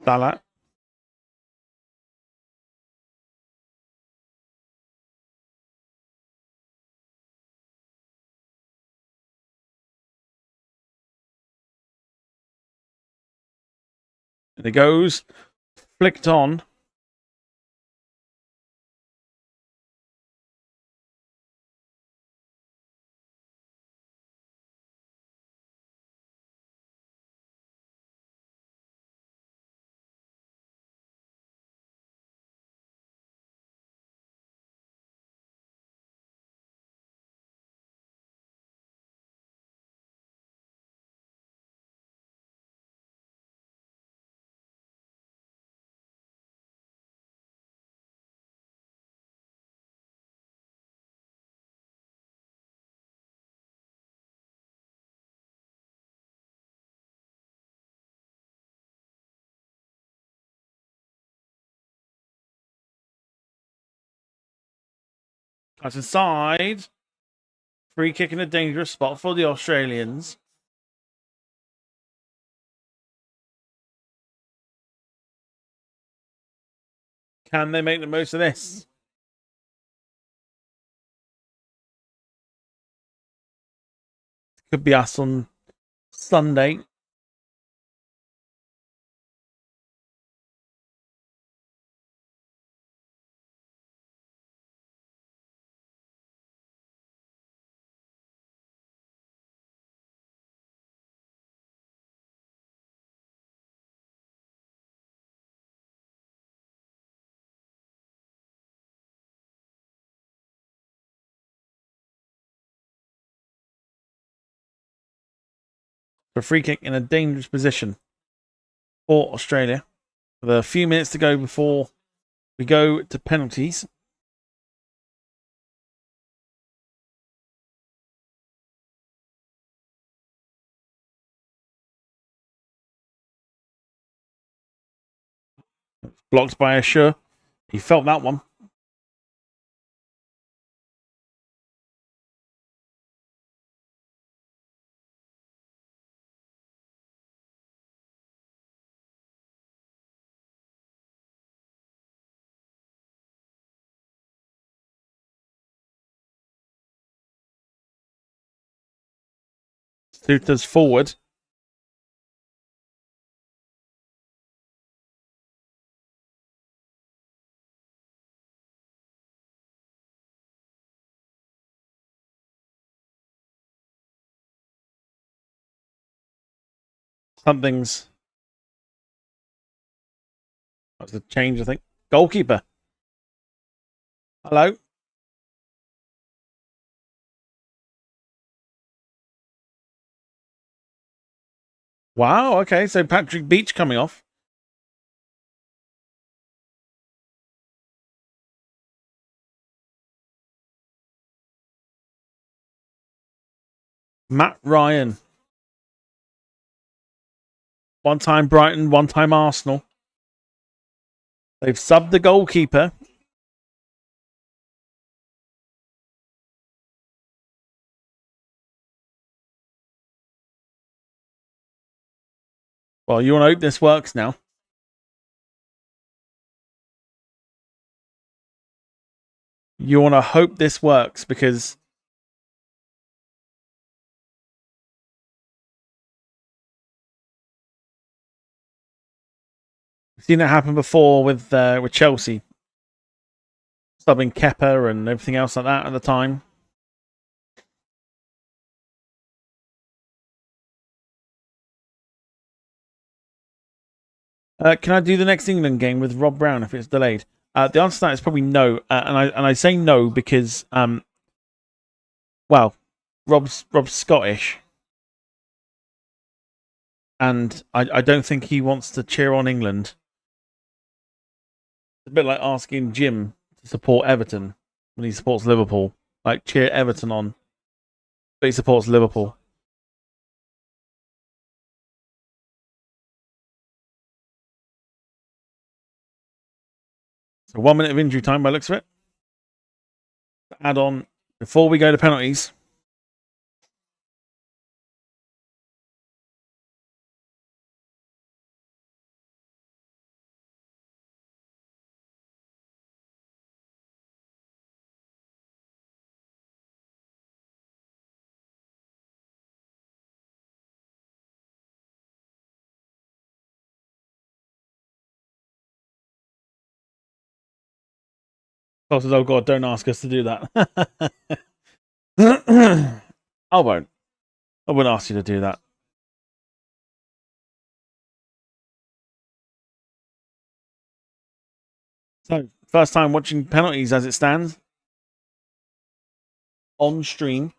S1: Salah. There it goes. Flicked on. That's inside. Free kick in a dangerous spot for the Australians. Can they make the most of this? Could be us on Sunday. For a free kick in a dangerous position for Australia. With a few minutes to go before we go to penalties. Blocked by Assure. He felt that one. Suter's forward. Something's... That's the change, I think. Goalkeeper. Hello. Wow, okay, so Patrick Beach coming off. Matt Ryan. One time Brighton, one time Arsenal. They've subbed the goalkeeper. Well, you want to hope this works now. You want to hope this works because we've seen it happen before with Chelsea. Subbing Kepa and everything else like that at the time. Can I do the next England game with Rob Brown if it's delayed? The answer to that is probably no, and I say no because well, Rob's Scottish, and I don't think he wants to cheer on England. It's a bit like asking Jim to support Everton when he supports Liverpool. Like cheer Everton on, but he supports Liverpool. So 1 minute of injury time by the looks of it. Add on before we go to penalties. Paul says, "Oh God, don't ask us to do that." I won't. I wouldn't ask you to do that. So, first time watching penalties as it stands on stream.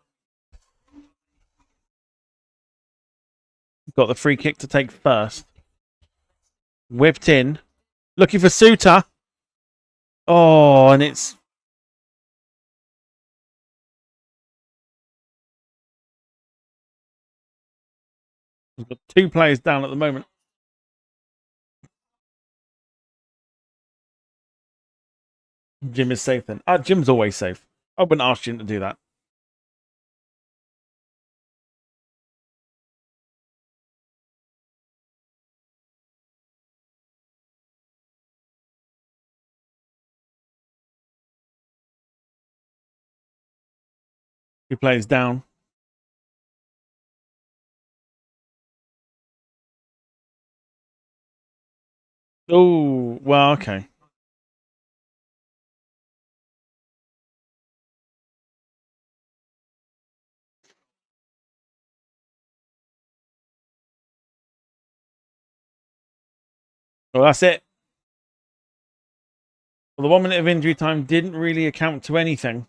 S1: Got the free kick to take first. Whipped in, looking for Suter. Oh, and it's we've got two players down at the moment. Jim is safe then. Jim's always safe. I wouldn't ask Jim to do that. He plays down. Oh, well, okay. Well, that's it. Well, the 1 minute of injury time didn't really account to anything.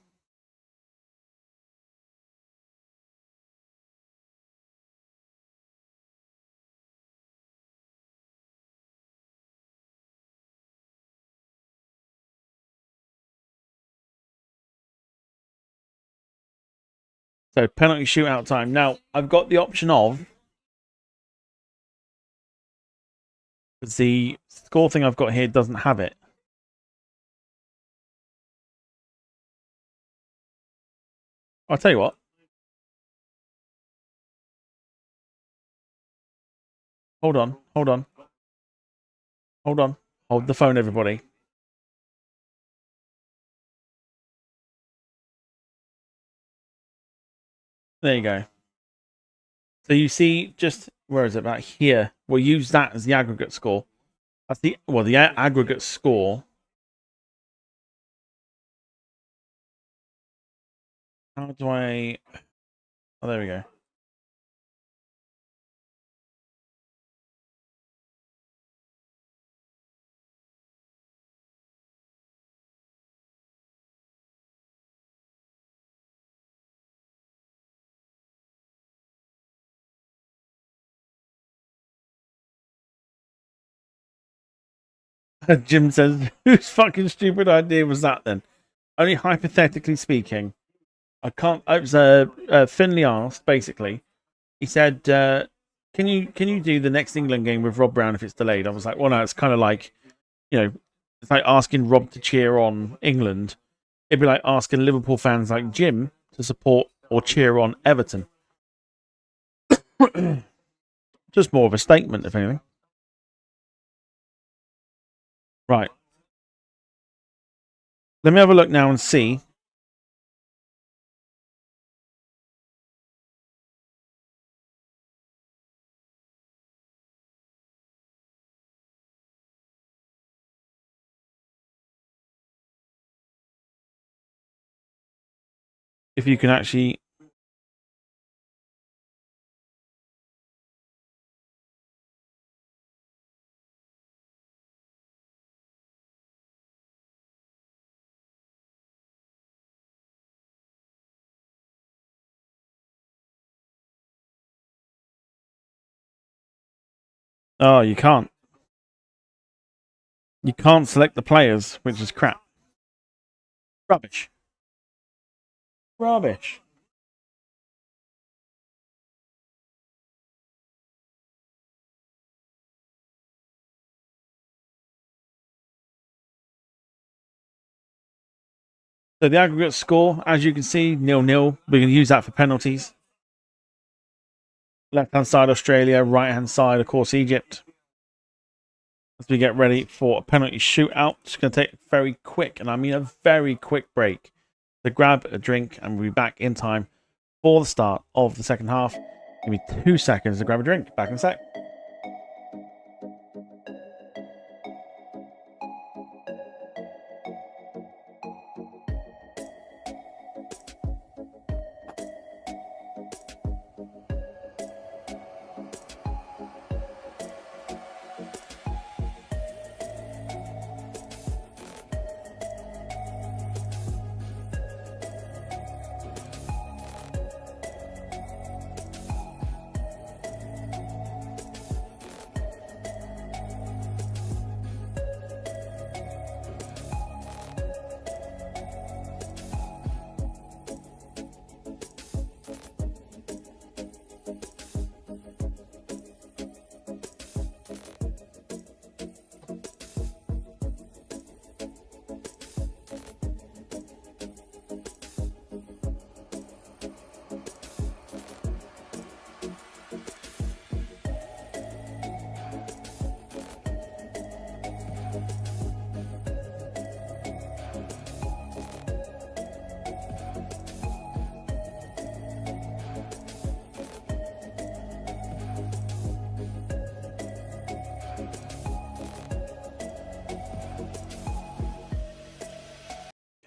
S1: So penalty shootout time. Now, I've got the option of Because the score thing I've got here doesn't have it. I'll tell you what. Hold on. Hold on. Hold on. Hold the phone, everybody. There you go. So you see, just where is it? About here. We'll use that as the aggregate score. That's the aggregate score. How do I? Oh, there we go. Jim says, "Whose fucking stupid idea was that?" Then, only hypothetically speaking, I can't. It was Finley asked basically. He said, "Can you do the next England game with Rob Brown if it's delayed?" I was like, "Well, no, it's kind of like, it's like asking Rob to cheer on England. It'd be like asking Liverpool fans like Jim to support or cheer on Everton." Just more of a statement, if anything. Right. Let me have a look now and see. If you can actually. Oh, you can't. You can't select the players, which is crap. Rubbish. Rubbish. So the aggregate score, as you can see, 0-0. We're going to use that for penalties. Left-hand side, Australia. Right-hand side, of course, Egypt. As we get ready for a penalty shootout. Just going to take a very quick, and I mean a very quick break to grab a drink, and we'll be back in time for the start of the second half. Give me 2 seconds to grab a drink. Back in a sec.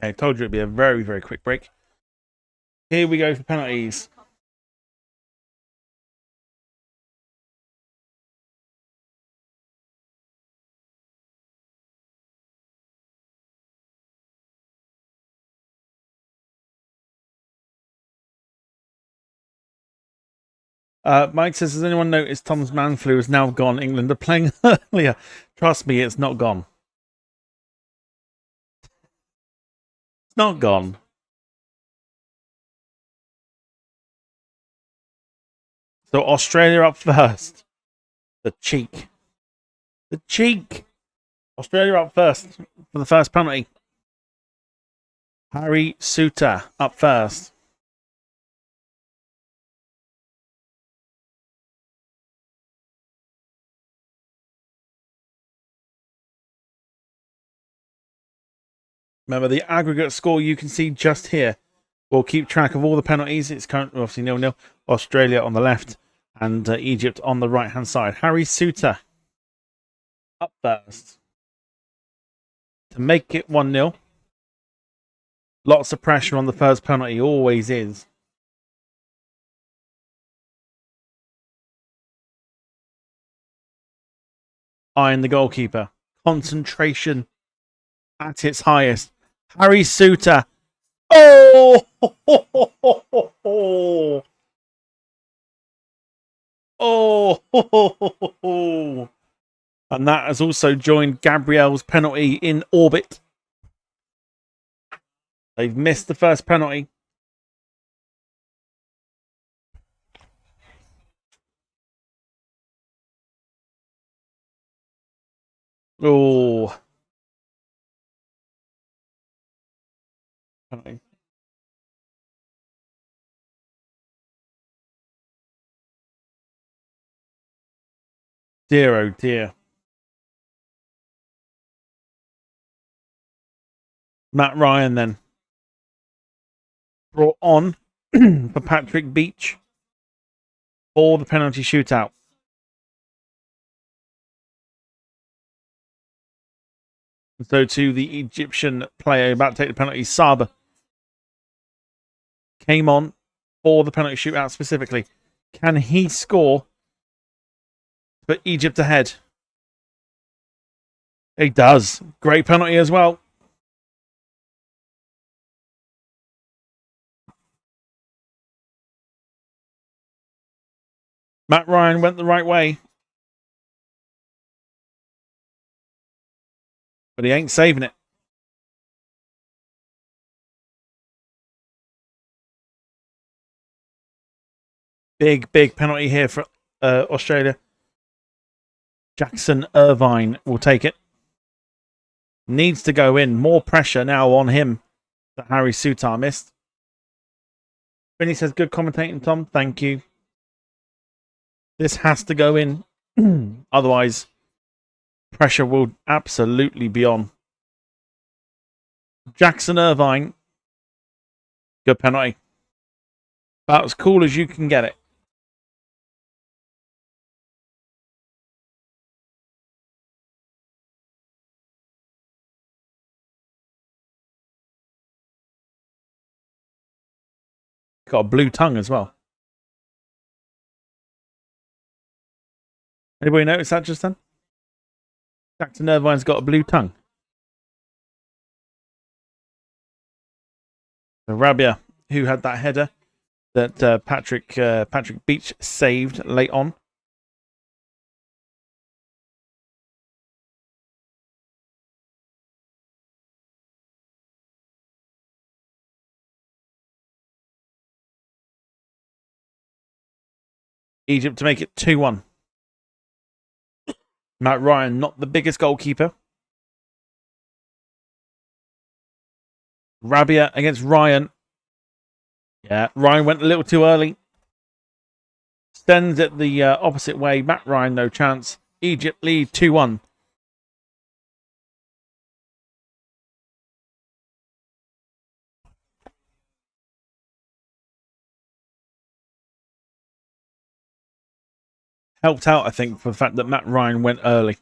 S1: Okay, I told you it'd be a very, very quick break. Here we go for penalties. Mike says, has anyone noticed Tom's man flu is now gone? England are playing earlier. Trust me, it's not gone. It's not gone. So Australia up first. The cheek. The cheek. Australia up first for the first penalty. Harry Suter up first. Remember, the aggregate score you can see just here. We'll keep track of all the penalties. It's currently obviously 0-0. Australia on the left and Egypt on the right-hand side. Harry Suter up first to make it 1-0. Lots of pressure on the first penalty, always is. Eyeing the goalkeeper. Concentration at its highest. Harry Suter. Oh! Oh! And that has also joined Gabriel's penalty in orbit. They've missed the first penalty. Oh. Penalty. Dear, oh dear. Matt Ryan then brought on for Patrick Beach for the penalty shootout. So to the Egyptian player about to take the penalty, Saba came on for the penalty shootout specifically. Can he score? But Egypt ahead. He does. Great penalty as well. Matt Ryan went the right way. But he ain't saving it. Big penalty here for Australia. Jackson Irvine will take it. Needs to go in. More pressure now on him that Harry Suter missed. Vinny says, good commentating, Tom. Thank you. This has to go in. Otherwise, pressure will absolutely be on. Jackson Irvine. Good penalty. About as cool as you can get it. Got a blue tongue as well. Anybody notice that just then? Jackson Irvine's got a blue tongue. So Rabia, who had that header that Patrick Beach saved late on. Egypt to make it 2-1. Matt Ryan, not the biggest goalkeeper. Rabia against Ryan. Yeah, Ryan went a little too early. Sends it the opposite way. Matt Ryan, no chance. Egypt lead 2-1. Helped out, I think, for the fact that Matt Ryan went early.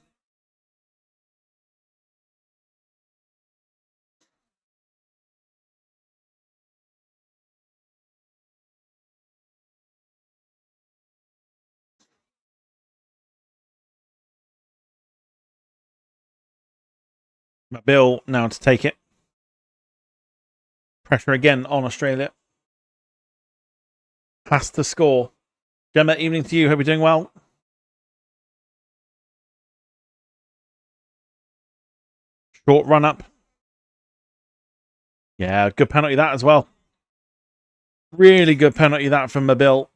S1: Bill now to take it. Pressure again on Australia. Has to score. Gemma, evening to you. Hope you're doing well. Short run up. Yeah, good penalty that as well. Really good penalty that from Mabil.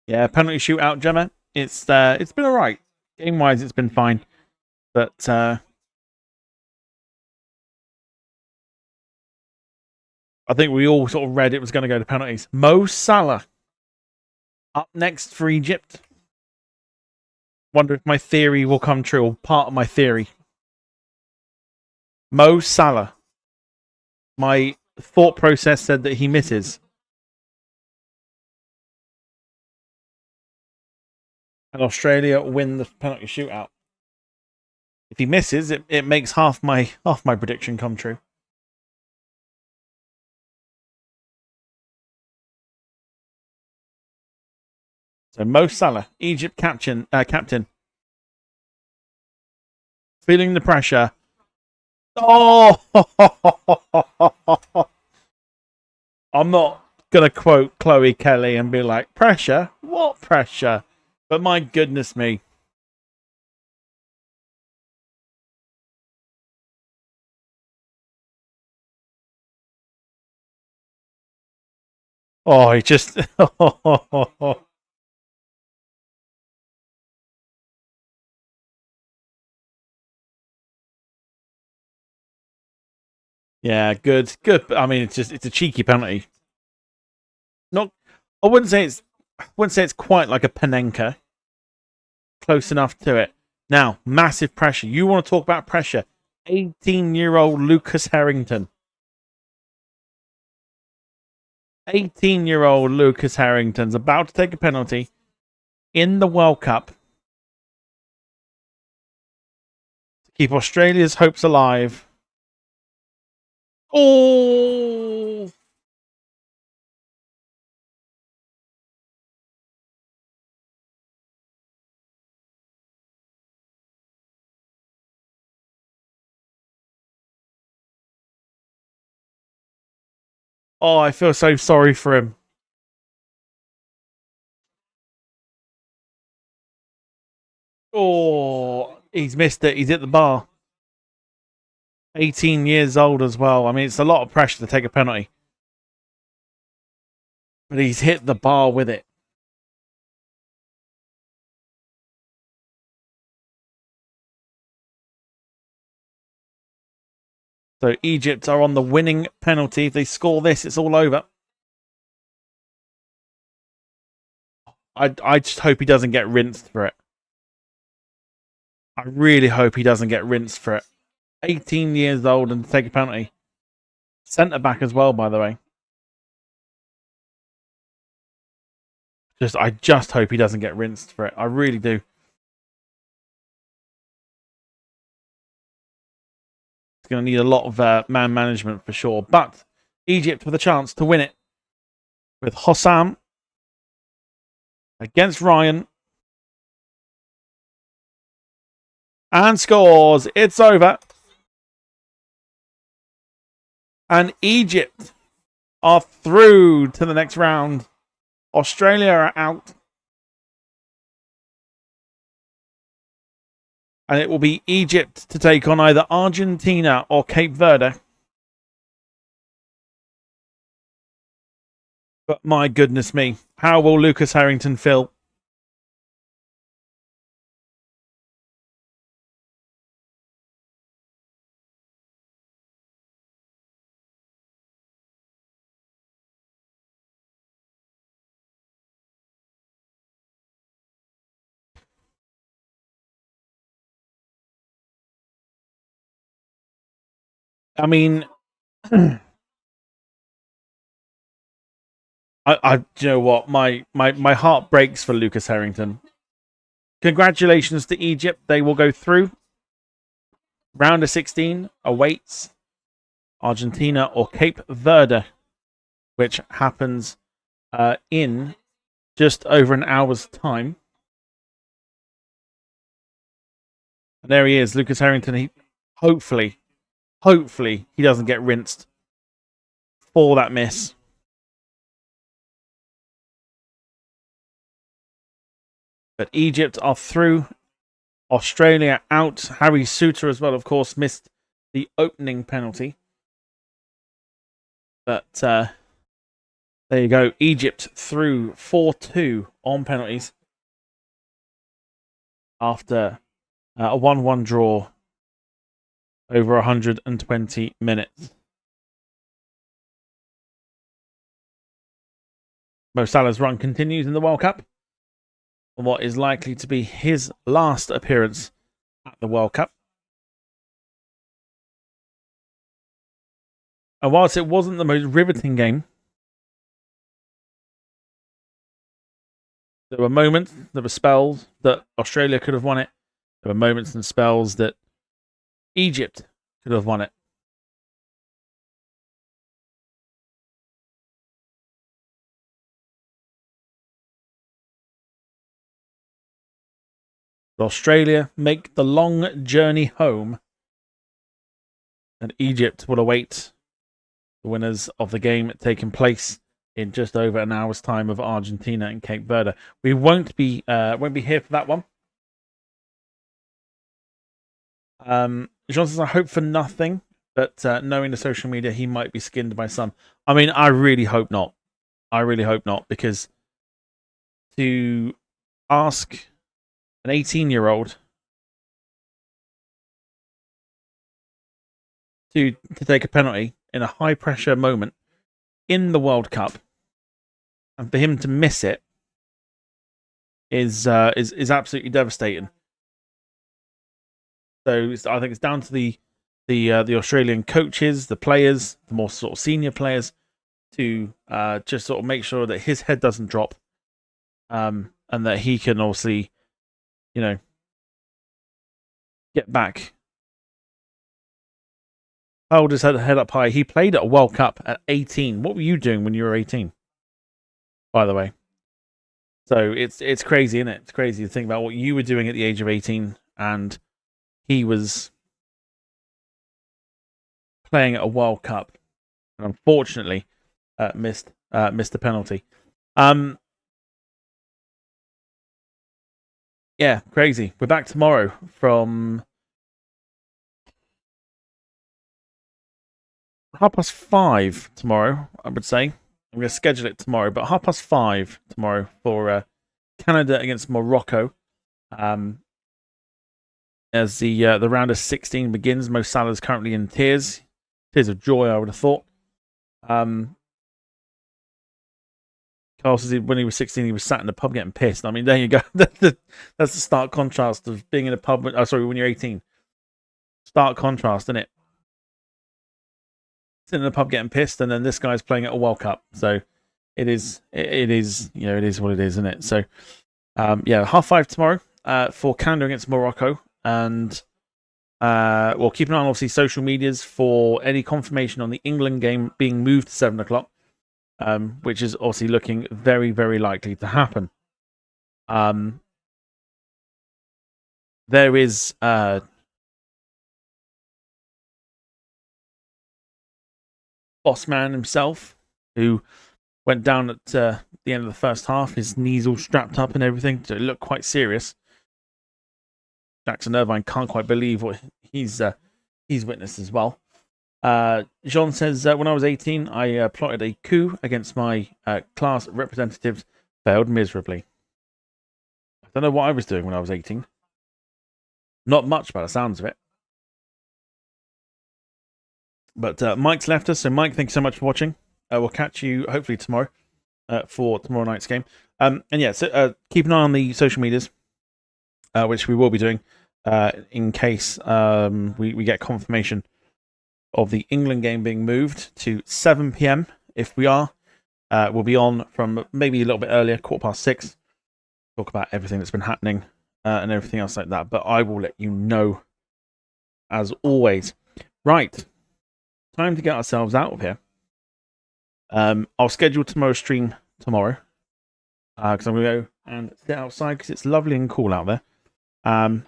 S1: Yeah, penalty shootout, Gemma. It's been alright. Game wise, it's been fine, but I think we all sort of read it was going to go to penalties. Mo Salah up next for Egypt. Wonder if my theory will come true, or part of my theory. Mo Salah. My thought process said that he misses. And Australia win the penalty shootout. If he misses, it makes half my prediction come true. So Mo Salah, Egypt captain, feeling the pressure. Oh, I'm not gonna quote Chloe Kelly and be like, pressure? What pressure? But my goodness me. Oh, he just. Yeah, good. I mean, it's a cheeky penalty. Not, I wouldn't say it's quite like a Panenka. Close enough to it. Now, massive pressure. You want to talk about pressure? 18-year-old Lucas Harrington. 18-year-old Lucas Harrington's about to take a penalty in the World Cup to keep Australia's hopes alive. Oh! Oh, I feel so sorry for him. Oh, he's missed it. He's hit the bar. 18 years old as well. I mean, it's a lot of pressure to take a penalty. But he's hit the bar with it. So Egypt are on the winning penalty. If they score this, it's all over. I just hope he doesn't get rinsed for it. I really hope he doesn't get rinsed for it. 18 years old and take a penalty. Centre back as well, by the way. I just hope he doesn't get rinsed for it. I really do. It's going to need a lot of man management for sure. But Egypt with a chance to win it with Hossam against Ryan. And scores. It's over. And Egypt are through to the next round. Australia are out. And it will be Egypt to take on either Argentina or Cape Verde. But my goodness me, how will Lucas Harrington feel? I mean, do you know what? My heart breaks for Lucas Harrington. Congratulations to Egypt. They will go through. Round of 16 awaits Argentina or Cape Verde, which happens in just over an hour's time. And there he is, Lucas Harrington. He hopefully he doesn't get rinsed for that miss. But Egypt are through. Australia out. Harry Suter as well, of course, missed the opening penalty. But There you go. Egypt through 4-2 on penalties after a 1-1 draw over 120 minutes. Mo Salah's run continues in the World Cup on what is likely to be his last appearance at the World Cup. And whilst it wasn't the most riveting game, there were moments, there were spells that Australia could have won it. There were moments and spells that Egypt could have won it. But Australia make the long journey home, and Egypt will await the winners of the game taking place in just over an hour's time of Argentina and Cape Verde. We won't be here for that one. John says, I hope for nothing, but knowing the social media, he might be skinned by some. I mean, I really hope not. I really hope not, because to ask an 18-year-old to take a penalty in a high-pressure moment in the World Cup, and for him to miss it is absolutely devastating. So I think it's down to the Australian coaches, the players, the more sort of senior players, to just sort of make sure that his head doesn't drop, and that he can obviously, get back. Hold his head up high. He played at a World Cup at 18. What were you doing when you were 18? By the way. So it's crazy, isn't it? It's crazy to think about what you were doing at the age of 18, and he was playing at a World Cup, and unfortunately missed the penalty. Yeah, crazy. We're back tomorrow from 5:30 tomorrow, I would say. I'm going to schedule it tomorrow, but 5:30 tomorrow for Canada against Morocco. As the round of 16 begins, Mo Salah is currently in tears of joy, I would have thought. Carl says when he was 16, he was sat in the pub getting pissed. I mean, there you go. That's the stark contrast of being in a pub. When you're 18. Stark contrast, isn't it? Sitting in a pub getting pissed, and then this guy's playing at a World Cup. So it is what it is, isn't it? So 5:30 tomorrow for Canada against Morocco, and we'll keep an eye on obviously social medias for any confirmation on the England game being moved to 7:00, which is obviously looking very, very likely to happen. There is Bossman himself, who went down at the end of the first half. His knees all strapped up and everything, so it looked quite serious. Jackson Irvine can't quite believe what he's witnessed as well. Jean says, when I was 18, I plotted a coup against my class representatives, failed miserably. I don't know what I was doing when I was 18. Not much by the sounds of it. But Mike's left us, so Mike, thanks so much for watching. We'll catch you hopefully tomorrow for tomorrow night's game. So keep an eye on the social medias, which we will be doing in case we get confirmation of the England game being moved to 7 p.m. If we are, we'll be on from maybe a little bit earlier, 6:15. Talk about everything that's been happening and everything else like that. But I will let you know as always. Right. Time to get ourselves out of here. I'll schedule tomorrow's stream tomorrow because I'm going to go and sit outside because it's lovely and cool out there. And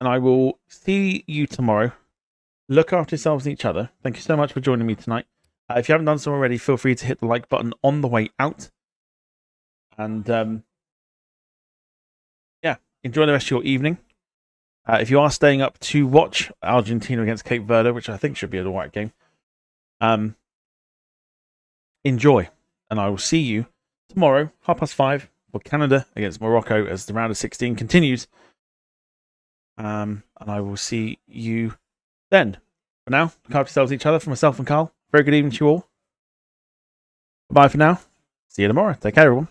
S1: I will see you tomorrow. Look after yourselves and each other. Thank you so much for joining me tonight. If you haven't done so already, feel free to hit the like button on the way out. And enjoy the rest of your evening. If you are staying up to watch Argentina against Cape Verde, which I think should be an alright game, enjoy. and I will see you tomorrow, 5:30, for Canada against Morocco as the round of 16 continues. And I will see you then. For now, look after yourselves, each other. For myself and Carl, very good evening to you all. Bye for now. See you tomorrow. Take care, everyone.